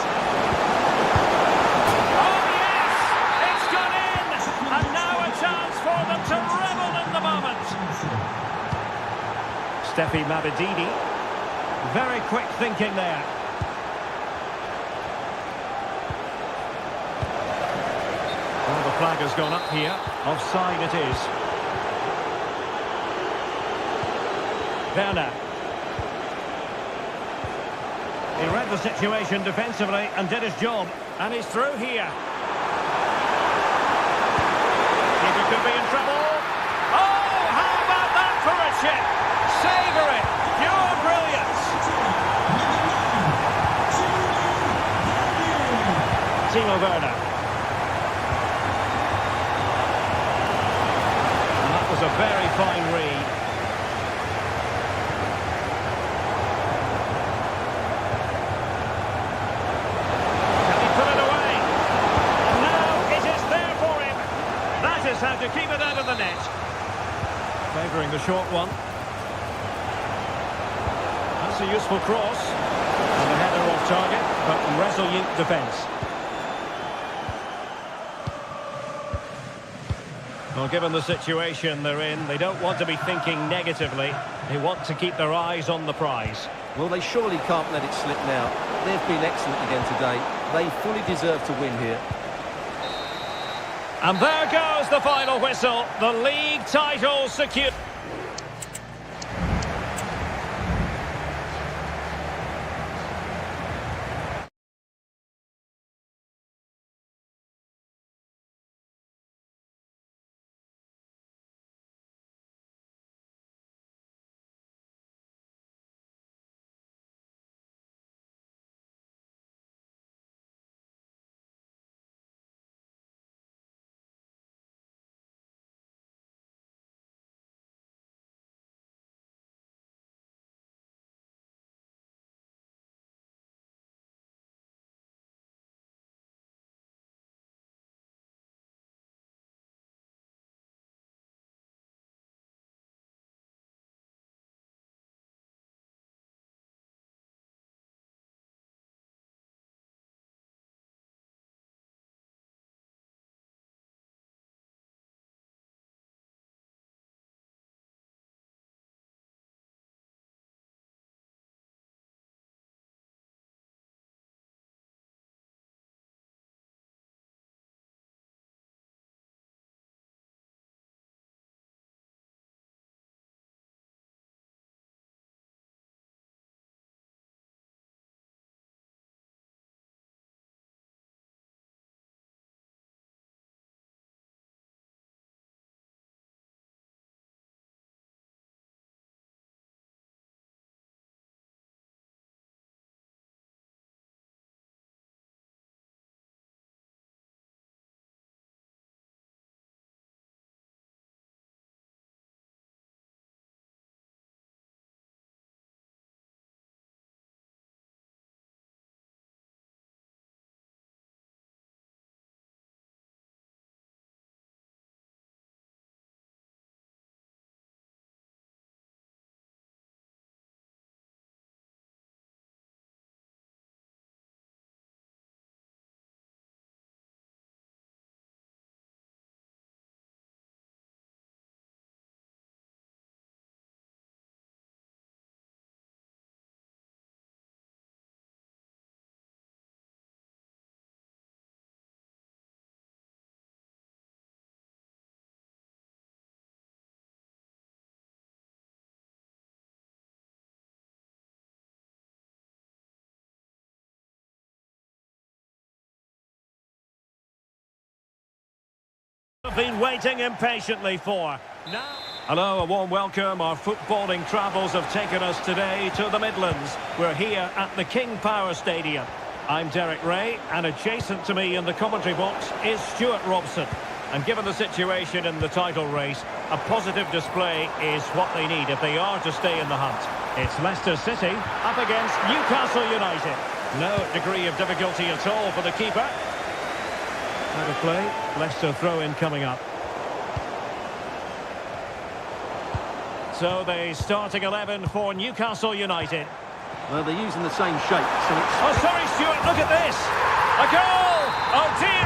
A: Oh yes! It's gone in! And now a chance for them to revel in the moment. Steffi Mabedidi. Very quick thinking there. Well, the flag has gone up here. Offside it is. Werner. He read the situation defensively and did his job. And he's through here. Keeper could be in trouble. Oh, how about that for a chip? Savour it. Pure brilliance. Timo Werner. And that was a very fine read. How to keep it out of the net. Favouring the short one. That's a useful cross. And the header off target, but resolute defence. Well, given the situation they're in, they don't want to be thinking negatively. They want to keep their eyes on the prize.
B: Well, they surely can't let it slip now. They've been excellent again today. They fully deserve to win here.
A: And there goes the final whistle. The league title secured. I've been waiting impatiently for. Now, hello, a warm welcome. Our footballing travels have taken us today to the Midlands. We're here at the King Power Stadium. I'm Derek Ray, and adjacent to me in the commentary box is Stuart Robson. And given the situation in the title race, a positive display is what they need if they are to stay in the hunt. It's Leicester City up against Newcastle United. No degree of difficulty at all for the keeper. Out of play, Leicester throw-in coming up. So the starting 11 for Newcastle United.
B: Well, they're using the same shape, so it's...
A: Oh, sorry, Stuart, look at this! A goal! Oh dear,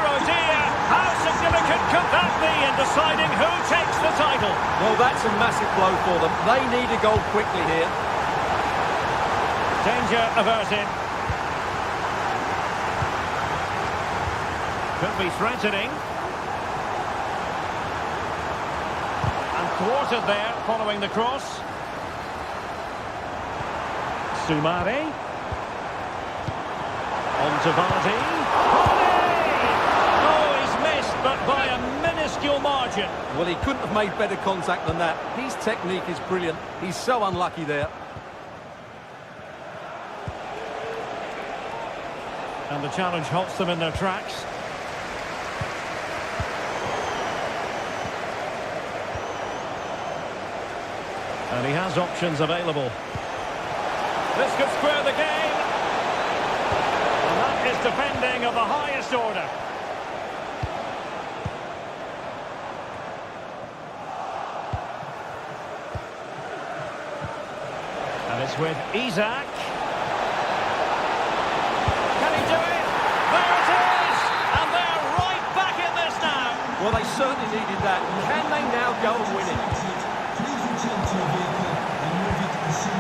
A: how significant could that be in deciding who takes the title?
B: Well, that's a massive blow for them. They need a goal quickly here.
A: Danger averted. Could be threatening. And thwarted there, following the cross. Soumare. On to Vardy. Oh, he's missed, but by a minuscule margin.
B: Well, he couldn't have made better contact than that. His technique is brilliant. He's so unlucky there.
A: And the challenge halts them in their tracks. And he has options available. This could square the game. And that is defending of the highest order. And it's with Isaac. Can he do it? There it is! And they're right back in this now.
B: Well, they certainly needed that. Can they now go and win it?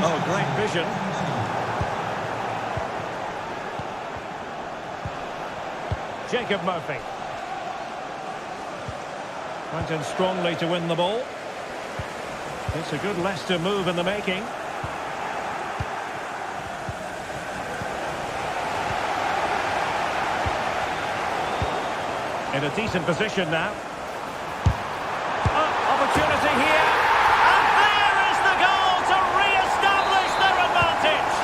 A: Oh, great vision. Jacob Murphy. Went in strongly to win the ball. It's a good Leicester move in the making. In a decent position now. Opportunity here. And there is the goal to re-establish their advantage.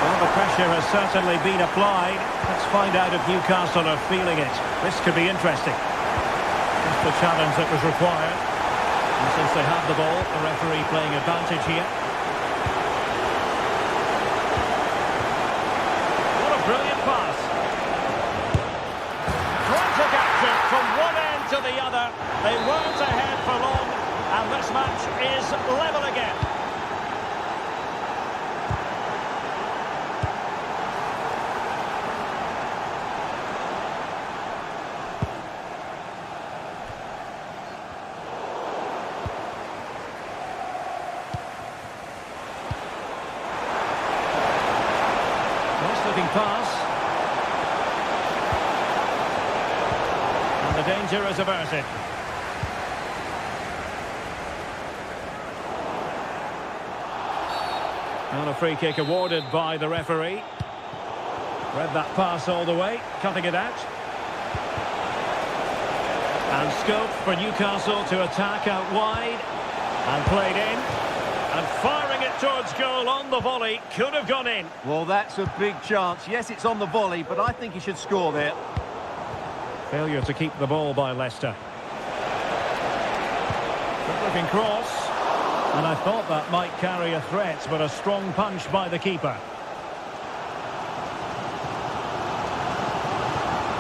A: Well, the pressure has certainly been applied. Let's find out if Newcastle are feeling it. This could be interesting. Just the challenge that was required. And since they have the ball, the referee playing advantage here. What a brilliant pass. Frantic action from one end to the other. They weren't ahead for long, and this match is level again. Nice looking pass. And the danger is averted. And a free kick awarded by the referee. Read that pass all the way, cutting it out. And scope for Newcastle to attack out wide. And played in. And firing it towards goal on the volley. Could have gone in.
B: Well, that's a big chance. Yes, it's on the volley, but I think he should score there.
A: Failure to keep the ball by Leicester. Good looking cross. And I thought that might carry a threat, but a strong punch by the keeper.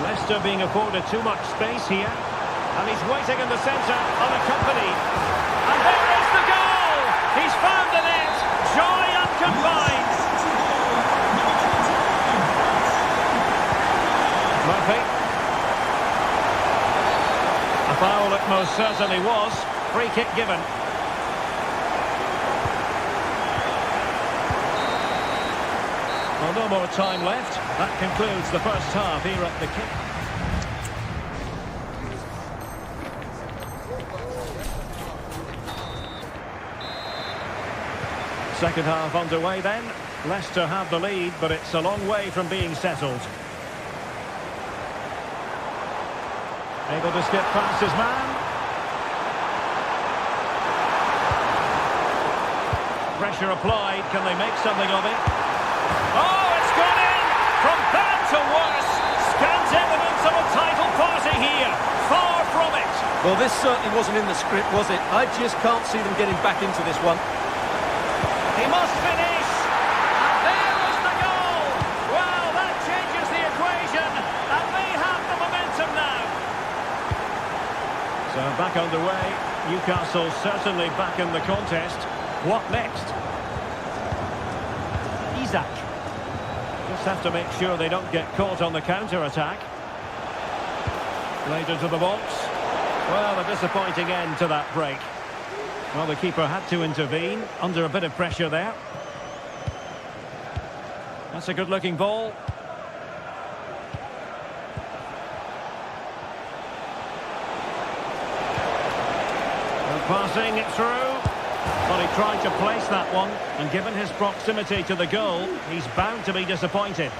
A: Leicester being afforded too much space here. And he's waiting in the centre, unaccompanied. And there is the goal! He's found the net! Joy unconfined! Murphy. A foul it most certainly was. Free kick given. Well, no more time left. That concludes the first half here at the kick. Second half underway then. Leicester have the lead, but it's a long way from being settled. Able to skip past his man. Pressure applied. Can they make something of it? Oh, it's gone in! From bad to worse. Scant evidence of a title party here. Far from it.
B: Well, this certainly wasn't in the script, was it? I just can't see them getting back into this one.
A: He must finish. And there was the goal. Well, that changes the equation. And they have the momentum now. So back underway. Newcastle certainly back in the contest. What next? Isak. Just have to make sure they don't get caught on the counter-attack. Played into the box. Well, a disappointing end to that break. Well, the keeper had to intervene under a bit of pressure there. That's a good-looking ball. And passing it through. Well, he tried to place that one, and given his proximity to the goal, he's bound to be disappointed.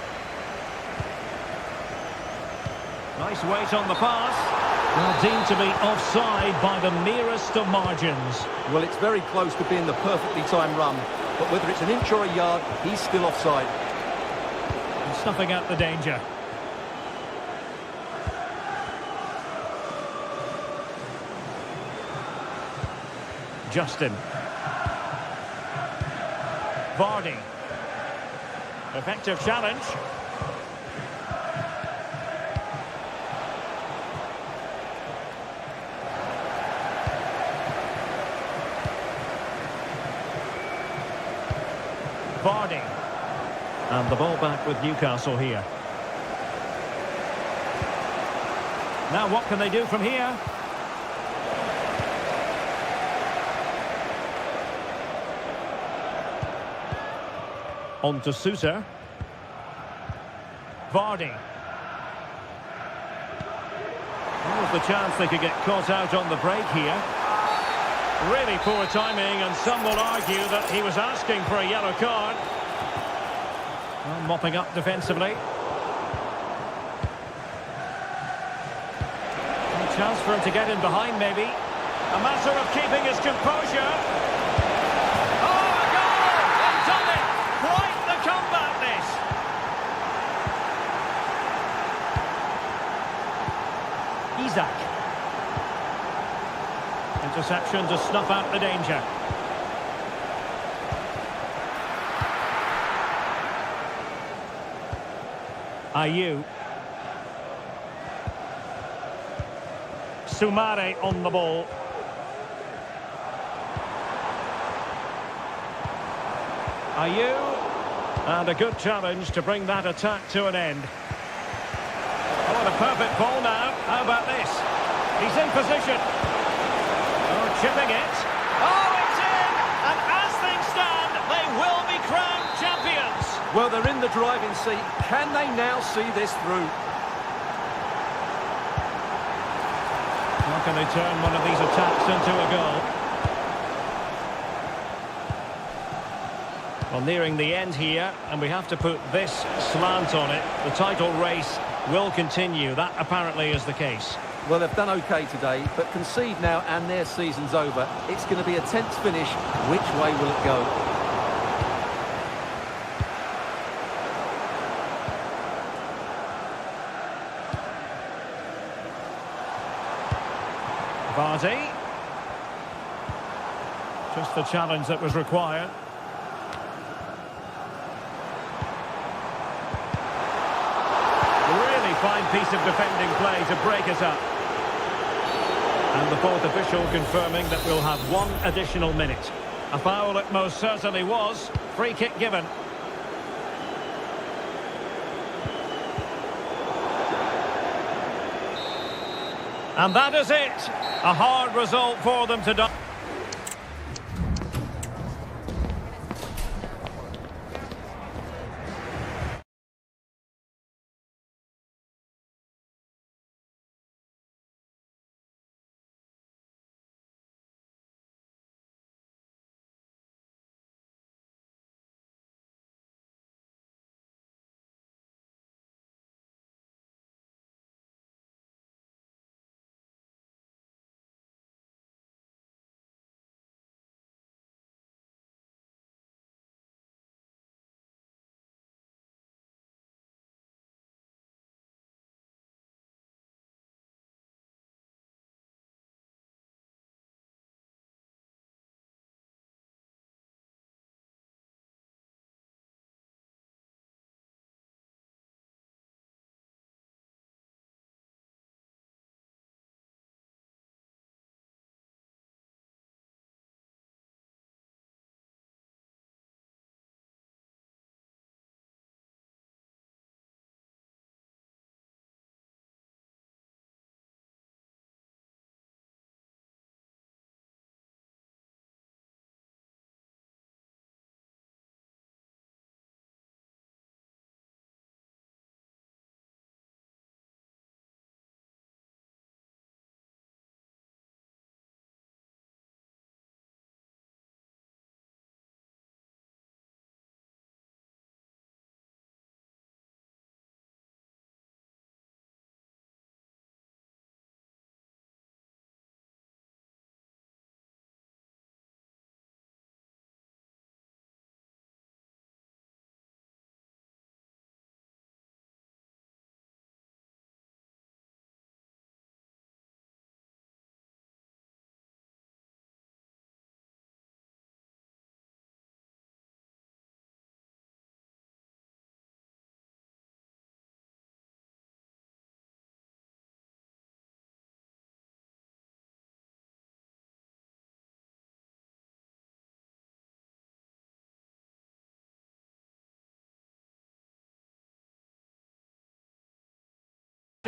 A: Nice weight on the pass. Well, deemed to be offside by the merest of margins.
B: Well, it's very close to being the perfectly timed run, but whether it's an inch or a yard, he's still offside.
A: And snuffing out the danger. Justin. Vardy. Effective challenge. Vardy. And the ball back with Newcastle here. Now what can they do from here? On to Sousa. Vardy. There was the chance they could get caught out on the break here. Really poor timing, and some will argue that he was asking for a yellow card. Well, mopping up defensively. A chance for him to get in behind, maybe. A matter of keeping his composure. Oh, a goal! They've done it! Quite the comeback, this! Isak. Interception to snuff out the danger. Ayew. Soumare on the ball. Ayew. And a good challenge to bring that attack to an end. Oh, and a perfect ball now. How about this? He's in position. Oh, chipping it. Oh, it's in! And as things stand, they will be crowned champions.
B: Well, they're in the driving seat. Can they now see this through?
A: How can they turn one of these attacks into a goal? Well, nearing the end here, and we have to put this slant on it. The title race will continue. That apparently is the case.
B: Well, they've done okay today, but concede now and their season's over. It's going to be a tense finish. Which way will it go?
A: Vardy. Just the challenge that was required. Really fine piece of defending play to break it up. And the fourth official confirming that we'll have one additional minute. A foul it most certainly was. Free kick given. And that is it. A hard result for them to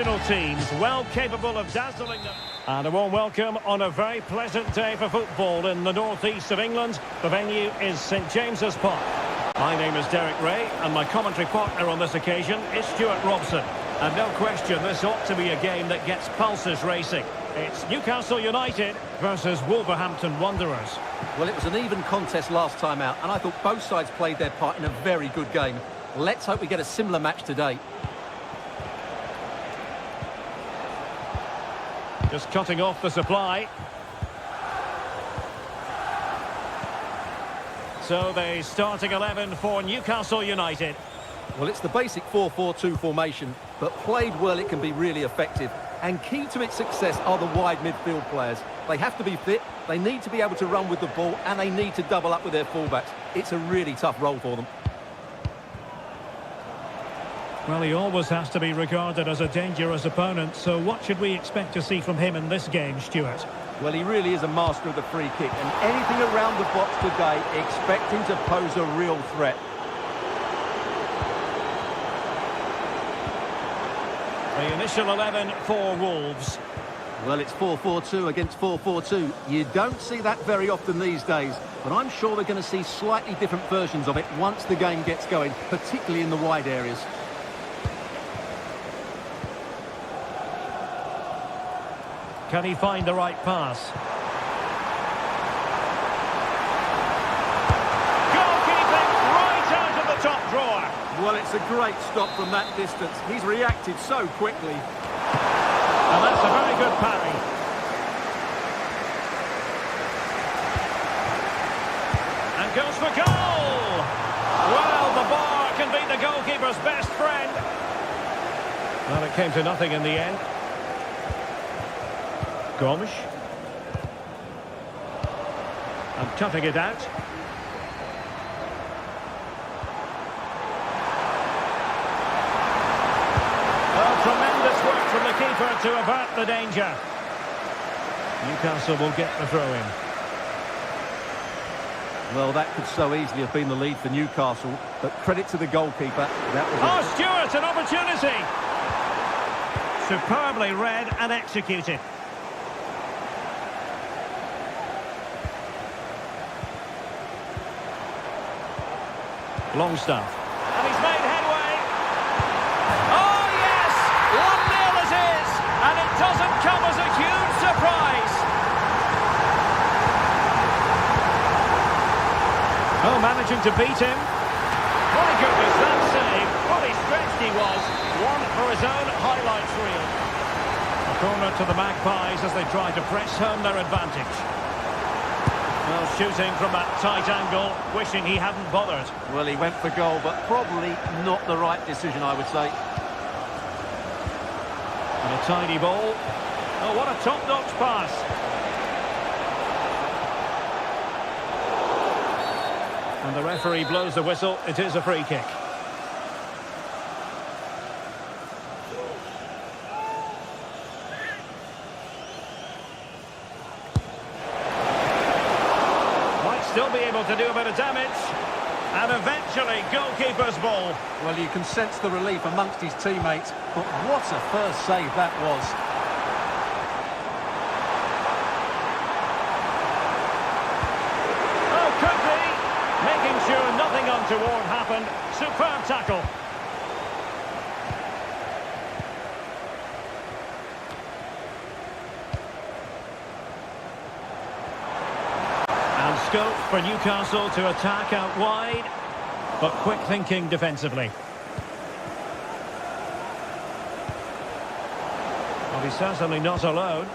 A: Teams well capable of dazzling them. And a warm welcome on a very pleasant day for football in the northeast of England. The venue is St James's Park. My name is Derek Ray and my commentary partner on this occasion is Stuart Robson. And no question, this ought to be a game that gets pulses racing. It's Newcastle United versus Wolverhampton Wanderers.
B: Well, it was an even contest last time out, and I thought both sides played their part in a very good game. Let's hope we get a similar match today.
A: Just cutting off the supply. So the starting 11 for Newcastle United.
B: Well, it's the basic 4-4-2 formation, but played well it can be really effective. And key to its success are the wide midfield players. They have to be fit, they need to be able to run with the ball, and they need to double up with their fullbacks. It's a really tough role for them.
A: Well, he always has to be regarded as a dangerous opponent, so what should we expect to see from him in this game, Stuart?
B: Well, he really is a master of the free kick, and anything around the box today, expect him to pose a real threat.
A: The initial 11 for Wolves.
B: Well, it's 4-4-2 against 4-4-2. You don't see that very often these days, but I'm sure we're going to see slightly different versions of it once the game gets going, particularly in the wide areas.
A: Can he find the right pass? Goalkeeping right out of the top drawer.
B: Well, it's a great stop from that distance. He's reacted so quickly.
A: And that's a very good parry. And goes for goal! Well, the bar can be the goalkeeper's best friend. Well, it came to nothing in the end. Gomes. And cutting it out. Oh, tremendous work from the keeper to avert the danger. Newcastle will get the throw-in.
B: Well, that could so easily have been the lead for Newcastle, but credit to the goalkeeper. That was
A: Stuart, an opportunity! Superbly read and executed. Longstaff. And he's made headway. Oh, yes! 1-0 it is! And it doesn't come as a huge surprise. Oh, managing to beat him. My goodness, that save. Fully stretched he was. One for his own highlights reel. A corner to the Magpies as they try to press home their advantage. Well, shooting from that tight angle, wishing he hadn't bothered.
B: Well, he went for goal, but probably not the right decision, I would say.
A: And a tiny ball. Oh, what a top-notch pass. And the referee blows the whistle. It is a free kick. Still be able to do a bit of damage. And eventually, goalkeeper's ball.
B: Well, you can sense the relief amongst his teammates, but what a first save that was.
A: Oh, could be. Making sure nothing untoward happened. Superb tackle. Scope for Newcastle to attack out wide, but quick thinking defensively. Well, he's certainly not alone.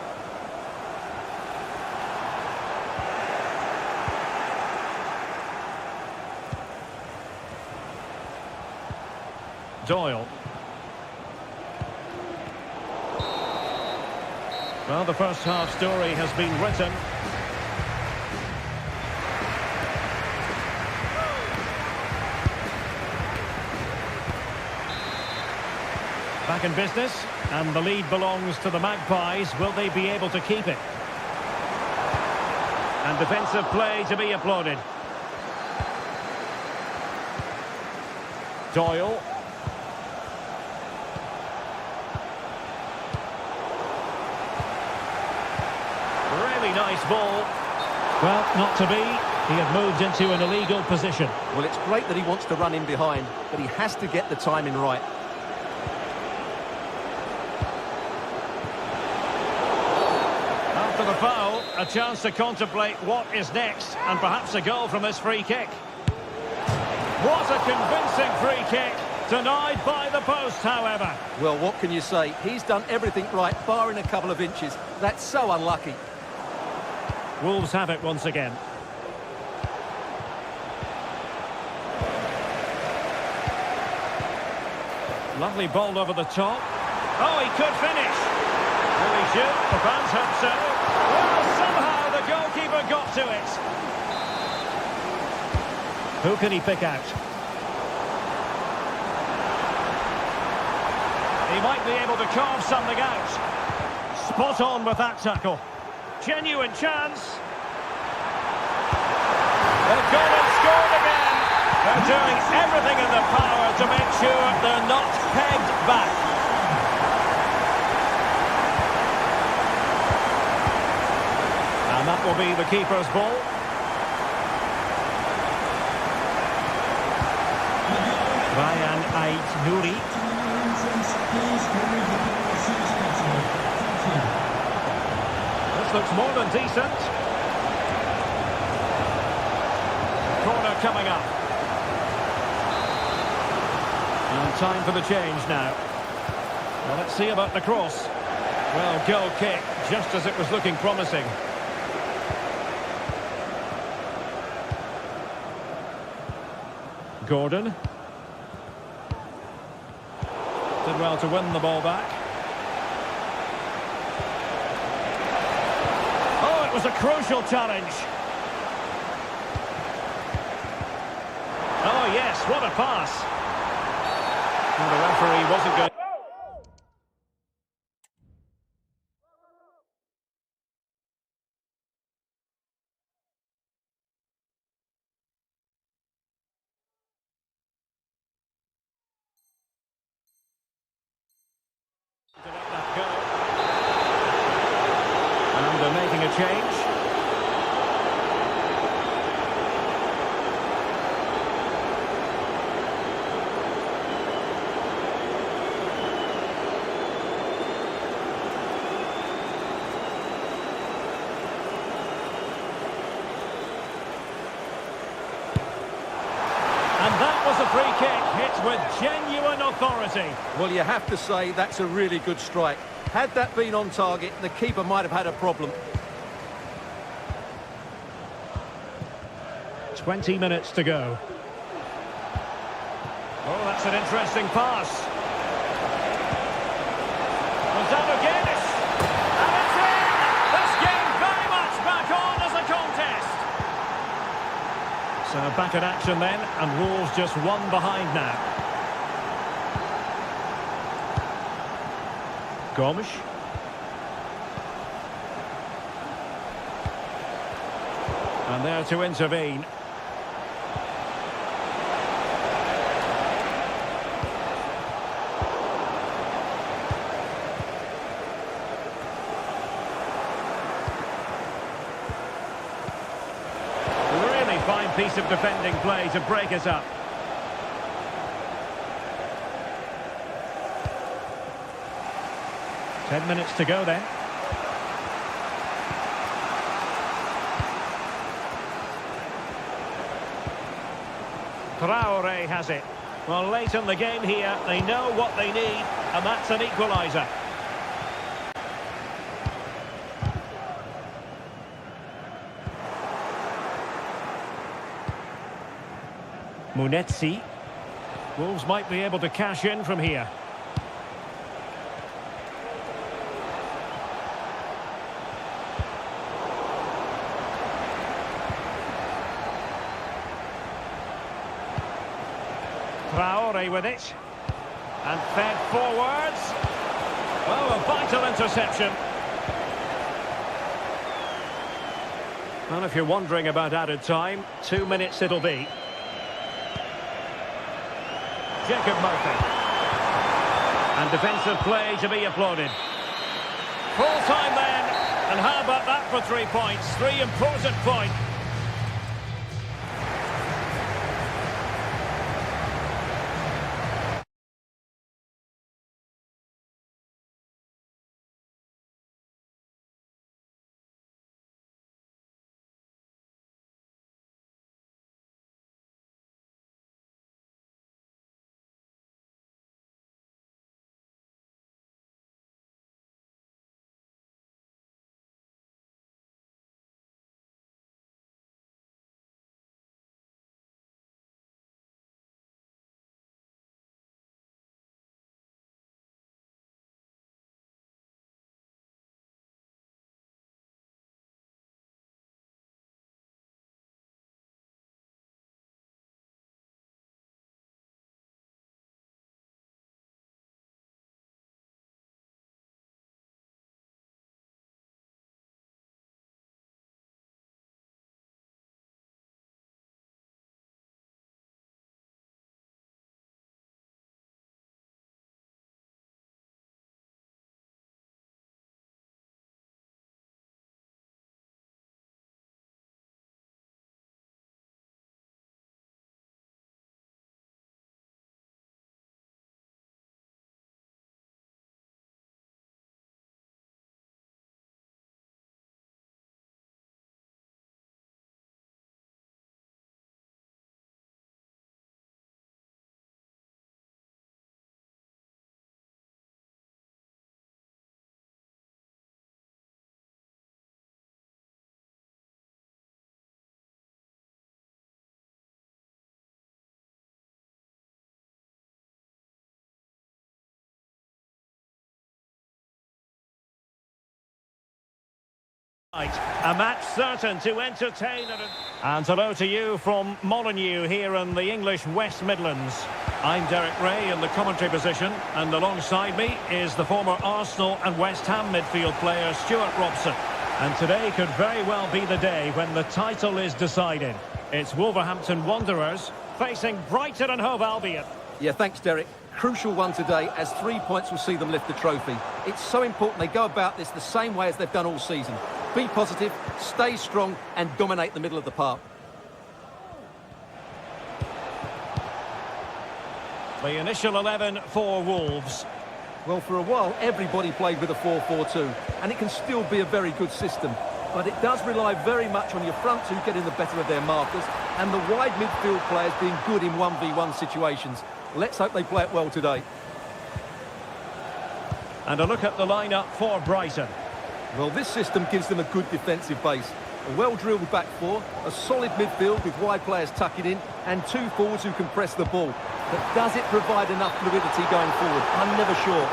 A: Doyle. Well, the first half story has been written. Back in business, and the lead belongs to the Magpies. Will they be able to keep it? And defensive play to be applauded. Doyle. nice ball. Well, not to be. He had moved into an illegal position.
B: Well, it's great that he wants to run in behind, but he has to get the timing right.
A: After the foul, a chance to contemplate what is next, and perhaps a goal from this free kick. What a convincing free kick. Denied by the post, however.
B: Well, what can you say? He's done everything right, barring a couple of inches. That's so unlucky.
A: Wolves have it once again. Lovely ball over the top. Oh, he could finish. Will he shoot? The fans hope so. Well, somehow the goalkeeper got to it. Who can he pick out? He might be able to carve something out. Spot on with that tackle. Genuine chance. They've gone and scored again. They're doing everything in their power to make sure they're not pegged back. And that will be the keeper's ball. Ryan Ait-Nouri. This looks more than decent. Corner coming up. And time for the change now. Well, let's see about the cross. Well, goal kick, just as it was looking promising. Gordon. Did well to win the ball back. Oh, it was a crucial challenge. Oh, yes, what a pass. And the referee wasn't going... to let that go. And they're making a change. And that was a free kick, hit with genuine authority.
B: Well, you have to say that's a really good strike. Had that been on target, the keeper might have had a problem.
A: 20 minutes to go. Oh, that's an interesting pass. Gonzalo Guedes. And it's in! This game very much back on as a contest. So back in action then, and Wolves just one behind now. Gomes. And there to intervene. Really fine piece of defending play to break us up. Ten minutes to go then. Traore has it. Well, late in the game here, they know what they need, and that's an equaliser. Munetsi. Wolves might be able to cash in from here. Traore with it. And fed forwards. Oh, a vital interception. Well, if you're wondering about added time, 2 minutes it'll be. Jacob Murphy. And defensive play to be applauded. Full time then. And how about that for 3 points. 3 important points. A match certain to entertain. And hello to you from Molyneux here in the English West Midlands. I'm Derek Ray in the commentary position, and alongside me is the former Arsenal and West Ham midfield player Stuart Robson. And today could very well be the day when the title is decided. It's Wolverhampton Wanderers facing Brighton and Hove Albion.
B: Yeah, thanks, Derek. Crucial one today, as 3 points will see them lift the trophy. It's so important they go about this the same way as they've done all season. Be positive, stay strong, and dominate the middle of the park.
A: The initial 11 for Wolves.
B: Well, for a while, everybody played with a 4-4-2, and it can still be a very good system. But it does rely very much on your front two getting the better of their markers, and the wide midfield players being good in 1v1 situations. Let's hope they play it well today.
A: And a look at the lineup for Brighton.
B: Well, this system gives them a good defensive base. A well-drilled back four, a solid midfield with wide players tucking in, and 2 forwards who can press the ball. But does it provide enough fluidity going forward? I'm never sure.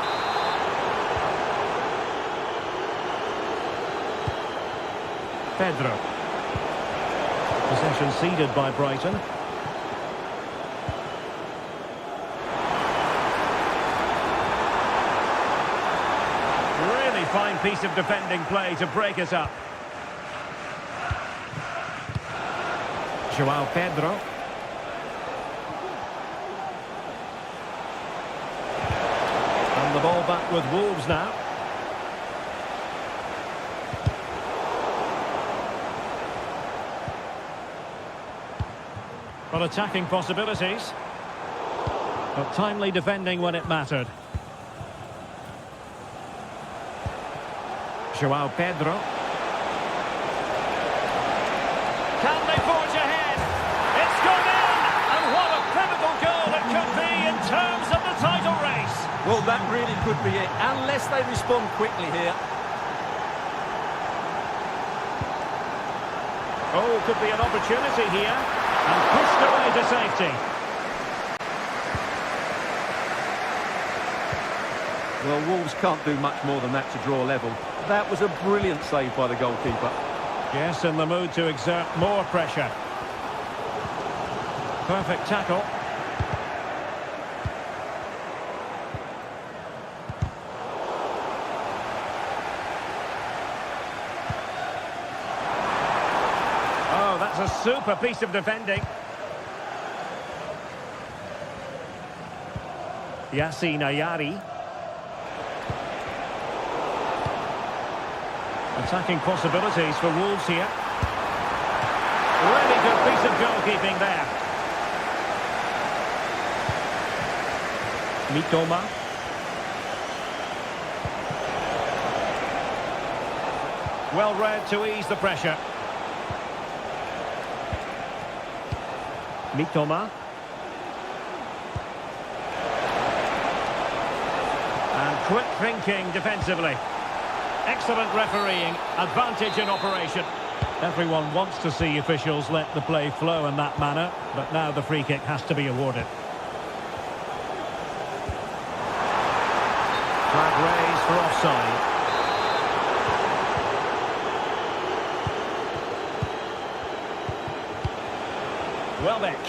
A: Pedro. Possession ceded by Brighton. Really fine piece of defending play to break us up. João Pedro. And the ball back with Wolves now. But attacking possibilities. But timely defending when it mattered. João Pedro. Can they forge ahead? It's gone in! And what a pivotal goal it could be in terms of the title race.
B: Well, that really could be it, unless they respond quickly here.
A: Oh, could be an opportunity here. And pushed away to safety.
B: Well, Wolves can't do much more than that to draw level. That was a brilliant save by the goalkeeper.
A: Yes, in the mood to exert more pressure. Perfect tackle. Oh, that's a super piece of defending. Yassine Ayari. Attacking possibilities for Wolves here. Really good piece of goalkeeping there. Mitoma. Well read to ease the pressure. Mitoma. And quick thinking defensively. Excellent refereeing. Advantage in operation. Everyone wants to see officials let the play flow in that manner, but now the free kick has to be awarded. Flag raised for offside. Welbeck.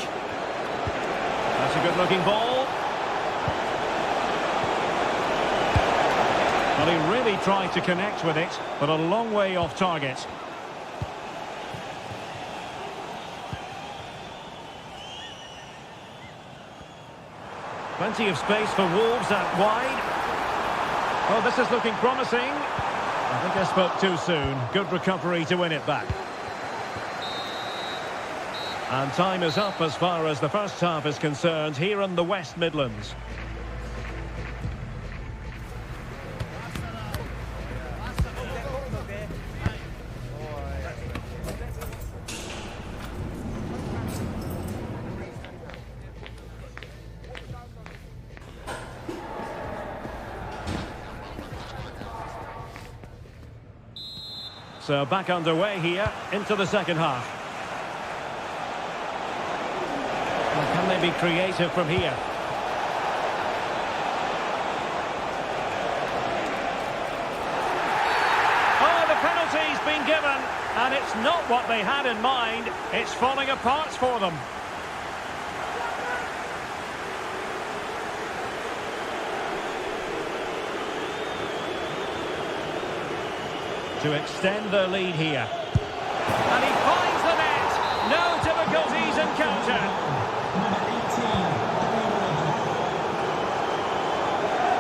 A: That's a good-looking ball. Well, he really tried to connect with it, but a long way off target. Plenty of space for Wolves out wide. Oh, this is looking promising. I think I spoke too soon. Good recovery to win it back. And time is up as far as the first half is concerned here in the West Midlands. So back underway here into the second half. Well, can they be creative from here? Oh, the penalty's been given, and it's not what they had in mind. It's falling apart for them. To extend their lead here. And he finds the net. No difficulties encountered.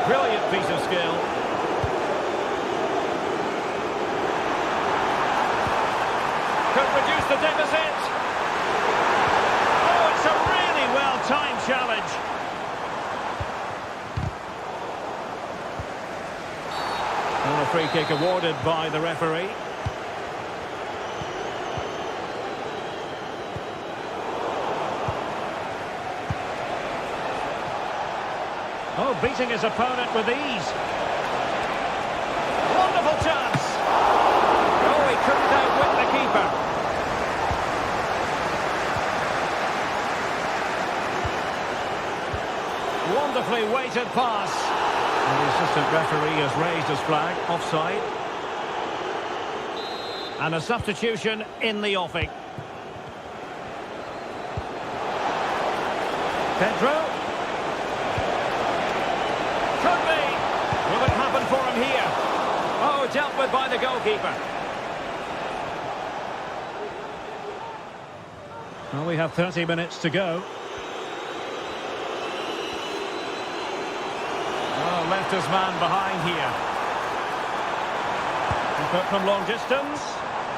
A: Brilliant piece of skill. Could reduce the deficit. Oh, it's a really well-timed challenge. And a free kick awarded by the referee. Oh, beating his opponent with ease. Wonderful chance. Oh, he couldn't outwit the keeper. Wonderfully weighted pass. And the assistant referee has raised his flag, offside. And a substitution in the offing. Pedro. Could be. Will it happen for him here? Oh, dealt with by the goalkeeper. Well, we have 30 minutes to go. Oh, left his man behind here. Put from long distance.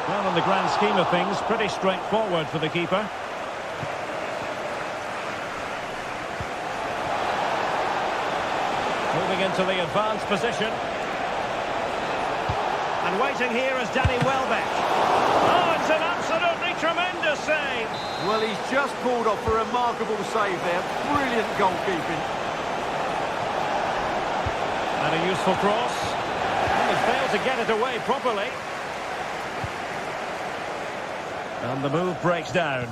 A: Well, in the grand scheme of things, pretty straightforward for the keeper. Moving into the advanced position. And waiting here is Danny Welbeck. Oh, it's an absolutely tremendous save.
B: Well, he's just pulled off a remarkable save there. Brilliant goalkeeping.
A: And a useful cross. And he failed to get it away properly. And the move breaks down.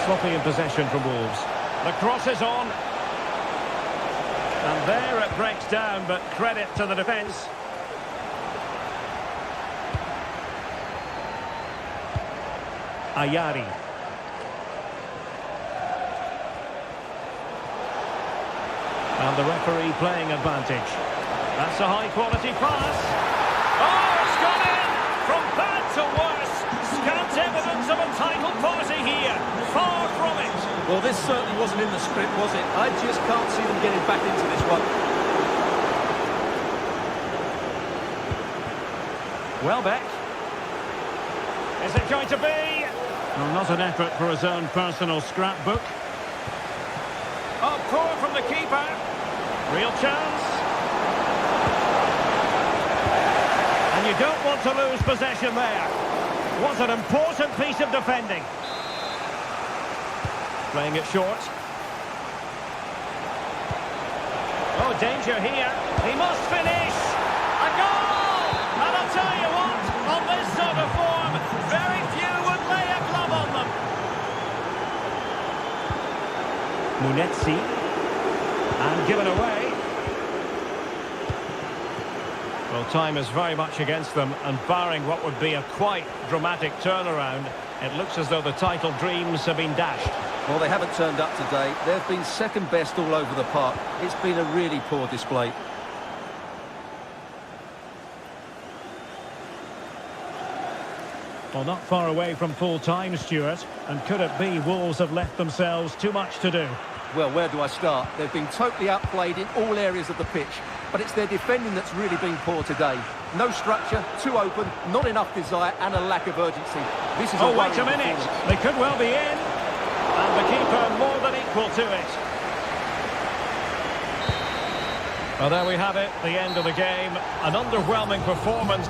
A: Sloppy in possession from Wolves. The cross is on. And there it breaks down, but credit to the defence. Ayari. And the referee playing advantage. That's a high-quality pass. Oh, it's gone in! From bad to worse. Scant evidence of a title party here. Far from it.
B: Well, this certainly wasn't in the script, was it? I just can't see them getting back into this one.
A: Welbeck. Is it going to be? Well, not an effort for his own personal scrapbook. Oh, poor from the keeper. Real chance. And you don't want to lose possession there. Was an important piece of defending. Playing it short. Oh, danger here. He must finish. A goal! And I'll tell you what, on this sort of form, very few would lay a glove on them. Munetsi. And given away. Well, time is very much against them, and barring what would be a quite dramatic turnaround, it looks as though the title dreams have been dashed.
B: Well, they haven't turned up today. They've been second best all over the park. It's been a really poor display.
A: Well, not far away from full time, Stuart. And could it be Wolves have left themselves too much to do?
B: Well, where do I start? They've been totally outplayed in all areas of the pitch, but it's their defending that's really been poor today. No structure, too open, not enough desire, and a lack of urgency. This is
A: oh, wait a minute. They could well be in. And the keeper more than equal to it. Well, there we have it, the end of the game. An underwhelming performance.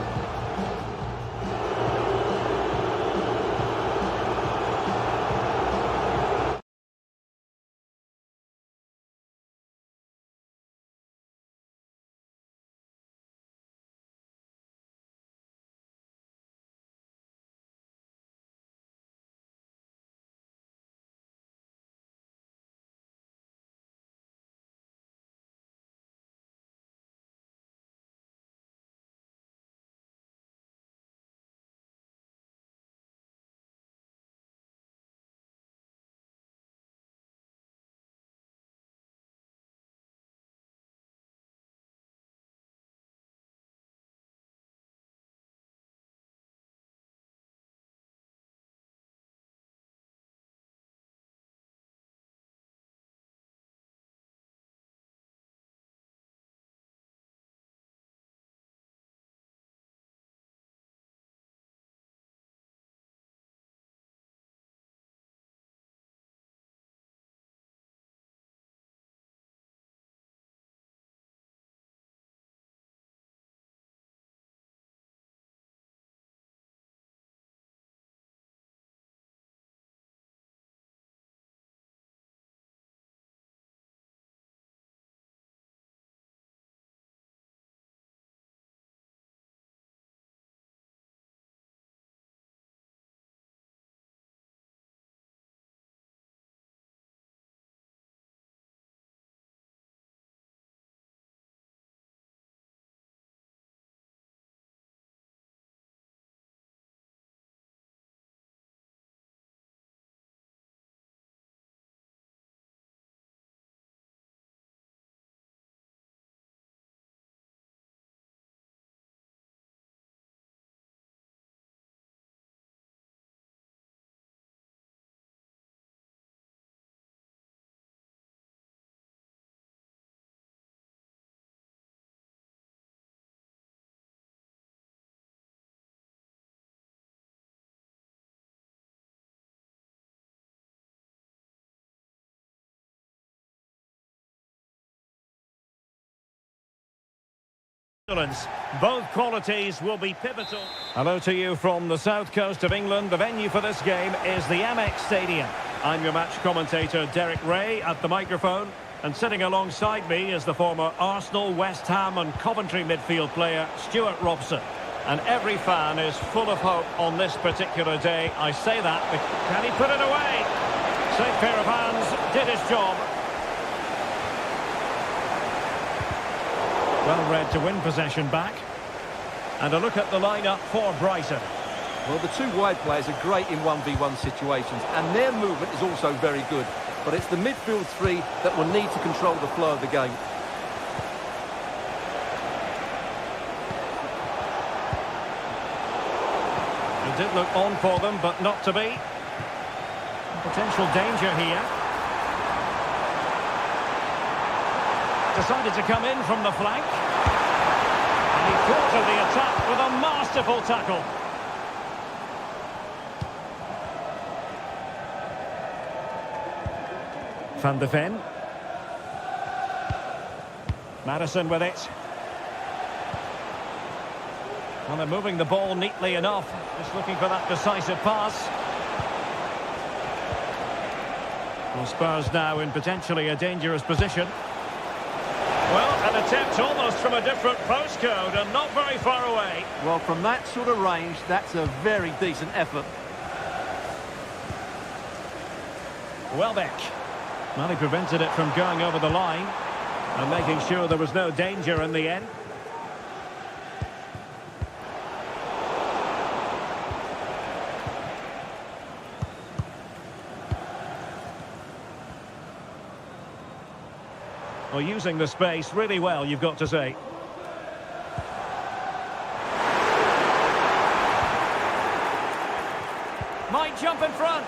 A: Both qualities will be pivotal. Hello to you from the south coast of England. The venue for this game is the Amex Stadium. I'm your match commentator Derek Ray at the microphone, and sitting alongside me is the former Arsenal, West Ham and Coventry midfield player Stuart Robson. And every fan is full of hope on this particular day. I say that, but can he put it away? Safe pair of hands, did his job. Well read to win possession back. And a look at the lineup for Brighton.
B: Well, the two wide players are great in 1v1 situations, and their movement is also very good. But it's the midfield three that will need to control the flow of the game.
A: It did look on for them, but not to be. Potential danger here. Decided to come in from the flank. And He thwarted the attack with a masterful tackle. Van de Ven. Madison with it. Well, they're moving the ball neatly enough. Just looking for that decisive pass. Well, Spurs now in potentially a dangerous position. Well, an attempt almost from a different postcode and not very far away.
B: Well, from that sort of range, that's a very decent effort.
A: Welbeck. Well, he prevented it from going over the line and making sure there was no danger in the end. Well, using the space really well, you've got to say. Might jump in front.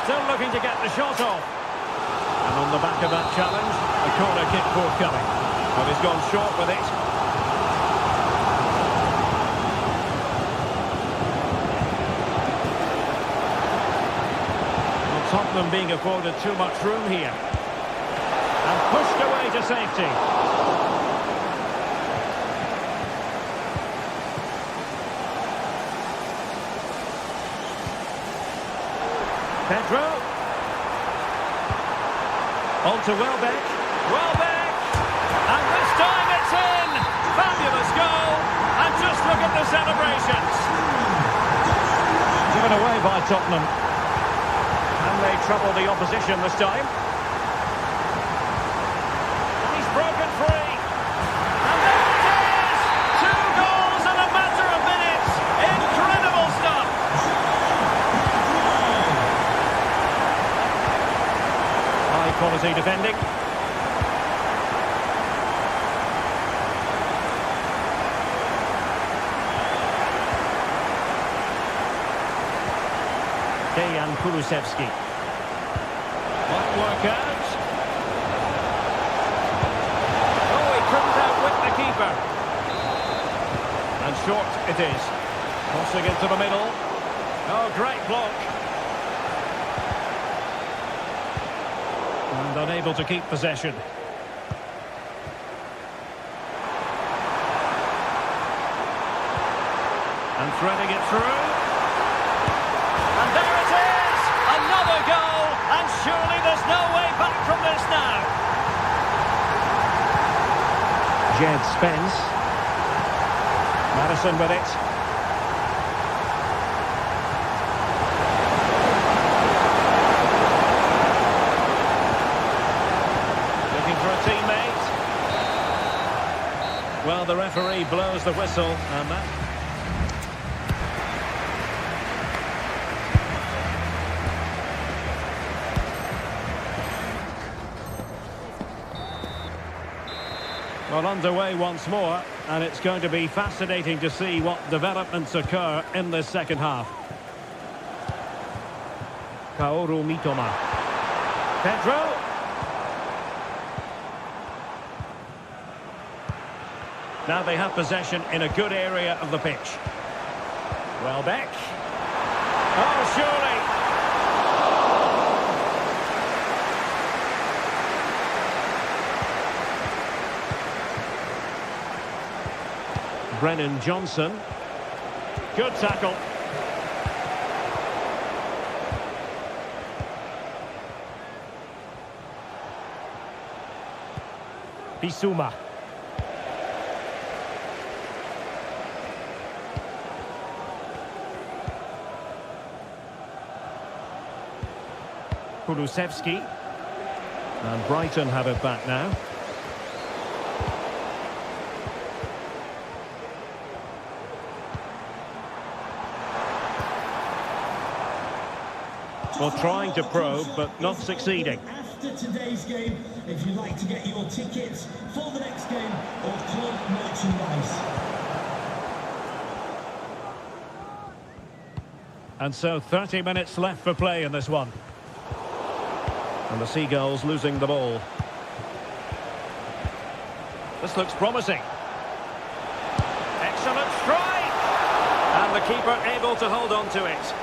A: Still looking to get the shot off. And on the back of that challenge, a corner kick forthcoming. But he's gone short with it. Well, Tottenham being afforded too much room here. And pushed away to safety. Pedro. On to Welbeck. Welbeck! And this time it's in! Fabulous goal! And just look at the celebrations! Given away by Tottenham. And they trouble the opposition this time. And he's broken free! And there it is! 2 goals in a matter of minutes! Incredible stuff! Quality defending. Dejan Kulusevski. Might work out. Oh, he couldn't outwit the keeper. And short it is. Crossing into the middle. Oh, great block. And unable to keep possession. And threading it through. And there it is! Another goal! And surely there's no way back from this now. Jed Spence. Madison with it. Teammate. Well, the referee blows the whistle, and that... Well, underway once more, and it's going to be fascinating to see what developments occur in this second half. Kaoru Mitoma. Pedro. Now they have possession in a good area of the pitch. Welbeck. Oh, surely. Brennan Johnson. Good tackle. Bissouma. Kulusevski. And Brighton have it back now. Well, trying to probe, but not succeeding.
C: After today's game, if you'd like to get your tickets for the next game or club merchandise.
A: And so 30 minutes left for play in this one. And the Seagulls losing the ball. This looks promising. Excellent strike! And the keeper able to hold on to it.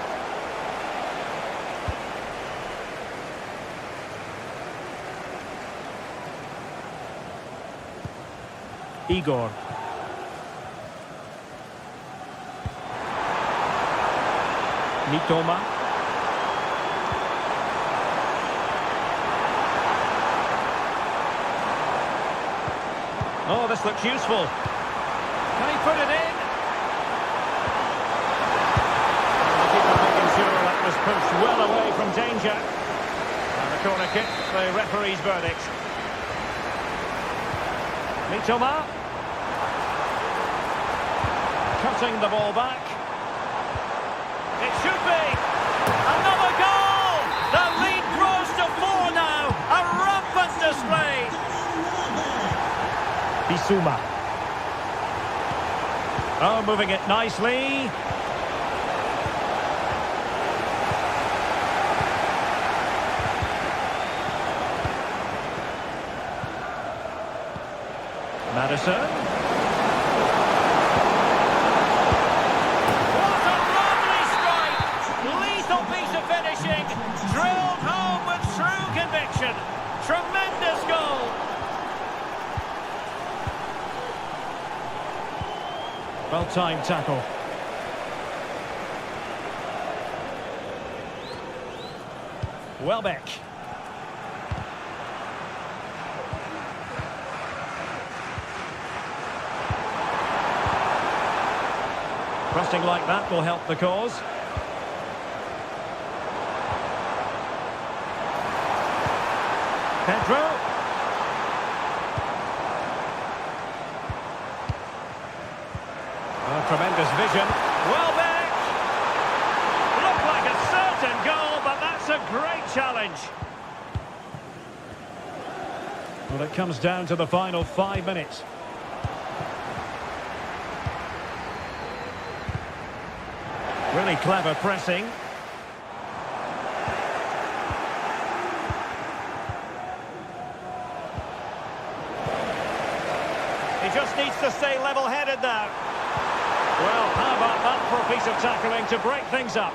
A: Igor. Mitoma. Oh, this looks useful. Can he put it in? The keeper making sure that was pushed well away from danger. And the corner kick, the referee's verdict. Mitoma. Cutting the ball back. It should be. Another goal! The lead grows to 4 now. A rampant display. Bissouma. Oh, moving it nicely. Madison. What a lovely strike! Lethal piece of finishing. Drilled home with true conviction. Tremendous goal. Well-timed tackle. Welbeck. Pressing like that will help the cause. Pedro. Oh, tremendous vision. Welbeck! Looked like a certain goal, but that's a great challenge. Well, it comes down to the final 5 minutes. Really clever pressing. He just needs to stay level-headed now. Well, how about that for a piece of tackling to break things up?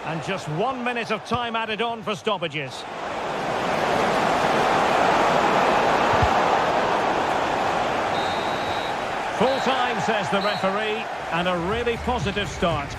A: And just 1 minute of time added on for stoppages. Full time, says the referee, and a really positive start.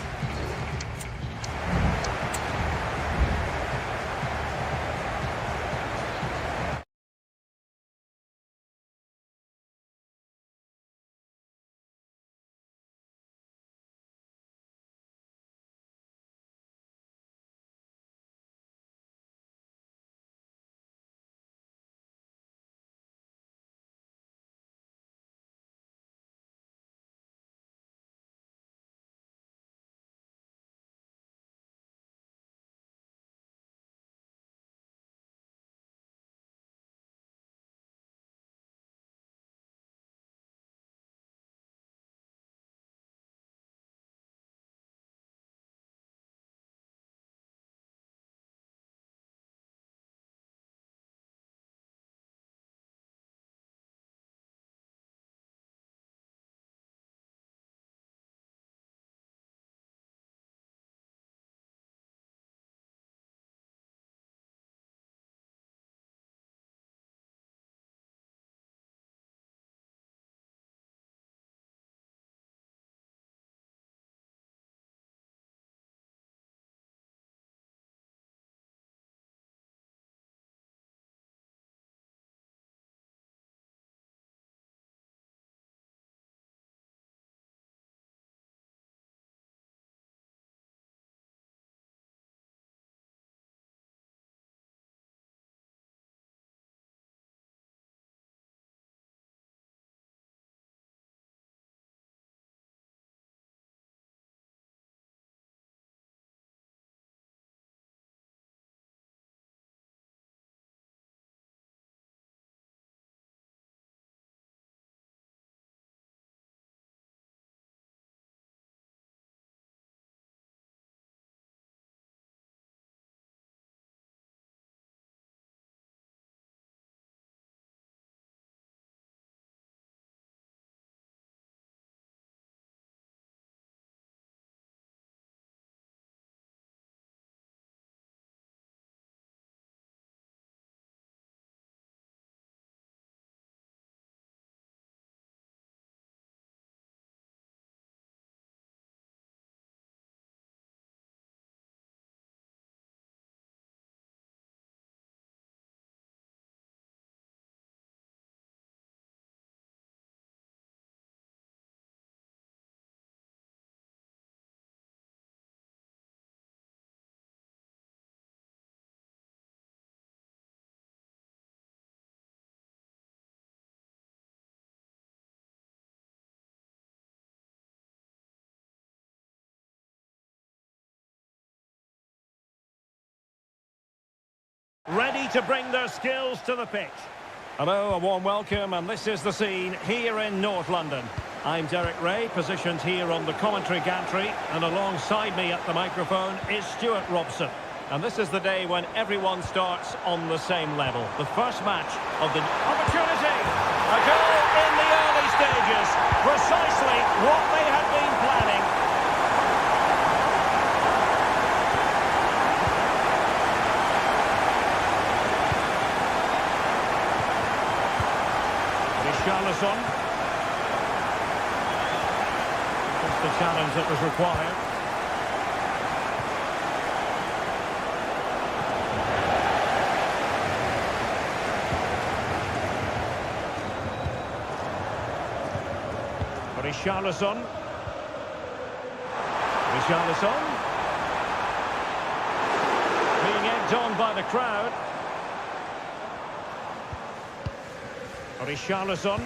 A: Ready to bring their skills to the pitch. Hello, a warm welcome, and this is the scene here in North London. I'm Derek Ray, positioned here on the commentary gantry, and alongside me at the microphone is Stuart Robson. And this is the day when everyone starts on the same level. The first match of the opportunity. A goal in the early stages. Precisely what they had been planning. Richarlison. Just the challenge that was required. Richarlison. Richarlison. Being egged on by the crowd. Richarlison.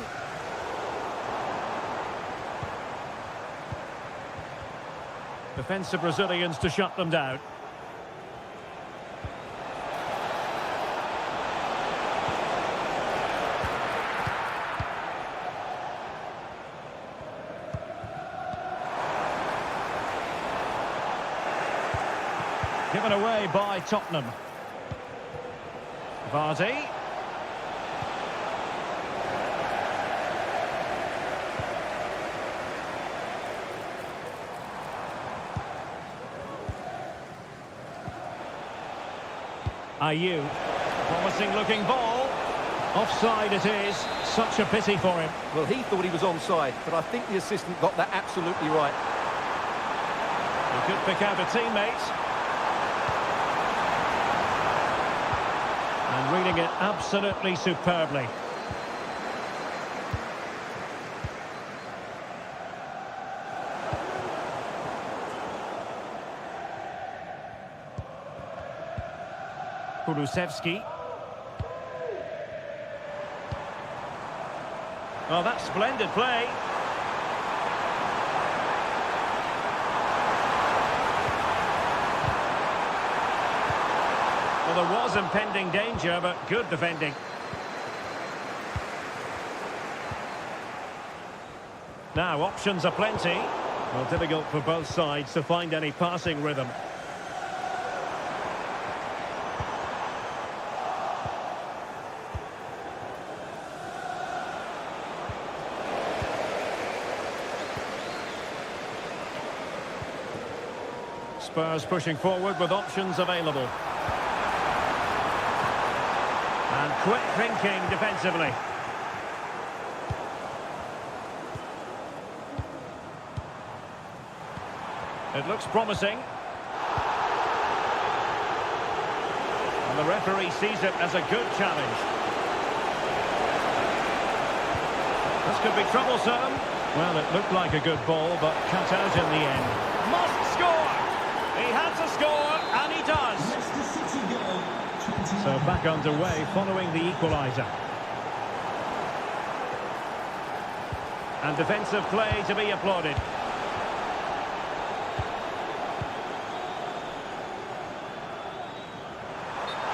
A: Defensive Brazilians to shut them down. Given away by Tottenham. Vardy. Ayew. Promising looking ball. Offside it is. Such a pity for him.
B: Well, he thought he was onside, but I think the assistant got that absolutely right.
A: He could pick out a teammate. And reading it absolutely superbly. Kulusevski. Oh, that's splendid play. Well, there was impending danger, but good defending. Now, options are plenty. Well, difficult for both sides to find any passing rhythm. Spurs pushing forward with options available. And quick thinking defensively. It looks promising. And the referee sees it as a good challenge. This could be troublesome. Well, it looked like a good ball, but cut out in the end. Must score! He had to score, and he does. So back underway following the equaliser. And defensive play to be applauded.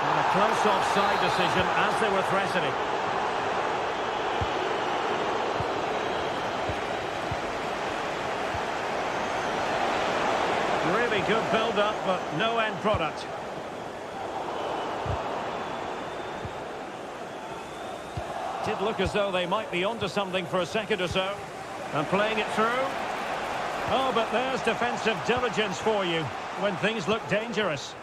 A: And a close offside decision as they were threatening. Really good build-up, but no end product. Did look as though they might be onto something for a second or so. And playing it through. Oh, but there's defensive diligence for you when things look dangerous.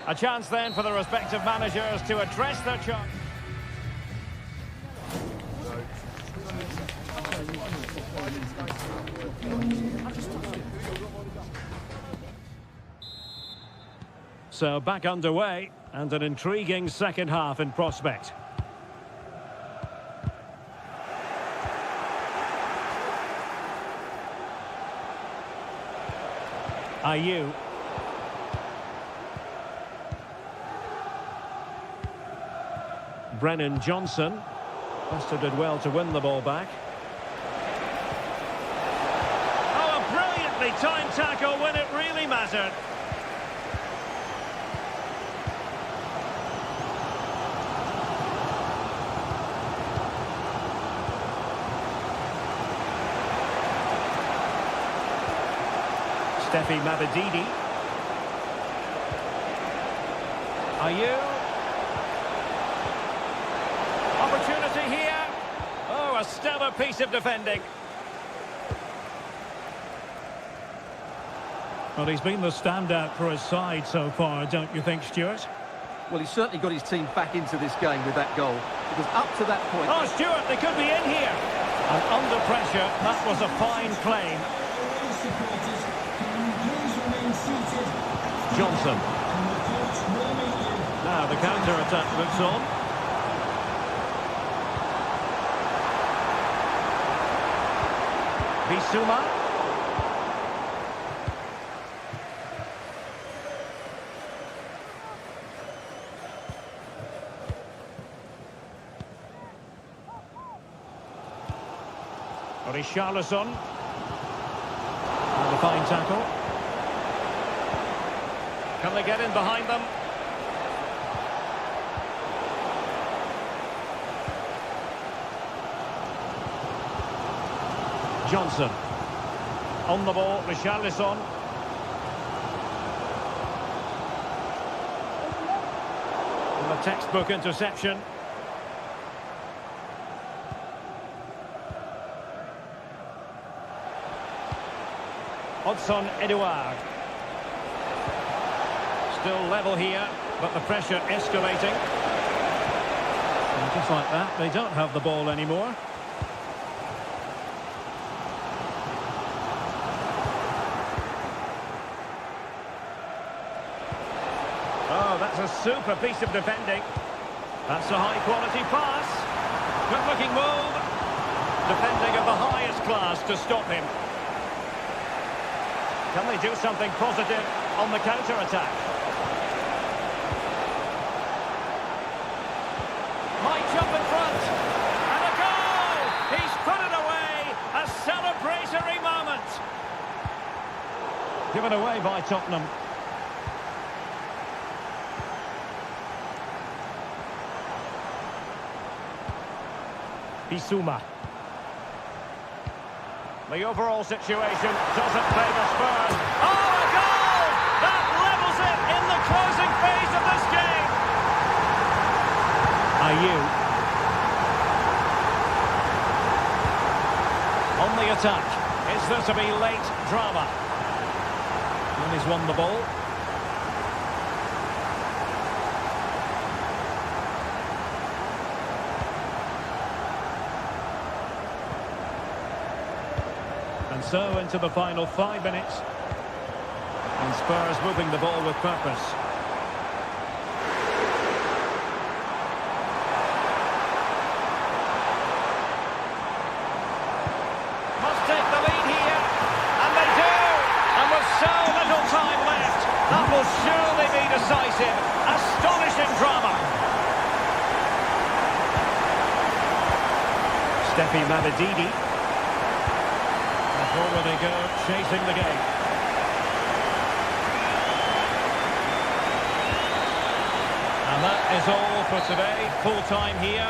A: A chance then for the respective managers to address their charge. So back underway, and an intriguing second half in prospect. Ayew. Brennan Johnson. Must have did well to win the ball back. Oh, a brilliant perfectly timed tackle when it really mattered. Steffi Mabadidi. Are you? Opportunity here. Oh, a stellar piece of defending. Well, he's been the standout for his side so far, don't you think, Stuart?
B: Well, he's certainly got his team back into this game with that goal. Because up to that point...
A: Oh, Stuart, they could be in here. And under pressure, that was a fine claim. Johnson. Now the counter-attack looks on. Bissouma. Richarlison. And a fine tackle. Can they get in behind them? Johnson. On the ball, Richarlison. And the textbook interception. Hodson Edouard. Still level here, but the pressure escalating. And just like that, they don't have the ball anymore. Oh, that's a super piece of defending. That's a high-quality pass. Good-looking move. Defending of the highest class to stop him. Can they do something positive on the counter-attack? Might jump in front. And a goal! He's put it away! A celebratory moment! Given away by Tottenham. Bissouma. The overall situation doesn't favour Spurs. Oh, a goal! That levels it in the closing phase of this game. Ayew. On the attack. Is there to be late drama? And he's won the ball. And so into the final 5 minutes. And Spurs moving the ball with purpose. Must take the lead here. And they do. And with so little time left, that will surely be decisive. Astonishing drama. Steffi Mabadidi. Forward they go, chasing the game. And that is all for today. Full time here.